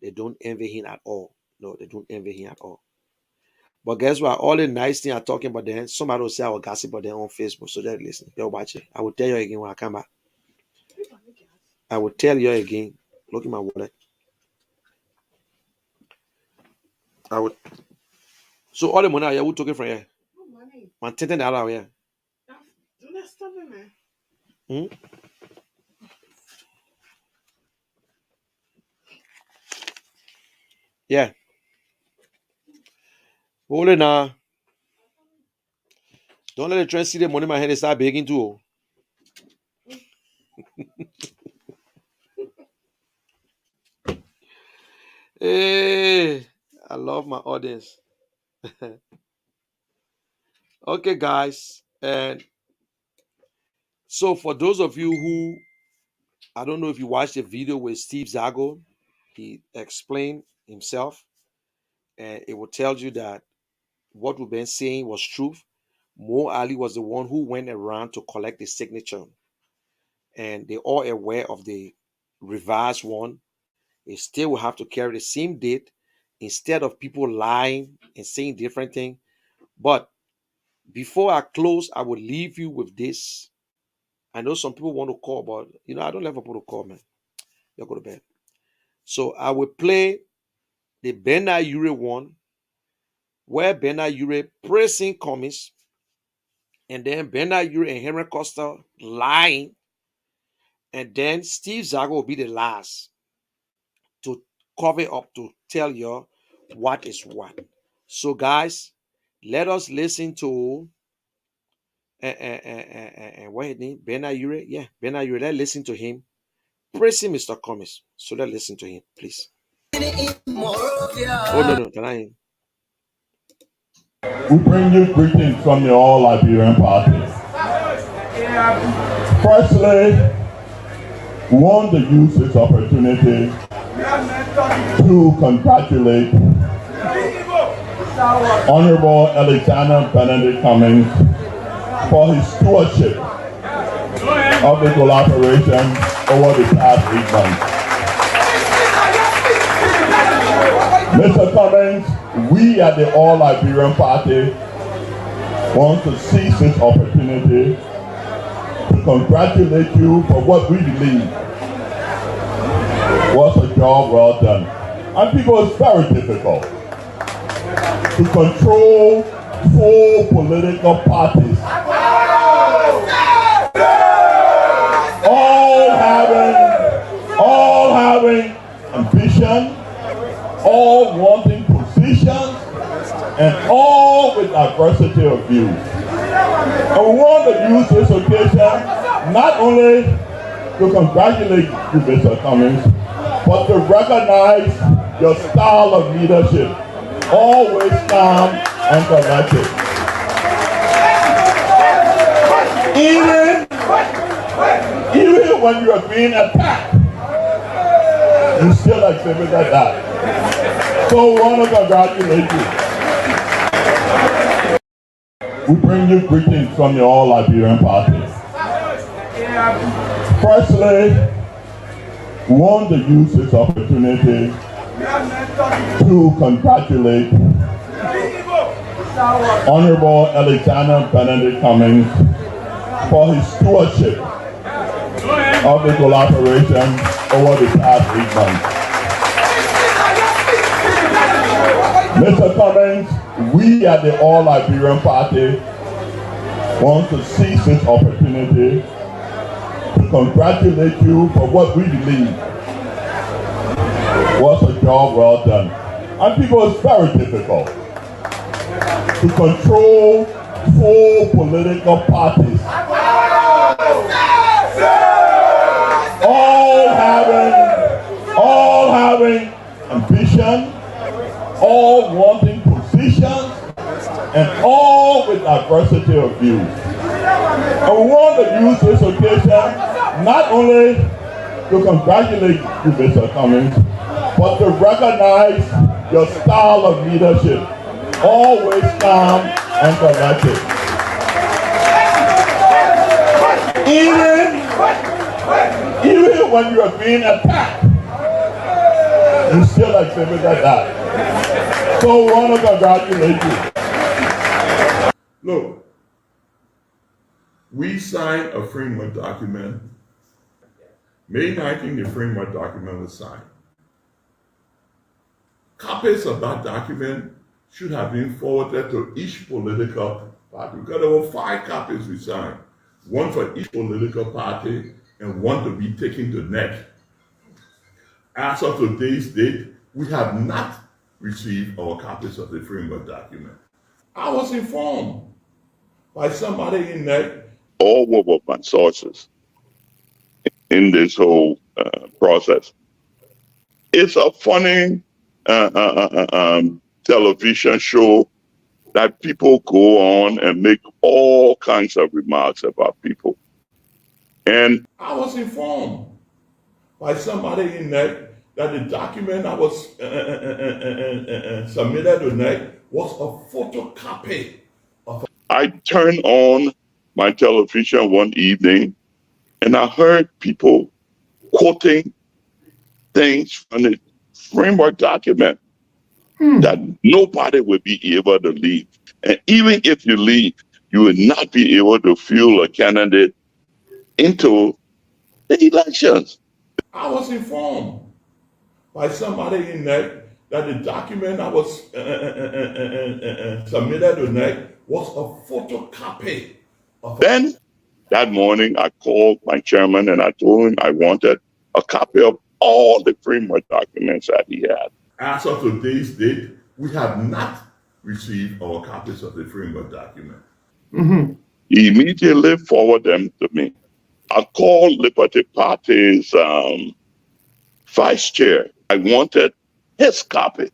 They don't envy him at all. No, they don't envy him at all. But guess what? All the nice things I'm talking about them, somebody will say I will gossip about them on Facebook. So they're listening. They'll watch it. I will tell you again when I come back. I will tell you again. Look at my wallet. I would. So all the money out here, who took it from here? $10 out here. Do that stuff in there. Yeah. Hold it now. Don't let the trend see the money in my hand and start begging too. Hey, I love my audience. Okay, guys. And so for those of you who, I don't know if you watched the video with Steve Zago, he explained himself, and it will tell you that what we've been saying was truth. Mo Ali was the one who went around to collect the signature, and they're all aware of the revised one. They still will have to carry the same date instead of people lying and saying different things. But before I close, I will leave you with this. I know some people want to call, but I don't let people to call, man. You go to bed. So I will play the Bernard Ure one, where Bernard Ure praising Cummings, and then Bernard Ure and Henry Costa lying, and then Steve Zago will be the last to cover up to tell you what is what. So guys, let us listen to what his name? Bernard Ure. Yeah, Bernard Ure. Let's listen to him praising Mr. Cummings. So let's listen to him, please. Oh no, not him. We bring you greetings from the All Liberian Party. Firstly, we want to use this opportunity to congratulate Honorable Alexander Benedict Cummings for his stewardship of the collaboration over the past 8 months. Mr. Cummings, we at the All Liberian Party want to seize this opportunity to congratulate you for what we believe was a job well done. And people, it's very difficult to control 4 political parties, all having ambition, all wanting positions, and all with diversity of views. And we want to use this occasion not only to congratulate you, Mr. Cummings, but to recognize your style of leadership, always calm and collected. Even when you are being attacked, you still exhibit that. So we want to congratulate you. We bring you greetings from the All Liberian Party. Firstly, we want to use this opportunity to congratulate Honorable Alexander Benedict Cummings for his stewardship of the collaboration over the past 8 months. Mr. Cummings, we at the All Liberian Party want to seize this opportunity to congratulate you for what we believe was a job well done. And people, it's very difficult to control 4 political parties, all having ambition, all wanting positions, and all with diversity of views. And we want to use this occasion not only to congratulate you, Mr. Cummings, but to recognize your style of leadership, always calm and collected. Even when you are being attacked, you still exhibit that. So we want to congratulate you. Look, we signed a framework document. May 19th, the framework document was signed. Copies of that document should have been forwarded to each political party, because there were 5 copies we signed, 1 for each political party and 1 to be taken to NEC. As of today's date, we have not received our copies of the framework document. I was informed by somebody in NEC. All were my sources in this whole process. It's a funny television show that people go on and make all kinds of remarks about people. And I was informed by somebody in NEC that the document that was submitted to NEC was a photocopy of. I turned on my television one evening and I heard people quoting things from the framework document that nobody would be able to leave. And even if you leave, you would not be able to fuel a candidate into the elections. I was informed by somebody in NEC that the document that was submitted to NEC was a photocopy of. Then that morning, I called my chairman and I told him I wanted a copy of all the framework documents that he had. As of today's date, we have not received our copies of the framework document. He immediately forwarded them to me. I called Liberty Party's vice chair. I wanted his copy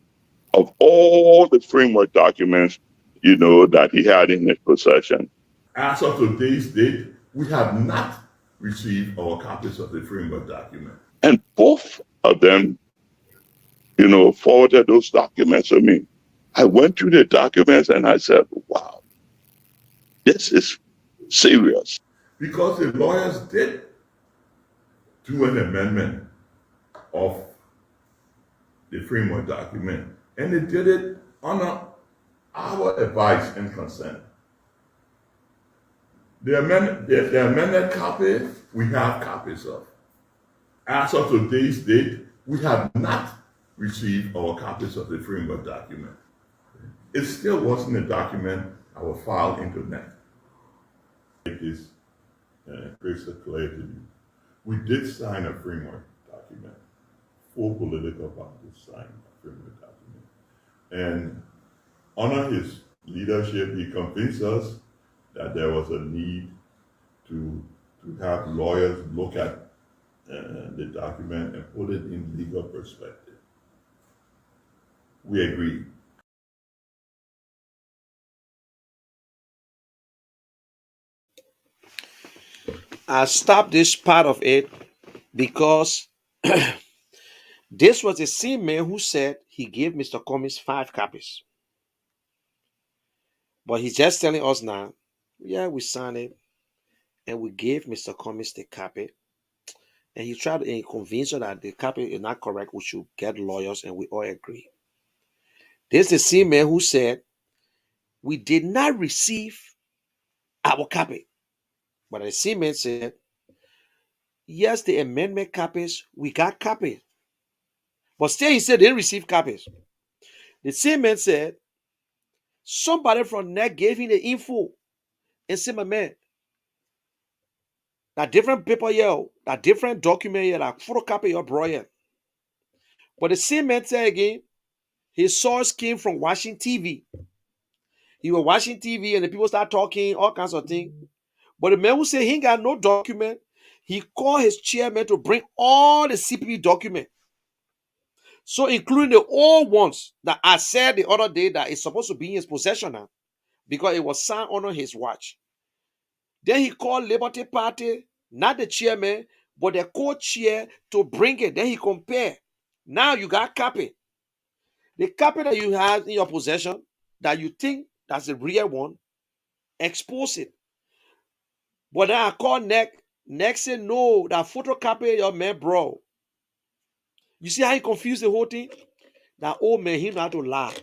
of all the framework documents, that he had in his possession. As of today's date, we have not received our copies of the framework document. And both of them, forwarded those documents to me. I went through the documents and I said, wow, this is serious. Because the lawyers did do an amendment of the framework document, and they did it under our advice and consent. The amended copy, we have copies of. As of today's date, we have not received our copies of the framework document. It still wasn't a document that was filed into NEC. Make this crystal clear to you. We did sign a framework document. 4 political parties signed a framework document. And under his leadership, he convinced us that there was a need to have lawyers look at the document and put it in legal perspective. We agreed. I stopped this part of it because this was the same man who said he gave Mr. Cummings 5 copies. But he's just telling us now, yeah, we signed it and we gave Mr. Cummings the copy. And he tried to convince us that the copy is not correct. We should get lawyers, and we all agree. This is the same man who said we did not receive our copy. But the same man said, Yes, the amendment copies, we got copies. But still, he said they didn't receive copies. The same man said somebody from NEC gave him the info and said, my man, that different paper here, that different document here, that photocopy your bro here. But the same man said again, his source came from watching TV. He was watching TV and the people start talking, all kinds of things. But the man who said he ain't got no document, he called his chairman to bring all the CPP document. So including the old ones that I said the other day that is supposed to be in his possession now, because it was signed under his watch. Then he called Liberty Party, not the chairman, but the co-chair to bring it. Then he compared. Now you got copy. The copy that you have in your possession that you think that's the real one, expose it. But then I called NEC. NEC said, no, that photocopy your man, bro. You see how he confused the whole thing? That old man, he know how to lie.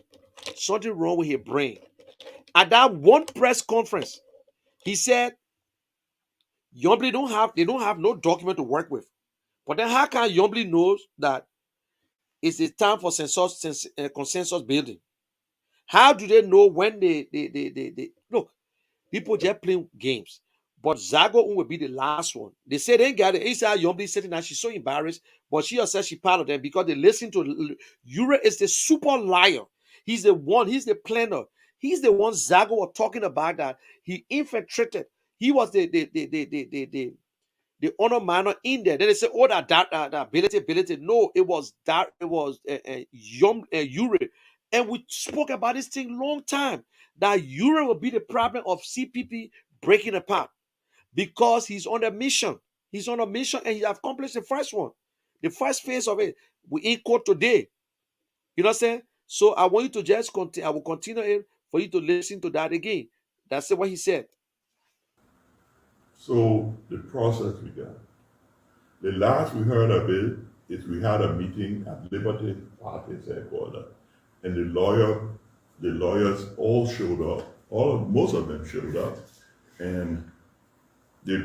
Something wrong with his brain. At that one press conference, he said, Yombly don't have no document to work with. But then how can Yombly knows that it's a time for consensus building? How do they know when they look? People just playing games. But Zago will be the last one. They say they ain't got it. It's how Yombly sitting there. She's so embarrassed. But she herself, she part of them because they listen to Ure is the super liar. He's the one, he's the planner. He's the one Zago was talking about that he infiltrated. He was the honor minor in there. Then they say, oh, that ability. No, it was Ure. And we spoke about this thing long time. That Ure will be the problem of CPP breaking apart because he's on a mission. He's on a mission and he accomplished the first one. The first phase of it. We in court today. You know what I'm saying? So I want you to just continue. I will continue it for you to listen to that again. That's what he said. So the process began. The last we heard of it is we had a meeting at Liberty Party's headquarters, and the lawyers all showed up. Most of them showed up, and they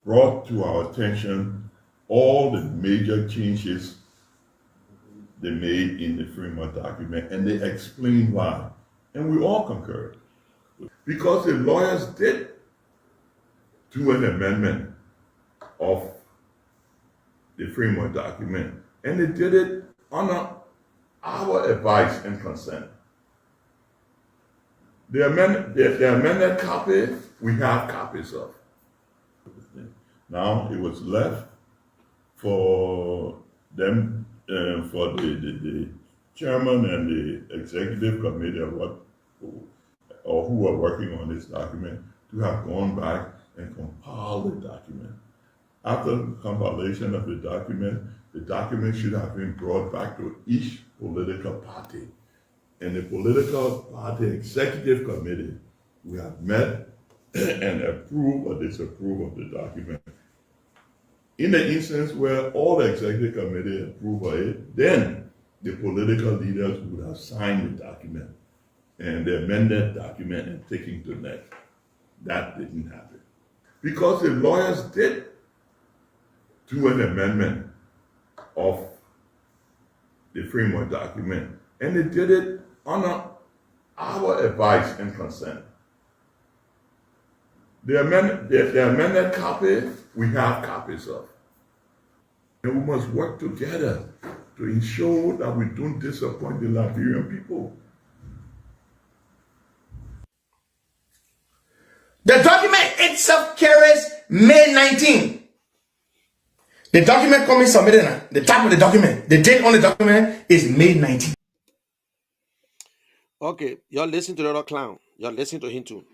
brought to our attention all the major changes they made in the framework document, and they explained why, and we all concurred. Because the lawyers did do an amendment of the framework document, and they did it under our advice and consent. The amended copy, we have copies of. Now it was left for them, for the chairman and the executive committee who were working on this document to have gone back and compiled the document. After compilation of the document should have been brought back to each political party. And the political party executive committee, we have met and approved or disapproved of the document. In the instance where all the executive committee approved of it, then the political leaders would have signed the document and the amended document and taken to NEC. That didn't happen. Because the lawyers did do an amendment of the framework document, and they did it under our advice and consent. The amended copy, we have copies of. And we must work together to ensure that we don't disappoint the Liberian people. The document itself carries May 19. The document Cummings submitted, the type of the document, the date on the document is May 19. Okay, y'all listen to the other clown. Y'all listen to him too.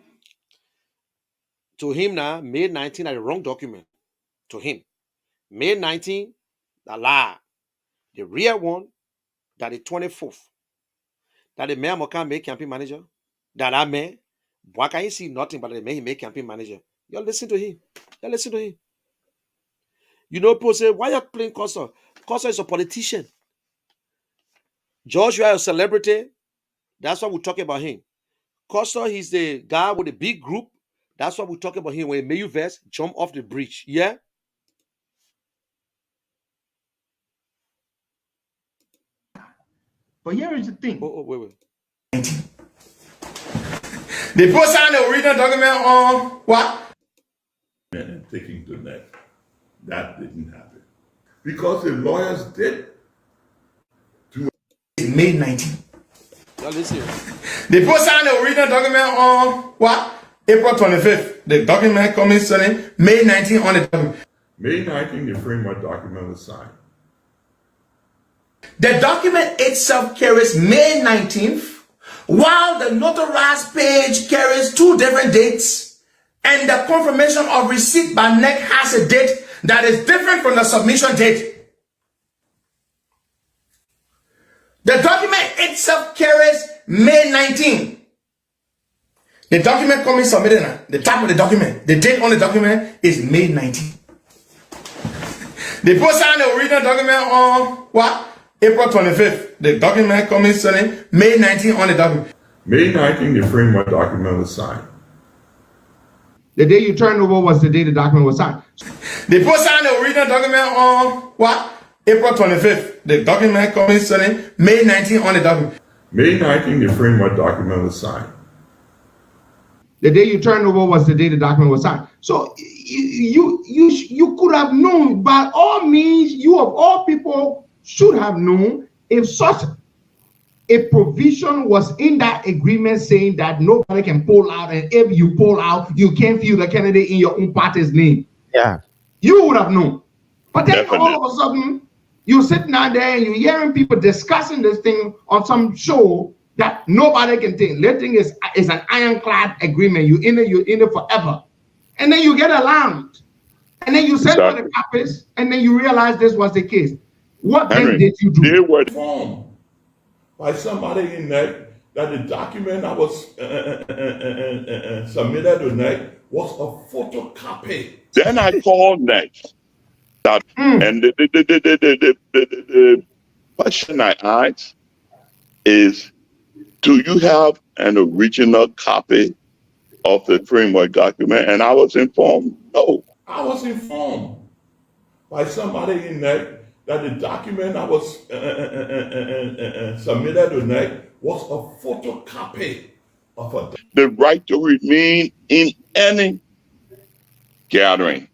To him now, May 19 are the wrong document. To him. May 19, the lie. The real one, that the 24th. That the mayor can make campaign manager. That I may. Why can you see nothing but the mayor make campaign manager? Y'all listen to him. Y'all listen to him. You know, people say, why you playing Costa? Costa is a politician. George, you are a celebrity. That's why we talk about him. Costa, he's the guy with a big group. That's why we talk about him. When Mayu Vest jump off the bridge. Yeah? But here is the thing. Wait. The post signed the original document on what? And taking to next. That didn't happen. Because the lawyers did. May 19th. Now listen. The post signed the original document on what? April 25th. The document Cummings selling May 19th on the document. May 19th, the framework document was signed. The document itself carries May 19th, while the notarized page carries two different dates, and the confirmation of receipt by NEC has a date that is different from the submission date. The document itself carries May 19th. The document Cummings submitted, the type of the document, the date on the document is May 19th. The post signed the original document on what? April 25th. The document Cummings selling May 19th on the document. May 19th, the framework document was signed. The day you turned over was the day the document was signed. The post signed the original document on what? April 25th. The document Cummings selling May 19th on the document. May 19th, the framework document was signed. The day you turned over was the day the document was signed. So you could have known, by all means, you of all people should have known, if such a provision was in that agreement saying that nobody can pull out, and if you pull out, you can't fill the candidate in your own party's name. Yeah. You would have known. But then Definitely. all of a sudden, you're sitting out there and you're hearing people discussing this thing on some show that nobody can take. The thing is an ironclad agreement. You're in it forever. And then you get alarmed. And then you send for the copies, and then you realize this was the case. What Henry, then did you do? they were Informed by somebody in NEC that the document that was submitted to NEC was a photocopy. Then I called next. And the question I asked is, do you have an original copy of the framework document? And I was informed, no. I was informed by somebody in NEC that the document that was submitted to NEC was a photocopy of a document. The right to remain in any gathering,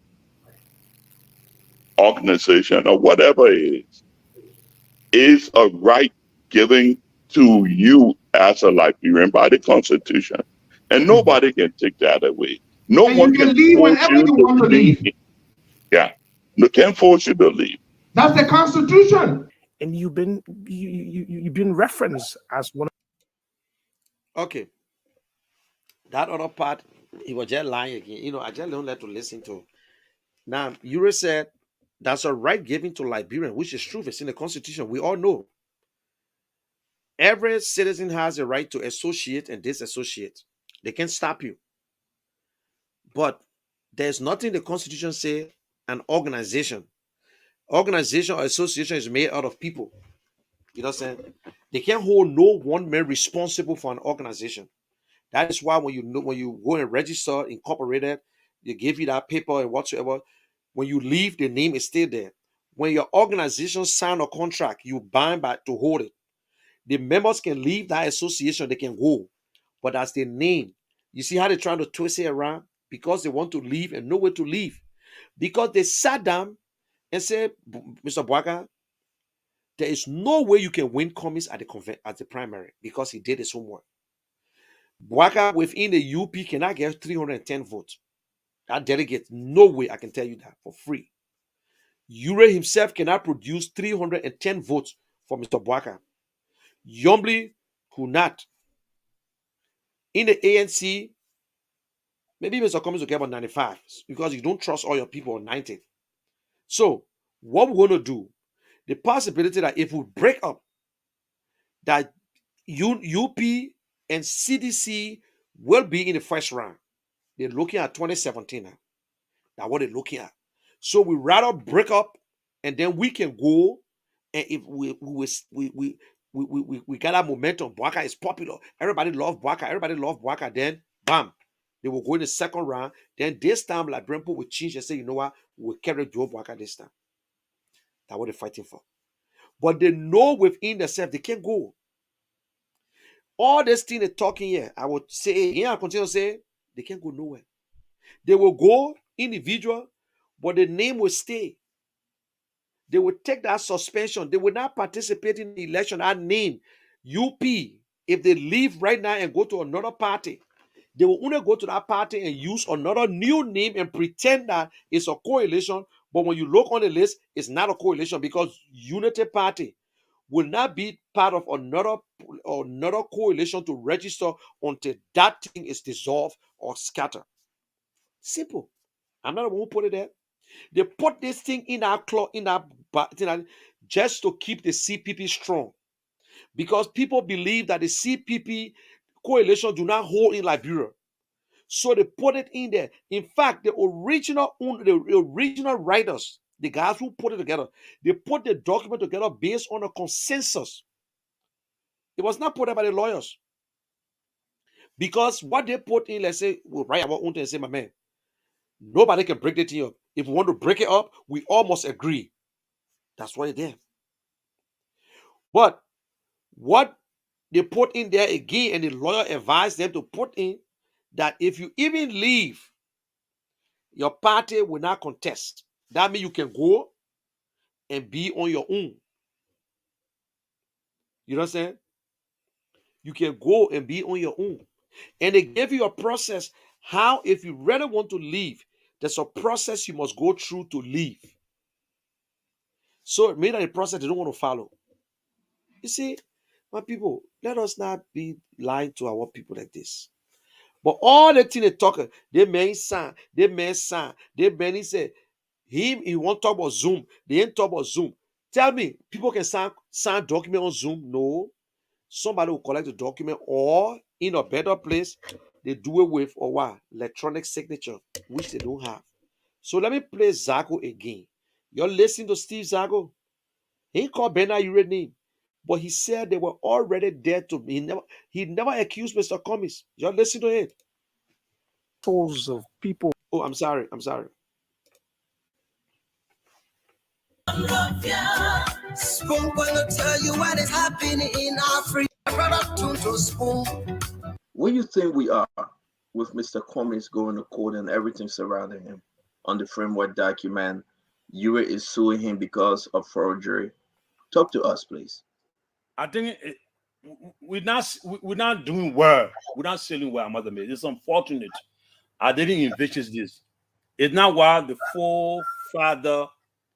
organization, or whatever it is a right given to you as a Liberian by the Constitution. And nobody can take that away. No And one you can can leave force whenever you you to want to leave. Yeah. No can't force you to leave. That's the Constitution. And you've been referenced as one of Okay. That other part, he was just lying again. I just don't like to listen to. Now, Yuri said that's a right given to Liberian, which is true. It's in the Constitution. We all know. Every citizen has a right to associate and disassociate. They can stop you. But there's nothing the Constitution say an organization or association is made out of people. You know what I'm saying? They can't hold no one man responsible for an organization. That is why when you go and register incorporated, they give you that paper and whatsoever. When you leave, the name is still there. When your organization sign a contract, you bind by to hold it. The members can leave that association, they can go, but that's their name. You see how they're trying to twist it around? Because they want to leave and nowhere to leave. Because they sat down and said, Mr. Bwaka, there is no way you can win Cummings at the primary because he did his homework. Bwaka within the UP cannot get 310 votes. That delegate, no way, I can tell you that for free. Ure himself cannot produce 310 votes for Mr. Bwaka. Yombly could not. In the ANC, maybe Mr. Cummings will get about 95 because you don't trust all your people on 90. So, what we're going to do, the possibility that if we break up, that UP and CDC will be in the first round. They're looking at 2017 now. That's what they're looking at. So we rather break up, and then we can go, and if we got that momentum. Bwaka is popular. Everybody love Bwaka. Then, bam, they will go in the second round. Then this time, like Brempo will change and say, you know what, we'll carry Joe Bwaka this time. That's what they're fighting for. But they know within themselves they can't go. All this thing they're talking here, I would say, I continue to say, they can't go nowhere. They will go individual, but the name will stay. They will take that suspension. They will not participate in the election. That name, UP, if they leave right now and go to another party, they will only go to that party and use another new name and pretend that it's a coalition. But when you look on the list, it's not a coalition because Unity Party will not be part of another coalition to register until that thing is dissolved or scattered. Simple. I'm not the one who put it there. They put this thing in our claw, in our just to keep the CPP strong, because people believe that the CPP coalition do not hold in Liberia. So they put it in there. In fact, the original writers, the guys who put it together, they put the document together based on a consensus. It was not put up by the lawyers. Because what they put in, let's say, we'll write our own thing and say, my man, nobody can break the thing up. If we want to break it up, we all must agree. That's what it did. But what they put in there again, and the lawyer advised them to put in that if you even leave, your party will not contest. That means you can go and be on your own. You know what I'm saying? You can go and be on your own. And they gave you a process how, if you really want to leave, there's a process you must go through to leave. So it made that a process they don't want to follow. You see, my people, let us not be lying to our people like this. But all the thing they talk, they may sign, they may say, he won't talk about Zoom. They ain't talk about Zoom. Tell me, people can sign document on Zoom? No. Somebody will collect the document, or in a better place, they do it with or what? Electronic signature, which they don't have. So let me play Zago again. You're listening to Steve Zago. He called Bernard Ure name, but he said they were already dead to me. He never accused Mr. Cummings. You're listening to it. Souls of people. Oh, I'm sorry. Spoon gonna tell you what is happening in Africa. Where you think we are with Mr. Cummings going to court and everything surrounding him on the framework document? Ure is suing him because of forgery. Talk to us, please. I think we're not doing well. We're not selling well, Mother Mary. It's unfortunate. I didn't envisage this. It's not what the forefather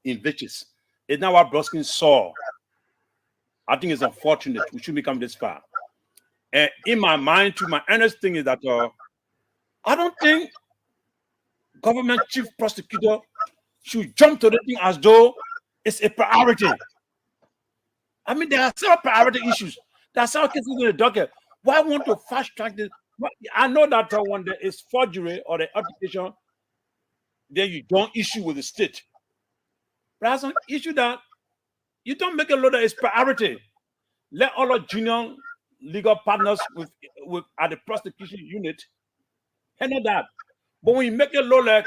envisages. It's not what Broskin saw. I think it's unfortunate. We shouldn't come this far. And in my mind, too, my honest thing is that I don't think government chief prosecutor should jump to the thing as though it's a priority. I mean, there are several priority issues. There are several cases in the docket. Why want to fast track this? I know that when there is forgery or the application, then you don't issue with the state. But as an issue that you don't make a law that is priority. Let all our junior legal partners with at the prosecution unit handle that. But when you make a law like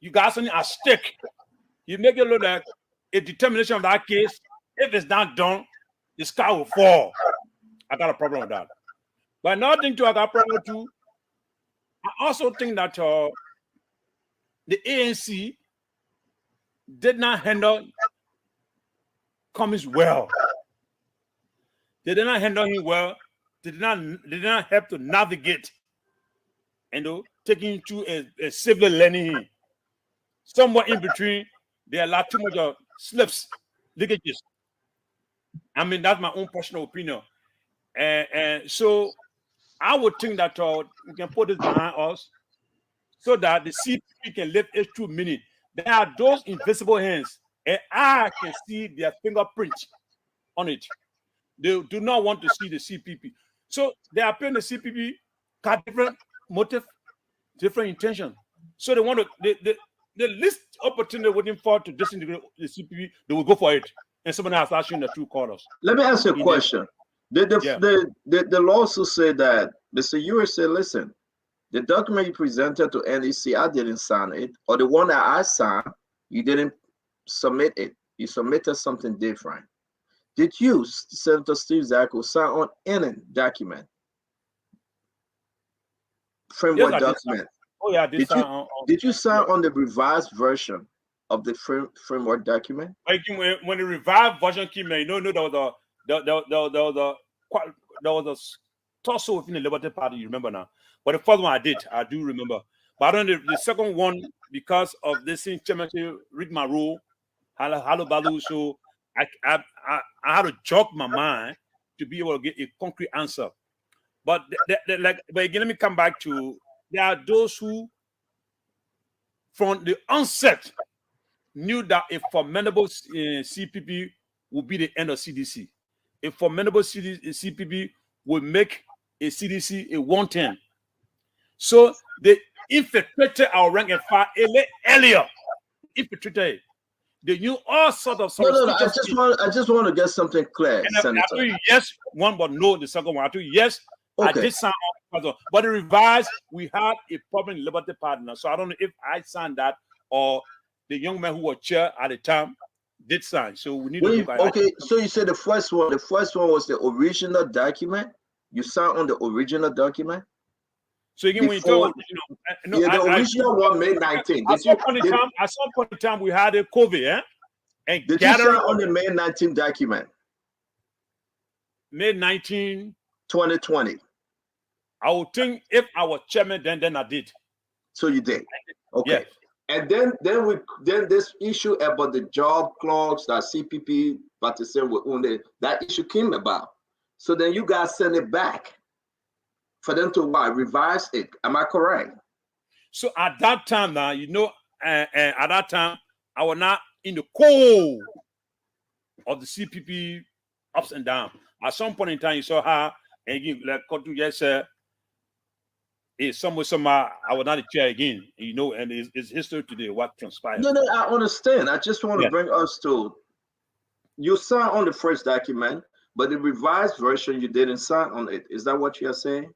you got something at stake, you make a law like a determination of that case. If it's not done, the sky will fall. I got a problem with that. But another thing too, I got a problem too. I also think that the ANC did not handle Cummings well. They did not handle him well. They did not help to navigate and taking to a civil learning. Somewhere in between, there are too much of slips, leakages. I mean, that's my own personal opinion. And so I would think that we can put this behind us so that the CPP can live a true meaning. There are those invisible hands, and I can see their fingerprint on it. They do not want to see the CPP. So they are paying the CPP got different motive, different intention. So they want to, the least opportunity waiting for to disintegrate the CPP, they will go for it. And somebody has actually the true colors. Let me ask you a question. The lawsuit said that Mr. Ure said, listen, the document you presented to NEC, I didn't sign it, or the one that I signed, you didn't submit it. You submitted something different. Did you, Senator Steve Zacko, sign on any document? Framework Yes, I did. document. Oh yeah, I did. Did you sign on the revised version of the framework document? Like when the revived version came in, there was a tussle within the Liberty Party. You remember now? But the first one I do remember. But on the second one, because of this thing, chairmanship, read my rule, hello Balu. So I had to jog my mind to be able to get a concrete answer. But but again, let me come back to there are those who, from the onset, knew that a formidable CPP would be the end of CDC. A formidable CPP would make a CDC a 110. So they infiltrated our rank and file earlier. Infiltrated. They knew all sorts of No. I just want to get something clear, Senator. I told you yes, one, but no, the second one. I told you yes. Okay. I did sign on, but the revised, we had a problem in Liberty Partner. So I don't know if I signed that or the young man who was chair at the time did sign. So we need to look at okay, so you said the first one was the original document. You signed on the original document. So again, when you talk about, the original one May 19th. At some point in time, we had a COVID, and did you sign on the May 19th document? May 19, 2020. I would think if I was chairman, then I did. So you did. Okay. Yes. And then this issue about the job clocks that CPP participant were on, that issue came about. So then you guys sent it back for them to revise it. Am I correct? So at that time now, at that time, I was not in the core of the CPP ups and downs. At some point in time, you saw her, and you like yes, somewhere I was not a chair again, and it's history today what transpired. No, I understand. I just want to bring us to, you signed on the first document, but the revised version you didn't sign on it. Is that what you are saying?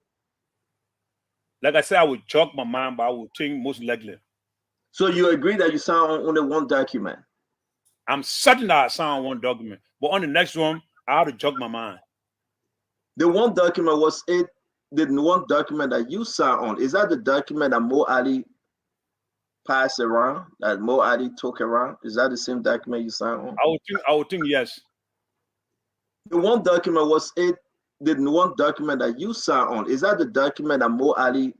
Like I said, I would jog my mind, but I would think most likely. So you agree that you signed on only one document? I'm certain that I signed on one document, but on the next one, I had to jog my mind. The one document was it. The one document that you signed on, is that the document that Mo Ali passed around, that Mo Ali took around? Is that the same document you signed on? I would think yes. The one document was it. The one document that you signed on, is that the document that Mo Ali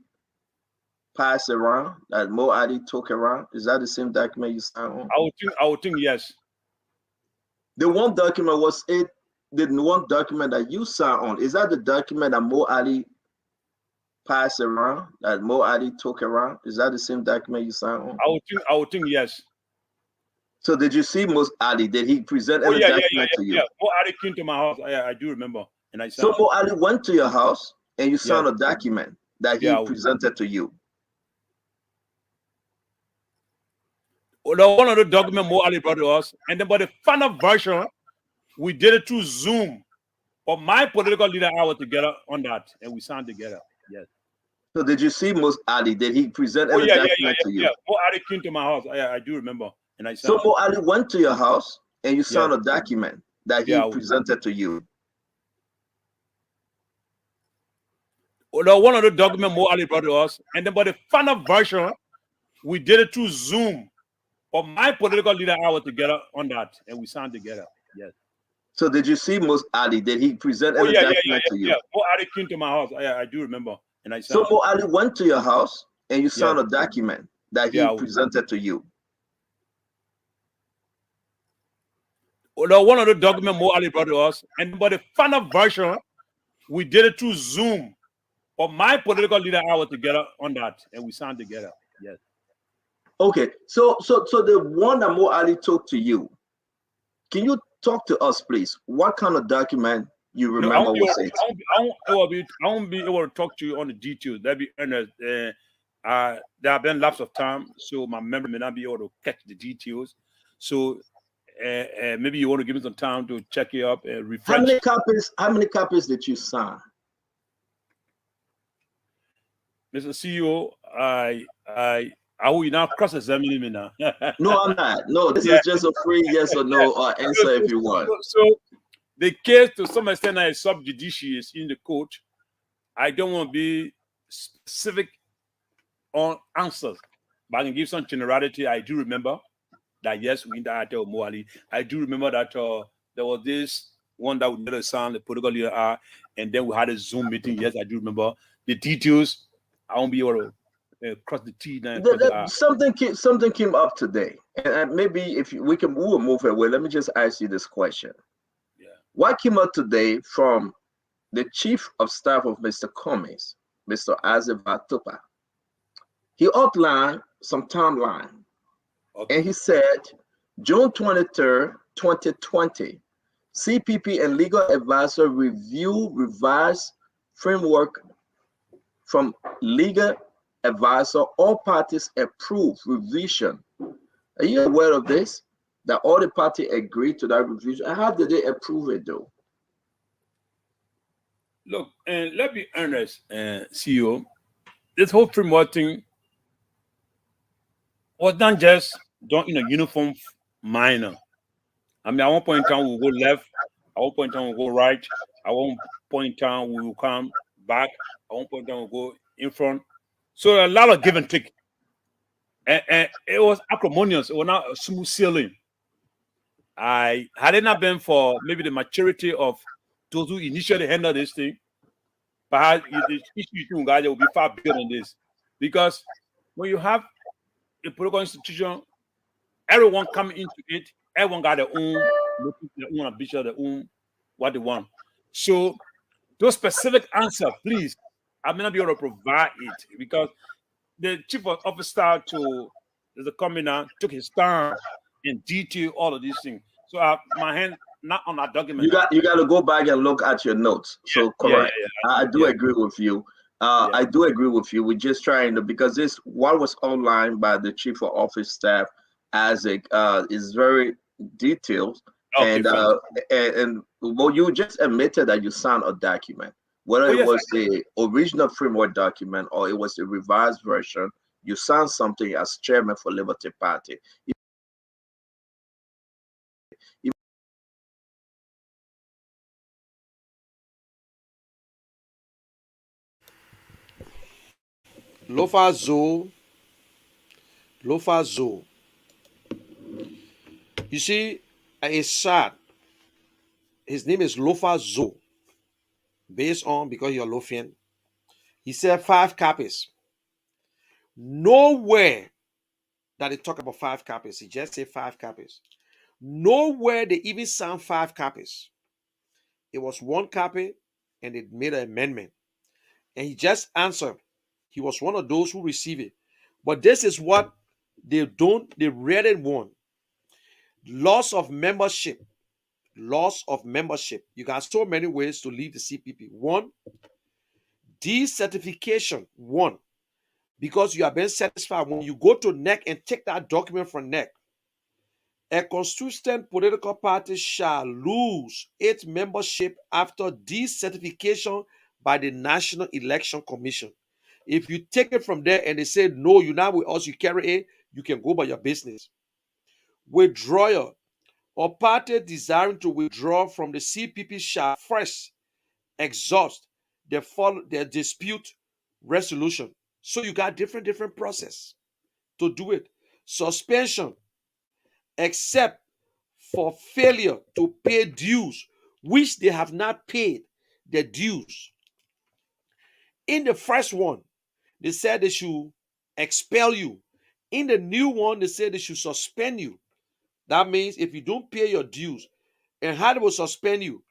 passed around, that Mo Ali took around? Is that the same document you signed on? I would think yes. The one document was it. The one document that you signed on, is that the document that Mo Ali passed around, that Mo Ali took around? Is that the same document you signed on? I would think yes. So did you see Mo Ali? Did he present any document to you? Yeah. Mo Ali came to my house. I do remember. And I signed. So Mo Ali went to your house and you signed a document that he presented to you. Well, one of the documents Mo Ali brought to us, and then but the final version, we did it through Zoom. But my political leader and I were together on that, and we signed together. Yes. So did you see Mo Ali? Did he present any document to you? Yeah. Mo Ali came to my house. I do remember. And I signed. So Mo Ali went to your house and you signed a document that he presented to you. Well, one of the documents Mo Ali brought to us, and then but the final version, we did it through Zoom. But my political leader and I were together on that, and we signed together. Yes. So did you see Mo Ali? Did he present any document to you? Yeah. Mo Ali came to my house. I do remember. And I signed. So Mo Ali went to your house and you signed a document that he presented to you. Well, one of the documents Mo Ali brought to us, and but the final version, we did it through Zoom. But my political leader and I were together on that, and we signed together. Yes. Okay, so the one that Mo Ali took to you, can you talk to us, please? What kind of document you remember was it? I won't be able to talk to you on the details. That'd be earnest. There have been lapse of time, so my memory may not be able to catch the details. So maybe you want to give me some time to check it up and refresh. How many copies did you sign? Mr. CEO, I will now cross-examine me now. No, I'm not. No, this is just a free yes or no answer if you want. So the case to some extent is sub judice in the court. I don't want to be specific on answers, but I can give some generality. I do remember that yes, we interacted with Moali. I do remember that there was this one that we never sound the political leader are, and then we had a Zoom meeting. Yes, I do remember the details. I won't be able to cross the T and cross the R. Something came up today, and maybe if we will move away. Let me just ask you this question. Yeah. What came up today from the chief of staff of Mr. Cummings, Mr. Azeva Tupa? He outlined some timeline, Okay. and he said June 23rd, 2020, CPP and legal advisor review revised framework from legal advisor. All parties approve revision. Are you aware of this? That all the party agreed to that revision? And how did they approve it though? Look, and let's be honest, CEO. This whole framework thing was not just done in a uniform manner. I mean, at one point in time, we'll go left. At one point in time, we'll go right. At one point in time, we will come back. At one point in time, we'll go in front. So a lot of give and take. And it was acrimonious. It was not a smooth sailing. Had it not been for maybe the maturity of those who initially handled this thing, perhaps the issue will be far bigger than this. Because when you have a political institution, everyone coming into it, everyone got their own ambition, their own what they want. So those specific answers, please, I may not be able to provide it because the chief of officer to the commander took his time and detail all of these things. So my hand not on that document. You got to go back and look at your notes. Yeah, so correct. I do Yeah. agree with you. I do agree with you. We're just trying to, because this what was outlined by the chief of office staff as is very detailed. Okay, and well, you just admitted that you signed a document, whether it was the original framework document or it was the revised version. You signed something as chairman for Liberty Party. Lofa Zo. You see, it's sad. His name is Lofa Zo. Based on because you're Lofian. He said 5 copies. Nowhere that they talk about 5 copies. He just said 5 copies. Nowhere they even sound 5 copies. It was 1 copy and they made an amendment. And he just answered. He was one of those who received it. But this is what they rarely want. Loss of membership. Loss of membership. You got so many ways to leave the CPP. 1, decertification. 1, because you have been satisfied. When you go to NEC and take that document from NEC, a consistent political party shall lose its membership after decertification by the National Election Commission. If you take it from there and they say, no, you're not with us, you carry it, you can go by your business. Withdrawal or party desiring to withdraw from the CPP shall first exhaust their dispute resolution. So you got different process to do it. Suspension, except for failure to pay dues, which they have not paid the dues. In the first one, they said they should expel you. In the new one, they said they should suspend you. That means if you don't pay your dues, and how they will suspend you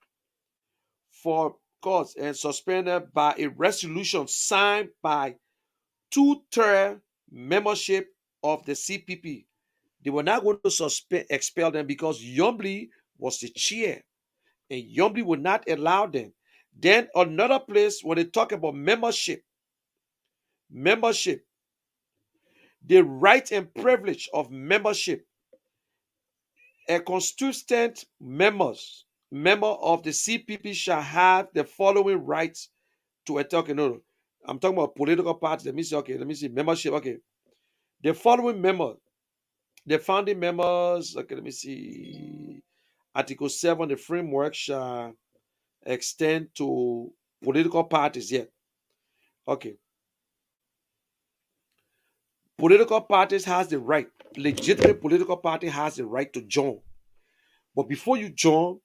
for cause and suspended by a resolution signed by 2/3 membership of the CPP. They were not going to expel them because Yombly was the chair, and Yombly would not allow them. Then another place where they talk about membership, the right and privilege of membership. A constituent member of the CPP shall have the following rights to a token. No, I'm talking about political parties. Let me see membership. Okay, the following members, the founding members. Okay, let me see. Article 7, the framework shall extend to political parties. Yeah. Okay. Political parties has the right, legitimate political party has the right to join. But before you join,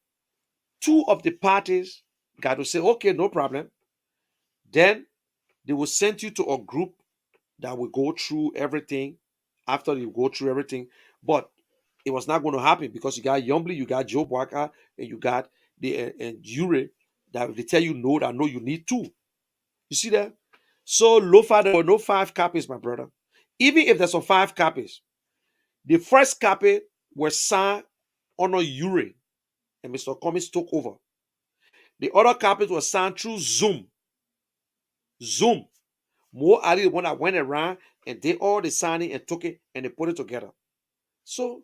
two of the parties got to say, okay, no problem. Then they will send you to a group that will go through everything after you go through everything. But it was not going to happen because you got Yombly, you got Joe Barker, and you got the and Jury that they tell you no, that no, you need two. You see that? So low far, there were no 5 copies, my brother. Even if there's some 5 copies, the first copy was signed under Uri, and Mr. Cummings took over. The other copies were signed through Zoom. Zoom. More Ali, the one that went around and did all the signing and took it and they put it together. So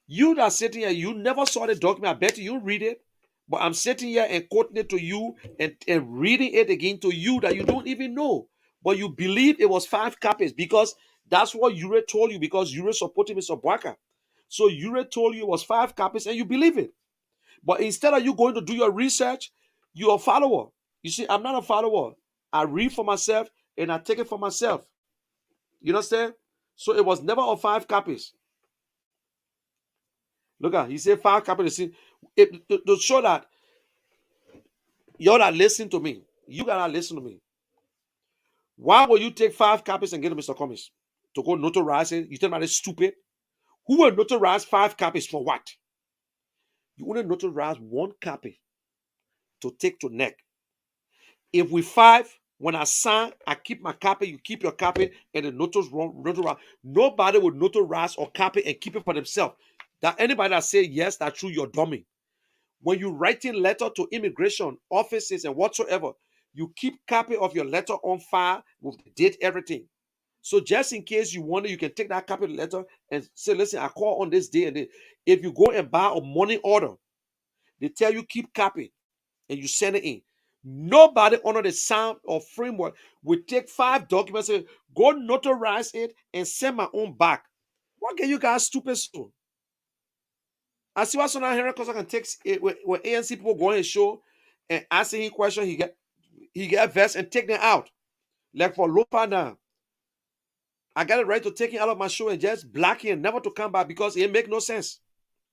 you that sitting here, you never saw the document. I bet you read it. But I'm sitting here and quoting it to you and reading it again to you that you don't even know. But you believe it was 5 copies because that's what Ure told you because Ure supported Mr. Bwaka. So Ure told you it was 5 copies and you believe it. But instead of you going to do your research, you're a follower. You see, I'm not a follower. I read for myself and I take it for myself. You understand? So it was never of 5 copies. Look at, he said 5 copies. To show that y'all that listen to me, you gotta listen to me. Why will you take 5 copies and get to Mr. Cummings to go notarize it? You tell me that's stupid. Who will notarize 5 copies for what? You only notarize 1 copy to take to neck. If we 5, when I sign, I keep my copy, you keep your copy, and the notarize. Nobody will notarize or copy and keep it for themselves. That anybody that say yes, that's true, you're dummy. When you writing letter to immigration offices and whatsoever, you keep copy of your letter on file with the date, everything. So just in case you wonder, you can take that copy of the letter and say, listen, I call on this day and day. If you go and buy a money order, they tell you keep copy and you send it in. Nobody under the sound or framework will take 5 documents and go notarize it and send my own back. What get you guys stupid so? I see what's on here because I can take it when ANC people go on his show and asking him questions, he get vexed and take them out. Like for Lopa now, I got it right to take him out of my show and just black him, never to come back because it make no sense.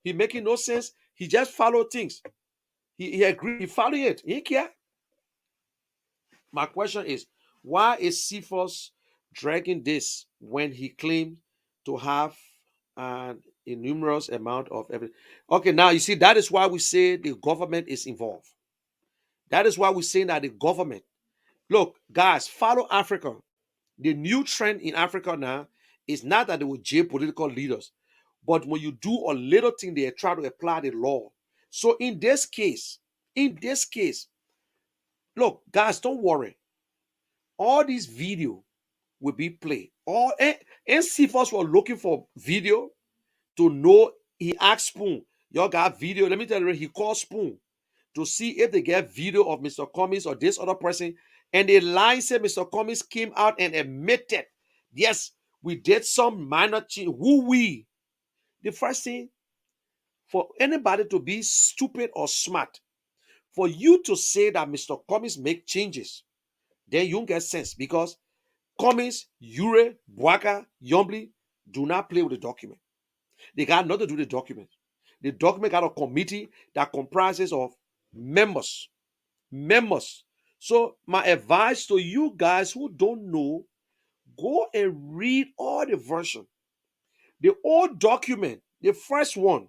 He making no sense. He just follow things. He agree. He follow it. He care. My question is, why is Cephas dragging this when he claimed to have an innumerous amount of everything? Okay, now you see, that is why we say the government is involved. That is why we're saying that the government, look, guys, follow Africa. The new trend in Africa now is not that they will jail political leaders, but when you do a little thing, they try to apply the law. So in this case, look, guys, don't worry. All these video will be played. All and Cephas were looking for video to know. He asked Spoon, y'all got video. Let me tell you, he called Spoon to see if they get video of Mr. Cummings or this other person. And the line said Mr. Cummings came out and admitted, yes, we did some minor change. Who we? The first thing, for anybody to be stupid or smart, for you to say that Mr. Cummings make changes, then you don't get sense because Cummings, Ure, Bwaka, Yombly do not play with the document. They got nothing to do with the document. The document got a committee that comprises of members. So my advice to you guys who don't know, go and read all the version. The old document, the first one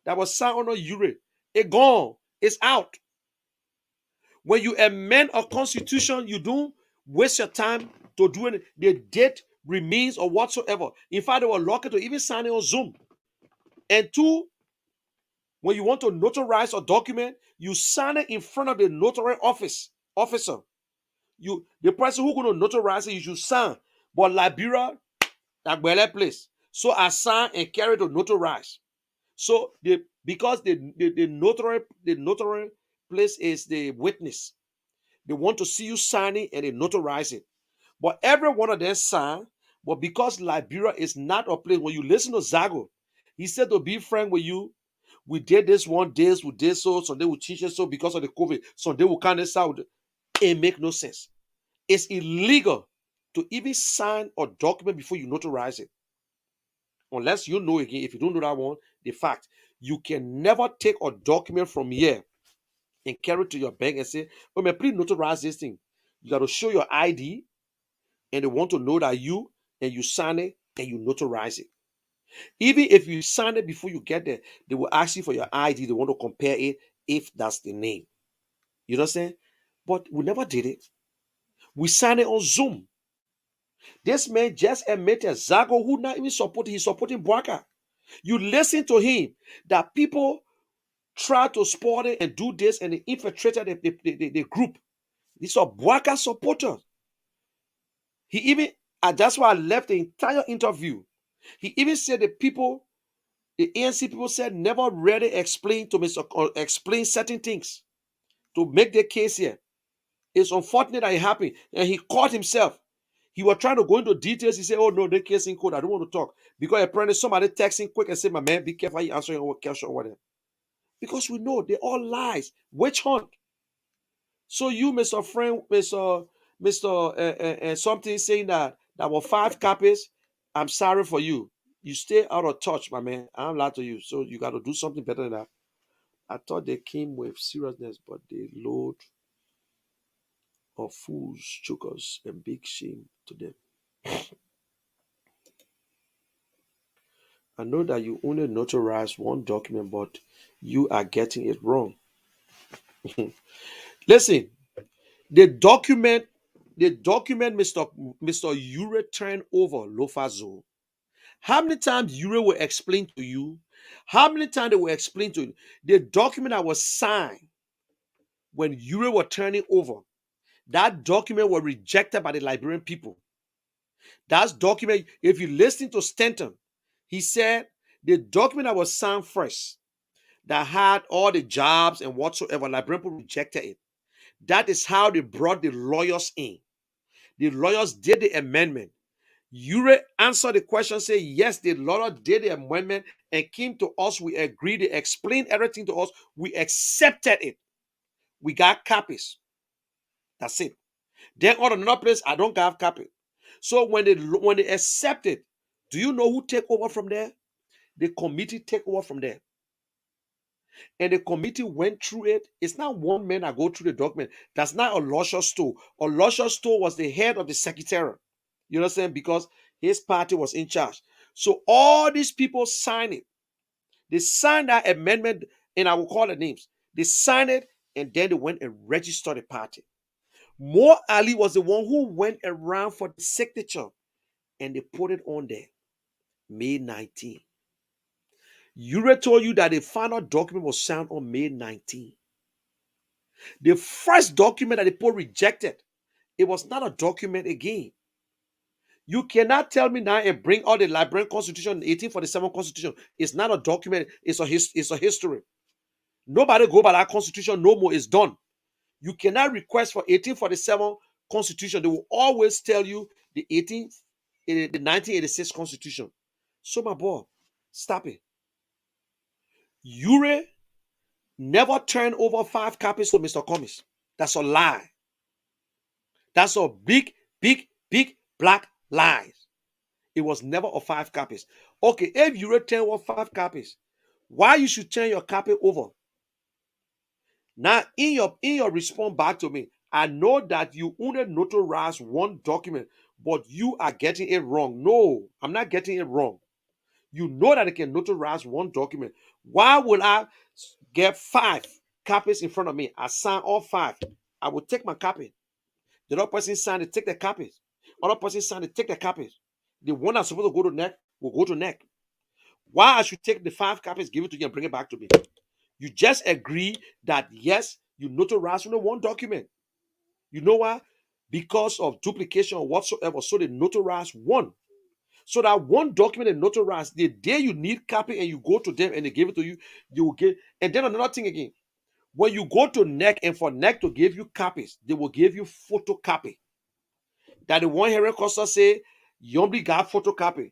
that was signed under Ure, it gone. It's out. When you amend a constitution, you don't waste your time to do it. The date remains or whatsoever. In fact, they were lucky to even sign it on Zoom. And 2, when you want to notarize a document, you sign it in front of the notary officer. The person who's going to notarize it, you should sign. But Liberia, that place. So I sign and carry to notarize. So because the notary place is the witness. They want to see you signing and they notarize it. But every one of them sign. But because Liberia is not a place, when you listen to Zago, he said to be frank with you, we did this one days, we did so, Sunday we change it so because of the COVID, Sunday we can't this out. It make no sense. It's illegal to even sign a document before you notarize it. Unless you know again, if you don't know that one, the fact you can never take a document from here and carry it to your bank and say, oh man, please notarize this thing. You got to show your ID, and they want to know that you, and you sign it and you notarize it. Even if you sign it before you get there, they will ask you for your ID. They want to compare it if that's the name. You know what I'm saying? But we never did it. We signed it on Zoom. This man just admitted Zago, who not even supporting, he's supporting Bwaka. You listen to him, that people try to support it and do this, and they infiltrated the group. These are Bwaka supporters. He even, and that's why I left the entire interview. He even said the people, the ANC people said never really explain to Mr. Explain certain things to make the case here. It's unfortunate that it happened, and he caught himself. He was trying to go into details. He said, "Oh no, the case in code. I don't want to talk because apparently somebody texting quick and say, my man, be careful you answer your question or whatever." Because we know they all lies, witch hunt. So you, Mr. Friend, Mr. Something saying that were 5 copies. I'm sorry for you. You stay out of touch, my man. I'm lying to you. So you got to do something better than that. I thought they came with seriousness, but they load of fools, chokers, and big shame to them. I know that you only notarize one document, but you are getting it wrong. Listen, the document Mr. Ure turned over Lofazo. How many times Ure will explain to you? How many times they will explain to you? The document that was signed when Ure was turning over, that document was rejected by the Liberian people. That document, if you listen to Stanton, he said the document that was signed first, that had all the jobs and whatsoever, Liberian people rejected it. That is how they brought the lawyers in. The lawyers did the amendment. Ure answered the question, say, yes, the lawyer did the amendment and came to us. We agreed. They explained everything to us. We accepted it. We got copies. That's it. Then on another place, I don't have copy. So when they accept it, do you know who take over from there? The committee take over from there. And the committee went through it. It's not one man that go through the document. That's not a Luscious Store. A Luscious Store was the head of the secretariat. You know what I'm saying? Because his party was in charge. So all these people signed it. They signed that amendment, and I will call the names. They signed it, and then they went and registered the party. Mo Ali was the one who went around for the signature, and they put it on there. May 19. Ure told you that the final document was signed on May 19. The first document that the poor rejected, it was not a document again. You cannot tell me now and bring all the Liberian Constitution, 1847 Constitution. It's not a document, it's a history. Nobody go by that Constitution no more, it's done. You cannot request for 1847 Constitution. They will always tell you the 1986 Constitution. So my boy, stop it. Ure never turned over 5 copies to Mr. Cummings. That's a lie. That's a big, big, big black lie. It was never a 5 copies. Okay, if you return over 5 copies, why you should turn your copy over? Now, in your response back to me, I know that you only notarize one document, but you are getting it wrong. No, I'm not getting it wrong. You know that I can notarize one document. Why would I get 5 copies in front of me? I sign all 5. I will take my copy. The other person signed it, take the copies. Other person signed it, take the copies. The one that's supposed to go to neck will go to neck. Why I should take the 5 copies, give it to you, and bring it back to me? You just agree that yes, you notarize only one document. You know why? Because of duplication or whatsoever. So they notarize one. So that one document they notarize, the day you need copy and you go to them and they give it to you, you will get. And then another thing again, when you go to NEC and for NEC to give you copies, they will give you photocopy. That the one hearing costa say, you only got photocopy.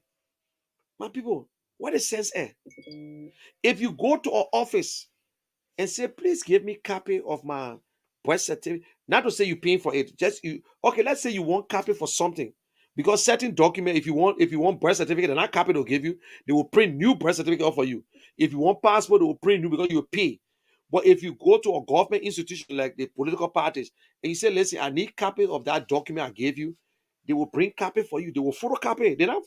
My people, What is sense? If you go to our office and say, please give me copy of my birth certificate, not to say you're paying for it, just you. Okay, let's say you want copy for something, because certain document, if you want birth certificate and that copy they'll give you, they will print new birth certificate out for you. If you want passport, they will print new because you pay. But if you go to a government institution like the political parties and you say, listen, I need copy of that document I gave you, they will bring copy for you. They will photocopy. They're not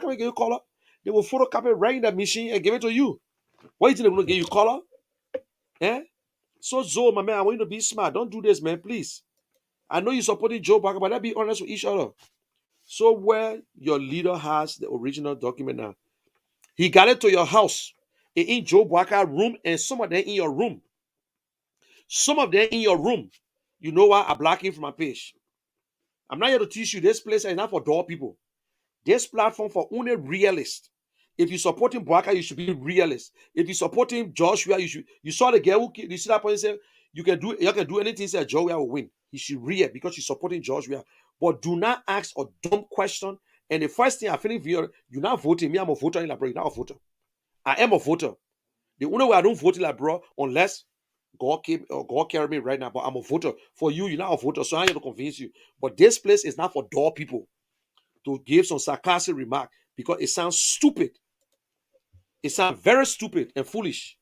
gonna give you color. They will photocopy right in that machine and give it to you. What you think they're gonna give you color? Eh? So Zoe, my man, I want you to be smart. Don't do this, man, please. I know you're supporting Joe Biden, but let's be honest with each other. So where your leader has the original document now, he got it to your house, in Joe Biden room, and some of them in your room. Some of them in your room. You know why? I'm blocking from my page. I'm not here to teach you. This place is not for dull people. This platform for only realists. If you're supporting Boaka, you should be realist. If you're supporting Joshua, you saw the girl who you see that point and say you can do anything, say Joshua will win. He should real because you're supporting Joshua. But do not ask a dumb question. And the first thing I feel, you're not voting. Me, I'm a voter in Liberia. You're not a voter. I am a voter. The only way I don't vote in Liberia unless God came or God carry me right now. But I'm a voter. For you, you're not a voter, so I'm here to convince you. But this place is not for dull people to give some sarcastic remark because it sounds stupid. It sounds very stupid and foolish.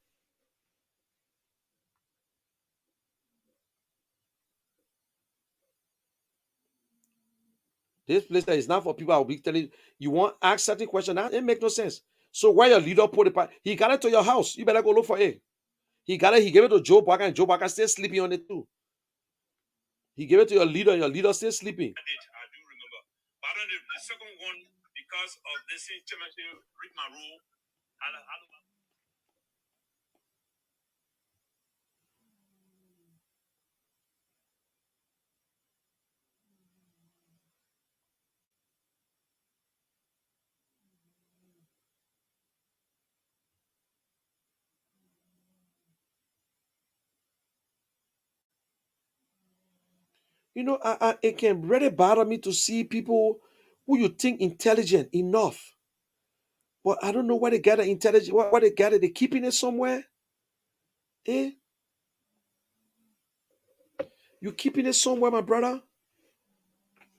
This place that is not for people. I will be telling you, you want to ask certain questions. That it make no sense. So why your leader put it? He got it to your house. You better go look for it. He got it. He gave it to Joe Biden, and Joe Biden still sleeping on it too. He gave it to your leader, and your leader still sleeping. I do remember. But the second one, because of this chairmanship, read my rule. You know, it can really bother me to see people who you think intelligent enough, but I don't know where they get the intelligence. Where they get it? They keeping it somewhere. Eh? You keeping it somewhere, my brother?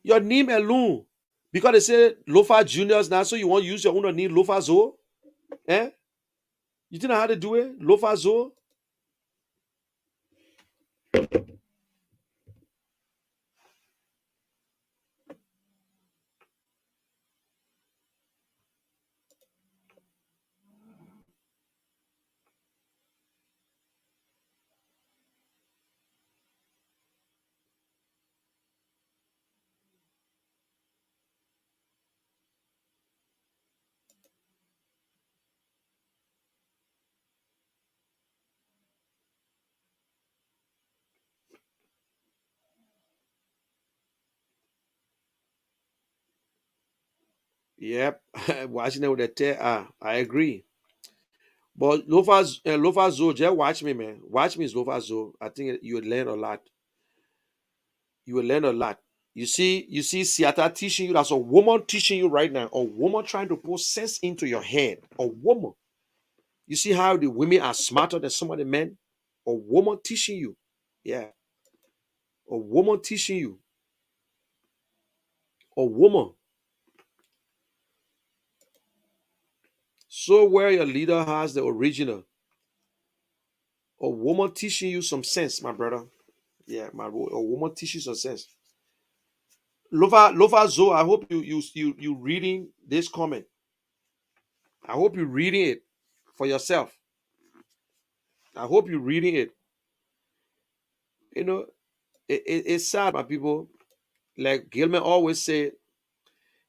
Your name alone. Because they say Lofa Juniors now, so you want to use your own name, Lofa Zo? Eh? You think I how to do it? Lofa Zo? Yep. Watching it with the tail. I agree. But Lofa Zo, just watch me, man. Watch me, Lofa Zo. I think you would learn a lot. You will learn a lot. You see Seattle teaching you. That's a woman teaching you right now. A woman trying to put sense into your head. A woman. You see how the women are smarter than some of the men? A woman teaching you. Yeah. A woman teaching you. A woman. So where your leader has the original. A woman teaching you some sense, my brother. Yeah, a woman teaches some sense. Lova Zo, I hope you reading this comment. I hope you're reading it for yourself. I hope you're reading it. You know, it's sad, my people. Like Gilman always said,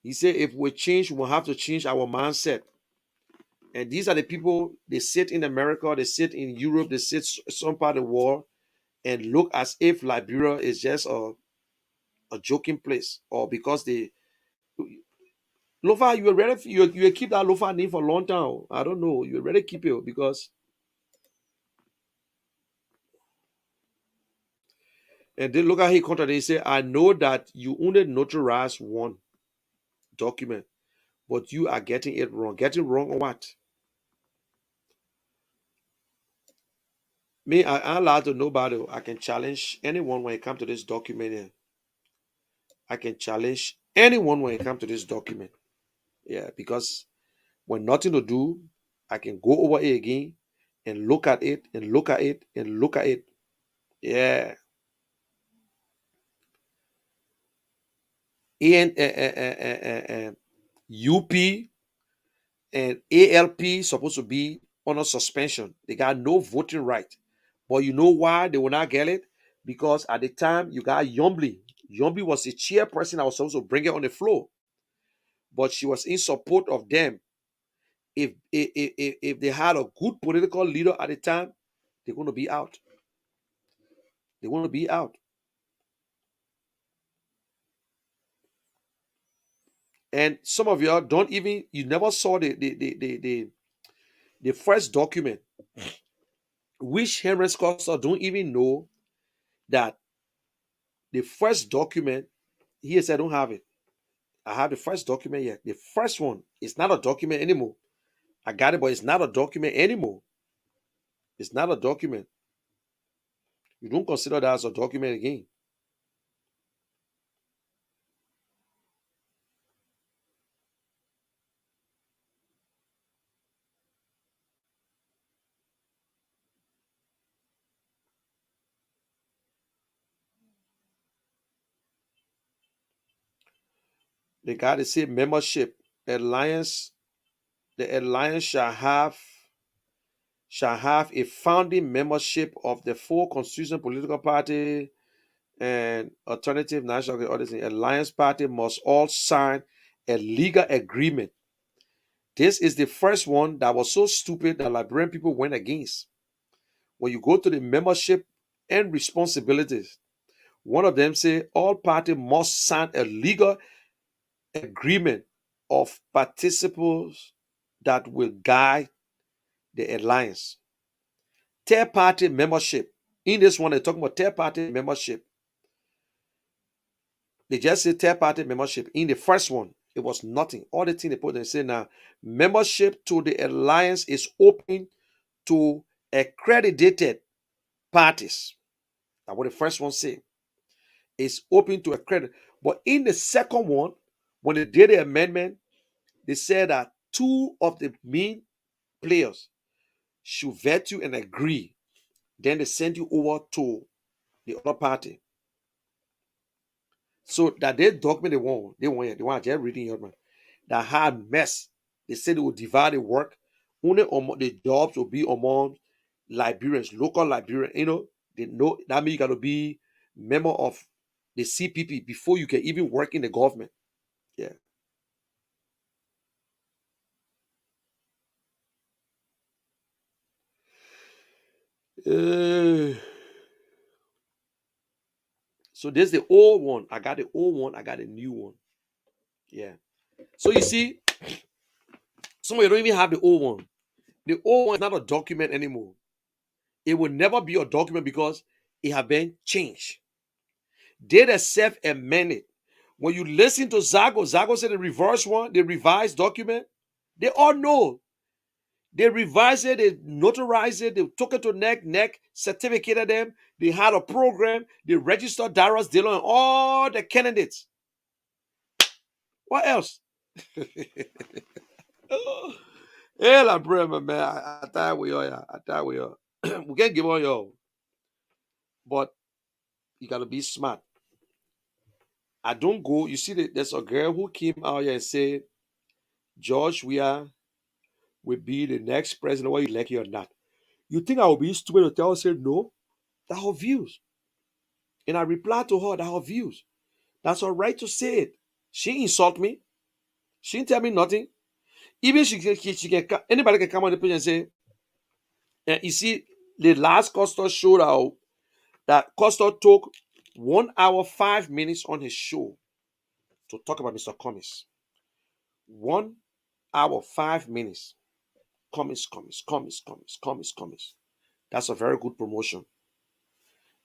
he said, if we change, we'll have to change our mindset. And these are the people, they sit in America, they sit in Europe, they sit some part of the world and look as if Liberia is just a joking place. Or because they Lofa, you were ready, you keep that Lofa name for a long time. I don't know. You ready keep it because and then look at his contract. They say, I know that you only notarize one document, but you are getting it wrong. Getting wrong on what? Me, I'm allowed to nobody. I can challenge anyone when it comes to this document here. I can challenge anyone when it comes to this document. Yeah, because when nothing to do, I can go over it again and look at it and look at it and look at it. Yeah. And UP and ALP supposed to be on a suspension. They got no voting right. But you know why they will not get it? Because at the time you got Yombly. Yombly was the chairperson that was supposed to bring it on the floor, but she was in support of them. If they had a good political leader at the time, they're going to be out. They want to be out. And some of y'all don't even, you never saw the first document, which Henry Costa don't even know that the first document, he said, I don't have it. I have the first document yet. The first one is not a document anymore. I got it, but it's not a document anymore. It's not a document. You don't consider that as a document again. They got to say membership. Alliance, the alliance shall have a founding membership of the four constitutional political party and alternative national alliance party must all sign a legal agreement. This is the first one that was so stupid that Liberian people went against. When you go to the membership and responsibilities, one of them say all parties must sign a legal agreement of participants that will guide the alliance. Third party membership. In this one, they're talking about third party membership. They just say third party membership. In the first one, it was nothing. All the thing they put, they say now, membership to the alliance is open to accredited parties. That's what the first one said. It's open to accredit. But in the second one, when they did the amendment, they said that two of the main players should vet you and agree. Then they send you over to the other party. So that they document they want just reading your man. That hard mess. They said they will divide the work. Only the jobs will be among Liberians, local Liberians. They know that means you gotta be member of the CPP before you can even work in the government. Yeah. So there's the old one. I got the old one. I got the new one. Yeah. So you see, some of you don't even have the old one. The old one is not a document anymore. It will never be a document because it has been changed. They themselves amended. When you listen to Zago said the reverse one, the revised document. They all know. They revised it, they notarized it, they took it to neck, certificated them. They had a program, they registered Darius Dillon and all the candidates. What else? Hey, la bro, man. I thought we are. Yeah. I thought we are. We can't give on y'all. But you gotta be smart. I don't go. You see, there's a girl who came out here and said, George, will be the next president, whether you like it or not. You think I will be stupid to tell her, say no? That's her views. And I replied to her, that's her views. That's her right to say it. She insult me. She didn't tell me nothing. Even she can anybody can come on the page and say, and you see, the last Costa showed out that Costa took 1 hour 5 minutes on his show to talk about Mr. Cummings. 1 hour 5 minutes. Cummings. That's a very good promotion.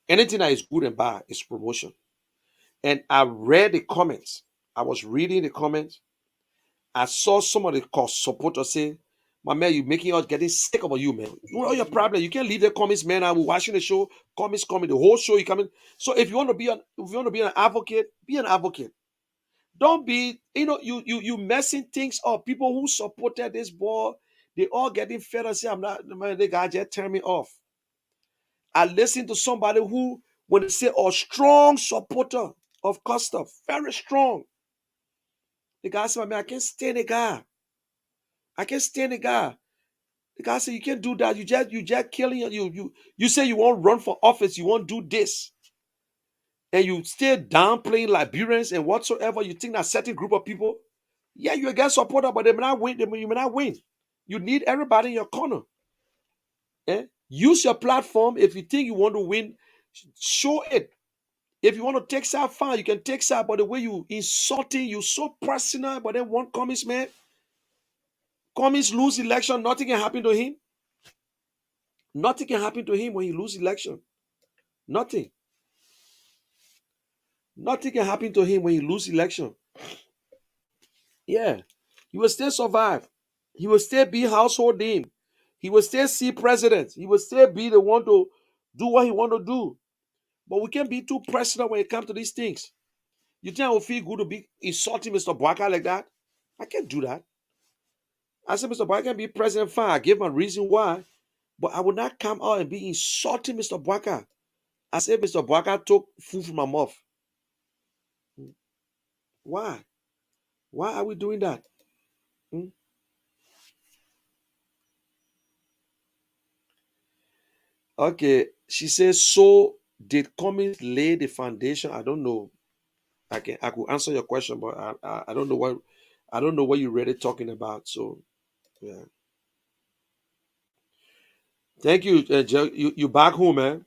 Anything that is good and bad is promotion. And I read the comments. I was reading the comments. I saw some of the supporters say, My man, you making us getting sick about you, man. You know your problem. You can't leave the Cummings, man. I will watching the show. Cummings coming, the whole show. You coming. So if you want to be an advocate, be an advocate. Don't be, you messing things up. People who supported this boy, they all getting fed up. Say, I'm not, man, they guy just turn me off. I listen to somebody who, when they say a strong supporter of Costa, very strong. The guy said, man, I can't stand the guy. I can't stand the guy. The guy said, you can't do that. You just killing you say you won't run for office, you won't do this. And you still downplaying Liberians and whatsoever. You think that certain group of people, yeah, you get supporter, but they may not win. You may not win. You need everybody in your corner. Eh? Use your platform. If you think you want to win, show it. If you want to take side, fine, you can take side. But the way you insulting, you so personal. But then one Cummings, man, Cummings lose election, nothing can happen to him. Nothing can happen to him when he lose election. Nothing. Nothing can happen to him when he lose election. Yeah. He will still survive. He will still be household name. He will still see president. He will still be the one to do what he want to do. But we can't be too personal when it comes to these things. You think I will feel good to be insulting Mr. Bwaka like that? I can't do that. I said, Mr. Bwaka can be president, fine. I gave my reason why. But I would not come out and be insulting Mr. Bwaka as if Mr. Bwaka took food from my mouth. Why? Why are we doing that? Hmm? Okay, she says, so did Cummings lay the foundation? I don't know. I could answer your question, but I don't know what you're really talking about. So yeah. Thank you. You back home, man.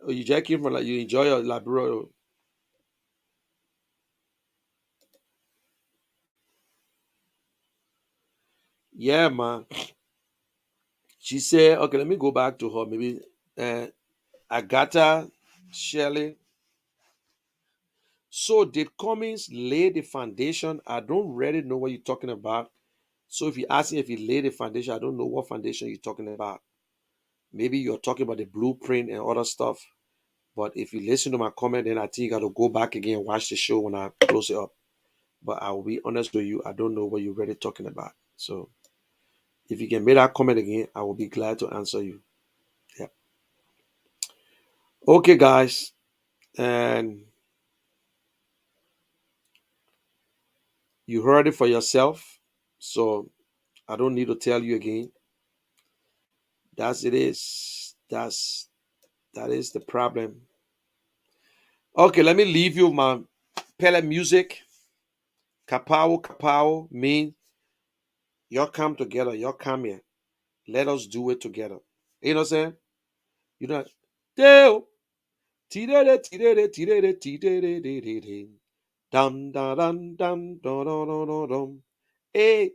You just came from, like, you enjoy your Liberia. Yeah, man. She said, okay, let me go back to her. Maybe Agatha Shelley. So did Cummings lay the foundation? I don't really know what you're talking about. So if you ask me if he laid the foundation, I don't know what foundation you're talking about. Maybe you're talking about the blueprint and other stuff. But if you listen to my comment, then I think you got to go back again and watch the show when I close it up. But I will be honest with you, I don't know what you're really talking about. So if you can make that comment again, I will be glad to answer you. Yeah. Okay, guys. And you heard it for yourself. So I don't need to tell you again. That is the problem. Okay, let me leave you my pellet music. Kapow, kapow mean y'all come together, y'all come here. Let us do it together. You know what I'm saying? You know, Deo, tidere, tidere, tidere, tidere, tidere, dum, dum, dum, dum, dum, dum, dum, dum, dum. Hey,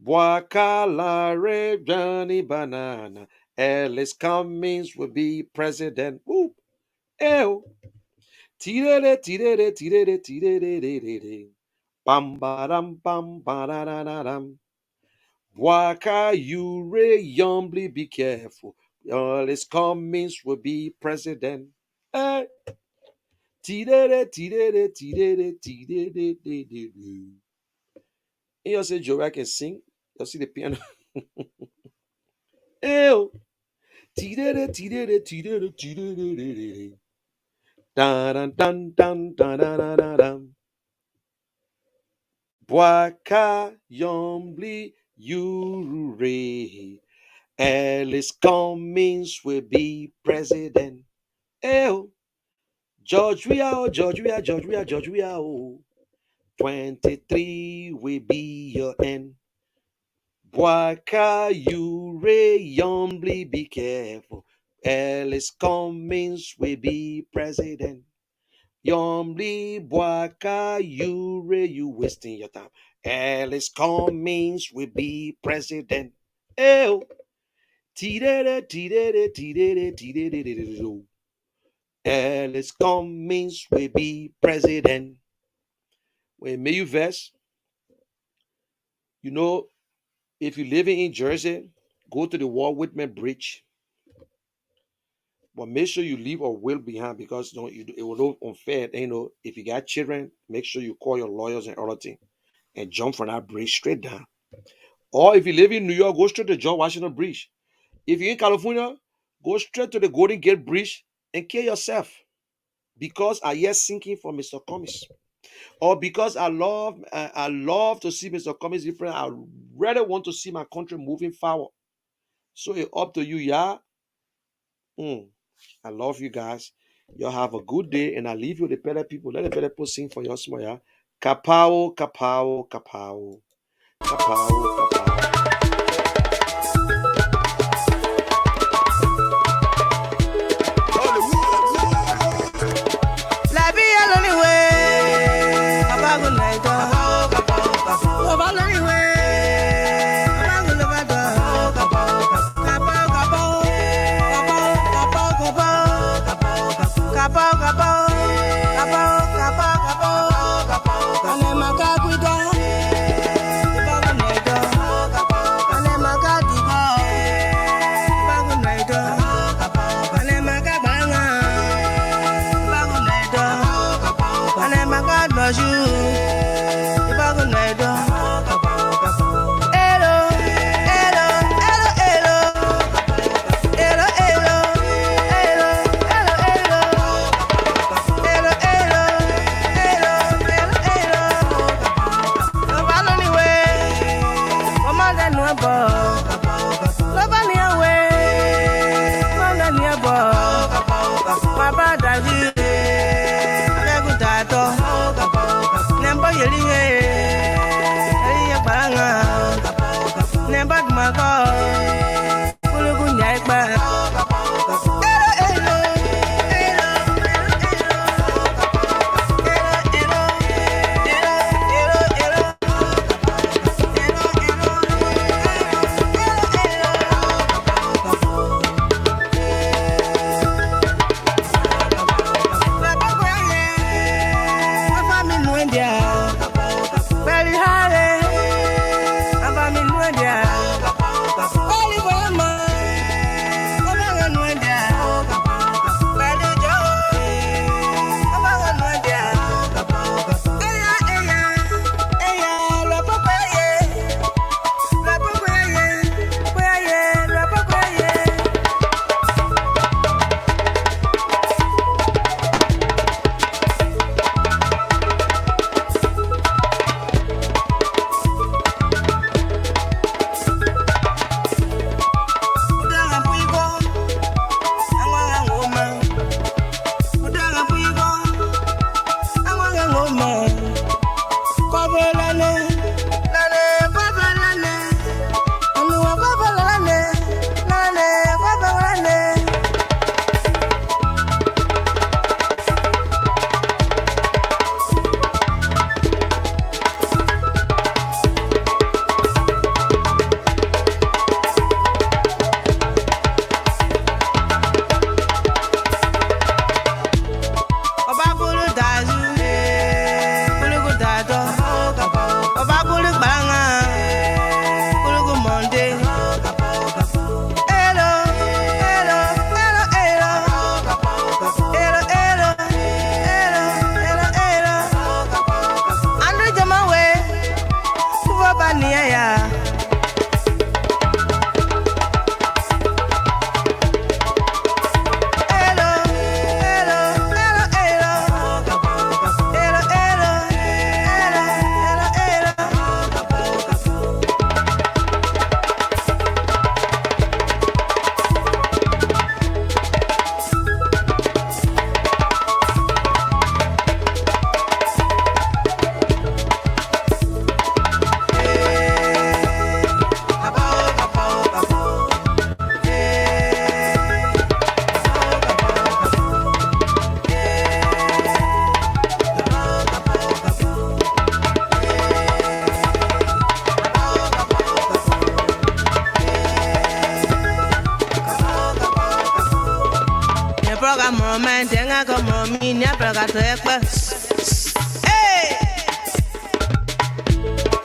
Boakalare, Johnny Banana, Ellis Cummings will be president. Woo. Ew. Tidere, tidere, tidere, tidere, tidere. Bam, badam, bam, badadadadam. Waka, you humbly be careful. Ellis Cummings will be president. Eh. Tidere, tidere, tidere, tidere, tidere. And you say Joe can sing. You see the piano. Ew. Tidere, tidere, tidere, tidere. Dun dun dun dun dun dun dun dun. Boaka yombly yure. Ellis Cummings will be president. Oh, George we are, George we are, George we are, George we are. Oh, 23 will be your end. Boaka yure yombly be careful. Ellis Cummings will be president. Yombly Boaka, you wasting your time. Ellis Cummings will be president. Oh, tidere, tidere, tidere, tidere. Ellis Cummings will be president. When may you verse, you know, If you live in Jersey, go to the Walt Whitman Bridge. But make sure you leave a will behind, because it will look unfair. If you got children, make sure you call your lawyers and everything and jump from that bridge straight down. Or if you live in New York, go straight to George Washington Bridge. If you're in California, go straight to the Golden Gate Bridge and kill yourself. Because I hear sinking for Mr. Cummings. Or because I love to see Mr. Cummings different. I really want to see my country moving forward. So it's up to you, yeah. I love you guys. Y'all have a good day, and I leave you with the better people. Let the better people sing for your small, yeah. Kapow, kapow, kapow. Kapow, kapow.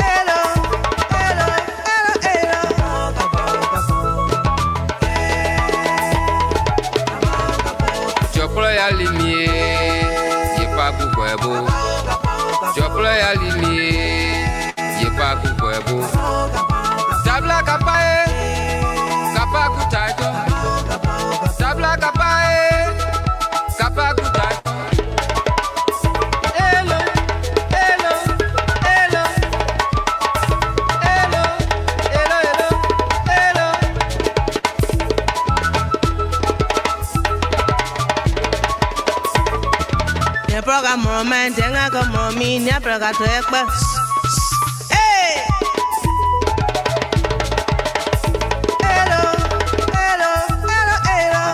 Hello, hello, hello, hello. Jopla ya limie, ye pa kukwebo. Jopla ya limie, ye pa kukwebo. Tabla kapae, kapa kutaito. Tabla kapae, kapa kutaito. Hello, hello, hello, hello, hello, hello, hello. Ne program moment, tenga como mi, ne program tu ekba. Hey! Hello, hello, hello, hello.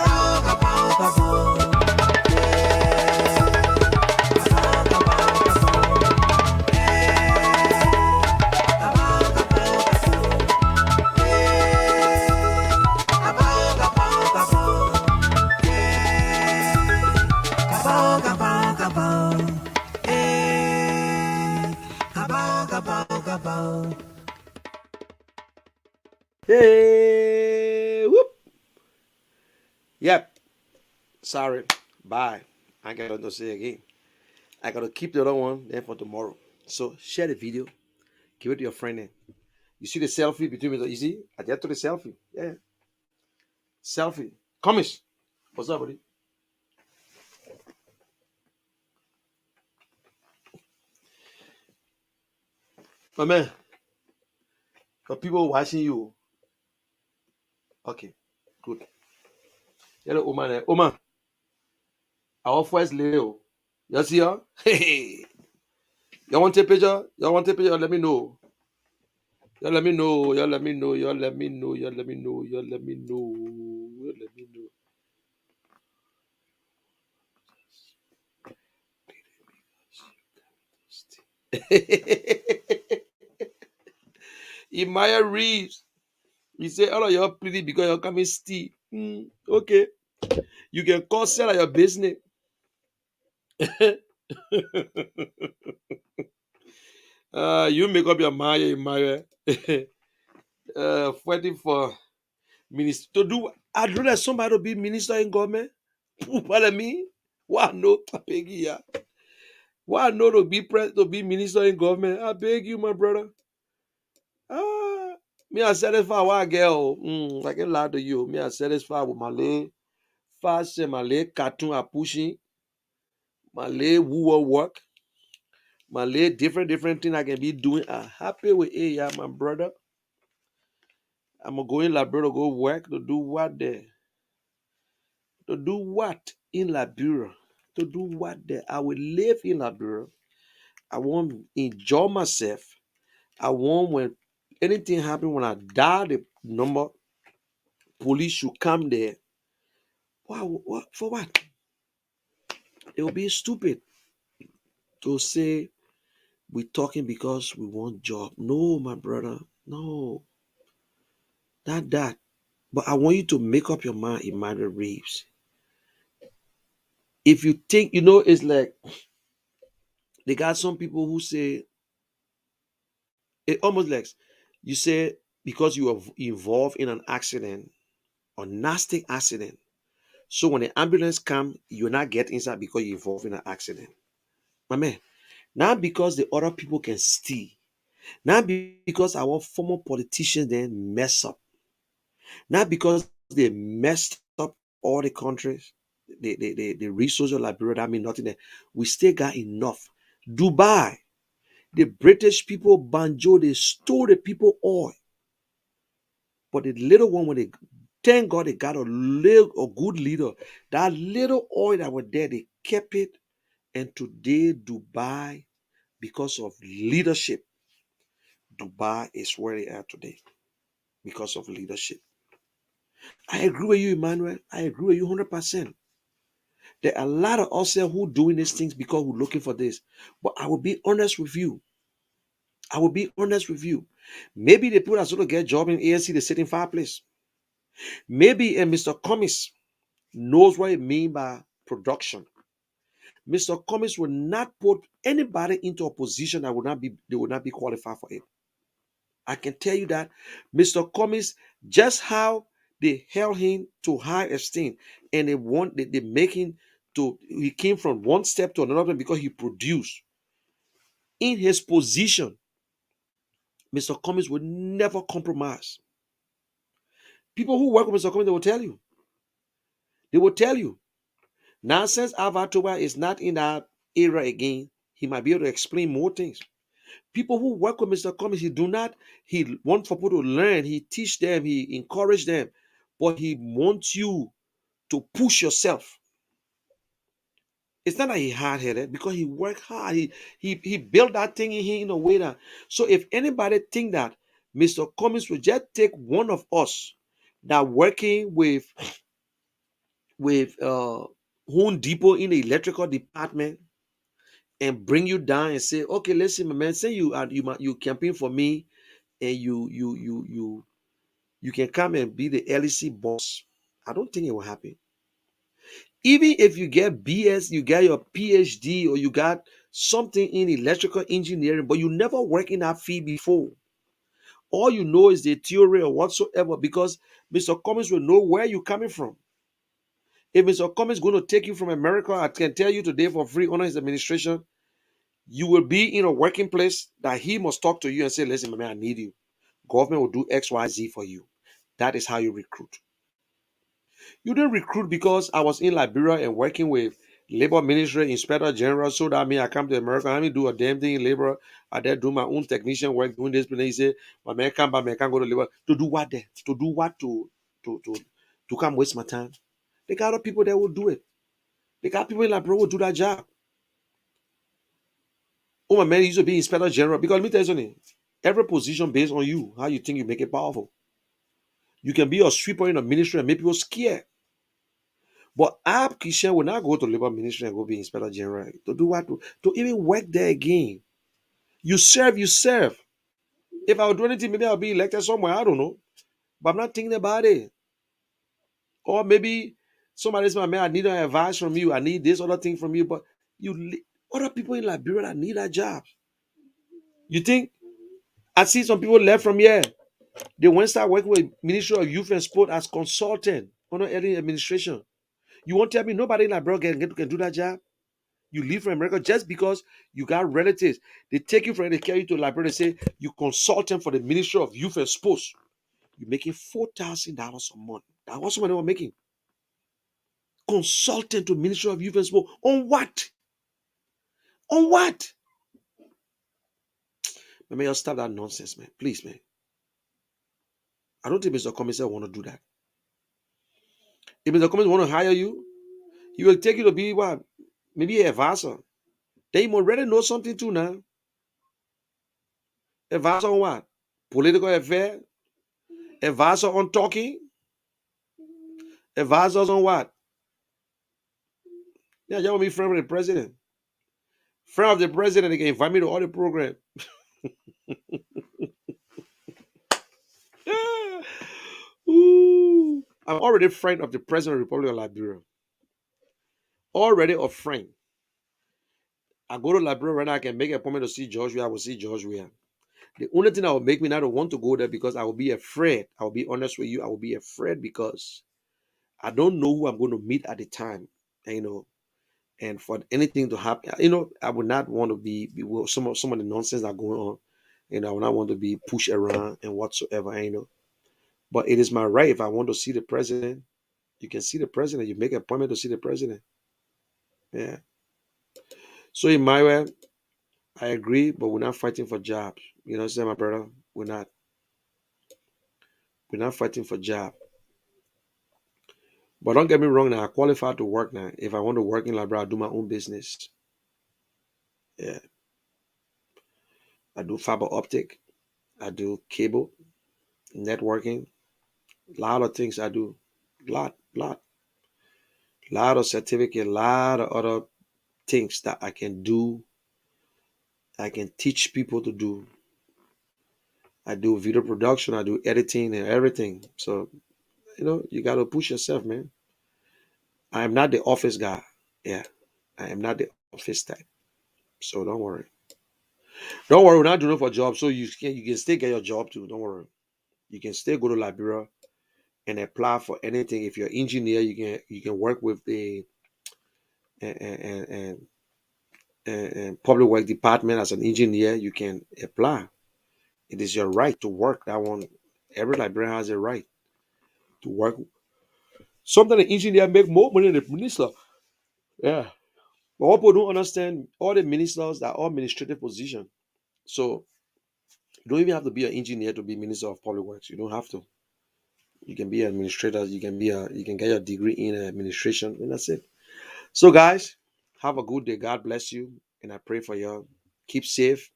Hey, whoop. Yep. Sorry. Bye. I ain't got nothing to say again. I gotta keep the other one there for tomorrow. So share the video. Give it to your friend. You see the selfie between me? You see? I get to the selfie. Yeah. Selfie. Cummings. What's up, buddy? My man. For people watching you. Okay. Good. Hello, Oma there. Oma. Our first Leo. You see her? Hey. You want a picture? You want a picture? Let me know. You let me know. You let me know. You let me know. You let me know. You let me know. You let me know. Imaya Reeves. He say, all of your pretty because you're coming steep. Okay. You can call sell your business. You make up your mind, Imaya. Fighting for minister to do. I'd rather somebody to be minister in government. What I mean? Why no? I beg you. Why no to be minister in government? I beg you, my brother. Me I satisfied with a girl. I can lie to you. Me I satisfied with my leg fashion, my leg cartoon are pushing, my leg woo work, my leg different thing I can be doing. I'm happy with it, yeah, my brother. I'm gonna go in Liberia to go work to do what there? To do what in Liberia? To do what there? I will live in Liberia. I want to enjoy myself. I want when anything happen when I die, the number police should come there. What for what? It will be stupid to say we're talking because we want job. No, my brother. No. Not that. But I want you to make up your mind, Emmanuel Reeves. If you think, it's like they got some people who say it almost like you say because you are involved in an accident or nasty accident. So when the ambulance come, you're not get inside because you're involved in an accident. My man, not because the other people can steal. Not because our former politicians then mess up. Not because they messed up all the countries, the resources of Liberia, that mean nothing there. We still got enough. Dubai, the British people, banjo, they stole the people oil. But the little one, when they thank God they got a good leader, that little oil that was there, they kept it. And today, Dubai, because of leadership, Dubai is where they are today because of leadership. I agree with you, Emmanuel. I agree with you 100%. There are a lot of us here who doing these things because we're looking for this. But I will be honest with you. I will be honest with you. Maybe the people that's going to get a job in ANC, they sit in fireplace. Maybe Mr. Cummings knows what it means by production. Mr. Cummings will not put anybody into a position that they will not be qualified for it. I can tell you that Mr. Cummings, just how they held him to high esteem and they make him he came from one step to another because he produced. In his position, Mr. Cummings would never compromise. People who work with Mr. Cummings, they will tell you. They will tell you. Now, since Alva Toba is not in that era again, he might be able to explain more things. People who work with Mr. Cummings, he wants for people to learn, he teach them, he encourage them, but he wants you to push yourself. It's not that he hard-headed because he worked hard. He built that thing in him in a way that, so if anybody think that Mr. Cummings will just take one of us that working with Home Depot in the electrical department and bring you down and say, okay, listen, my man, say you campaign for me and you can come and be the LEC boss. I don't think it will happen. Even if you get BS, you get your PhD, or you got something in electrical engineering, but you never work in that field before. All you know is the theory or whatsoever, because Mr. Cummings will know where you're coming from. If Mr. Cummings is going to take you from America, I can tell you today for free under his administration, you will be in a working place that he must talk to you and say, listen, my man, I need you. Government will do X, Y, Z for you. That is how you recruit. You didn't recruit because I was in Liberia and working with Labor Ministry Inspector General, so that means I come to America, I mean do a damn thing in labor. I then do my own technician work doing this, but then he say, my man come back, man can't go to labor. To do what then? To do what? To come waste my time. They got other people that will do it. They got people in Liberia who will do that job. Oh, my man used to be Inspector General, because let me tell you something. Every position based on you, how you think you make it powerful. You can be a sweeper in a ministry and make people scared. But Ab Kishan will not go to labor ministry and go be Inspector General. To do what? To even work there again. You serve, you serve. If I would do anything, maybe I'll be elected somewhere. I don't know. But I'm not thinking about it. Or maybe somebody says, man, I need an advice from you. I need this other thing from you. But other people in Liberia that need that job. You think? I see some people left from here. They went start working with Ministry of Youth and Sport as consultant under early administration. You won't tell me nobody in Liberia can do that job? You leave from America just because you got relatives. They take you from, they carry you to Liberia. They say you consultant for the Ministry of Youth and Sports. You're making $4,000 a month. That's what somebody was making. Consultant to Ministry of Youth and Sports. On what? On what? Man, you stop that nonsense, man. Please, man. I don't think Mr. Cummings want to do that. If Mr. Cummings want to hire you, he will take you to be what? Maybe an advisor. Then you already know something too now. Advisor on what? Political affair? Advisor on talking? Advisors on what? Yeah, you want to be friend with the president. Friend of the president, they can invite me to all the program. Ooh. I'm already a friend of the president of the Republic of Liberia. Already a friend. I go to Liberia right now, I can make an appointment to see George Weah. I will see George Weah. The only thing that will make me not want to go there, because I will be afraid. I will be honest with you. I will be afraid because I don't know who I'm going to meet at the time. And for anything to happen, I would not want to be with some of the nonsense that going on. I would not want to be pushed around and whatsoever. But it is my right. If I want to see the president, you can see the president. You make an appointment to see the president. Yeah. So in my way, I agree, but we're not fighting for jobs. You know what I'm saying, my brother? We're not. We're not fighting for jobs. But don't get me wrong now. I qualify to work now. If I want to work in Liberia, I do my own business. Yeah. I do fiber optic. I do cable, networking. A lot of things I do. Lot of certificate, lot of other things that I can do. I can teach people to do. I do video production, I do editing and everything. So, you got to push yourself, man. I am not the office guy. Yeah. I am not the office type. So don't worry. Don't worry, we're not doing it for jobs. So you can still get your job too. Don't worry. You can still go to Liberia and apply for anything. If you're an engineer, you can work with the and public work department as an engineer, you can apply. It is your right to work. That one, every librarian has a right to work. Sometimes the engineer make more money than the minister. Yeah. But what people don't understand, all the ministers are all administrative position. So you don't even have to be an engineer to be minister of public works. You don't have to. You can be an administrator. You can get your degree in administration, and that's it. So guys, have a good day. God bless you, and I pray for you. Keep safe.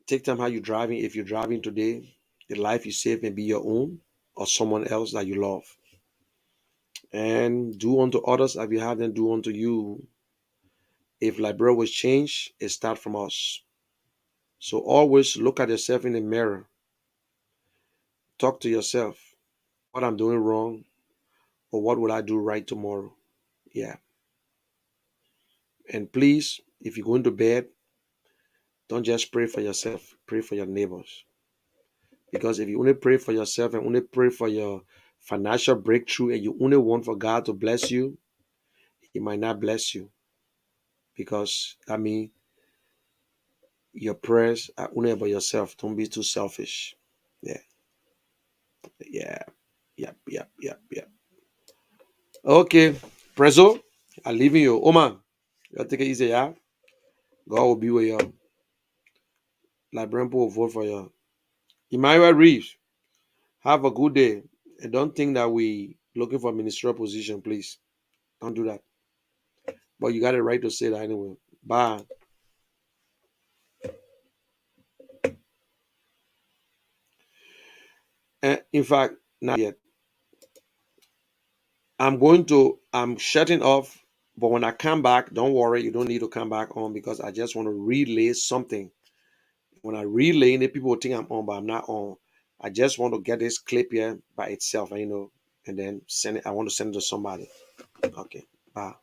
Take time how you're driving. If you're driving today, the life you save may be your own or someone else that you love. And do unto others as you have them do unto you. If Liberia was changed, it starts from us. So always look at yourself in the mirror. Talk to yourself. What I'm doing wrong, or what will I do right tomorrow? Yeah. And please, if you're going to bed, don't just pray for yourself. Pray for your neighbors. Because if you only pray for yourself and only pray for your financial breakthrough and you only want for God to bless you, He might not bless you. Because that means your prayers are only about yourself. Don't be too selfish. Yeah. Yeah. Yep. Okay. Prezzo, I'm leaving you. Oman, you take it easy, yeah? God will be with you. Librarian will vote for you. Emmanuel Reeves, have a good day. And don't think that we looking for ministerial position, please. Don't do that. But you got a right to say that anyway. Bye. And in fact, not yet. I'm shutting off. But when I come back, don't worry, you don't need to come back on because I just want to relay something. When I relay, the people will think I'm on, but I'm not on. I just want to get this clip here by itself, and then send it. I want to send it to somebody. Okay. Bye.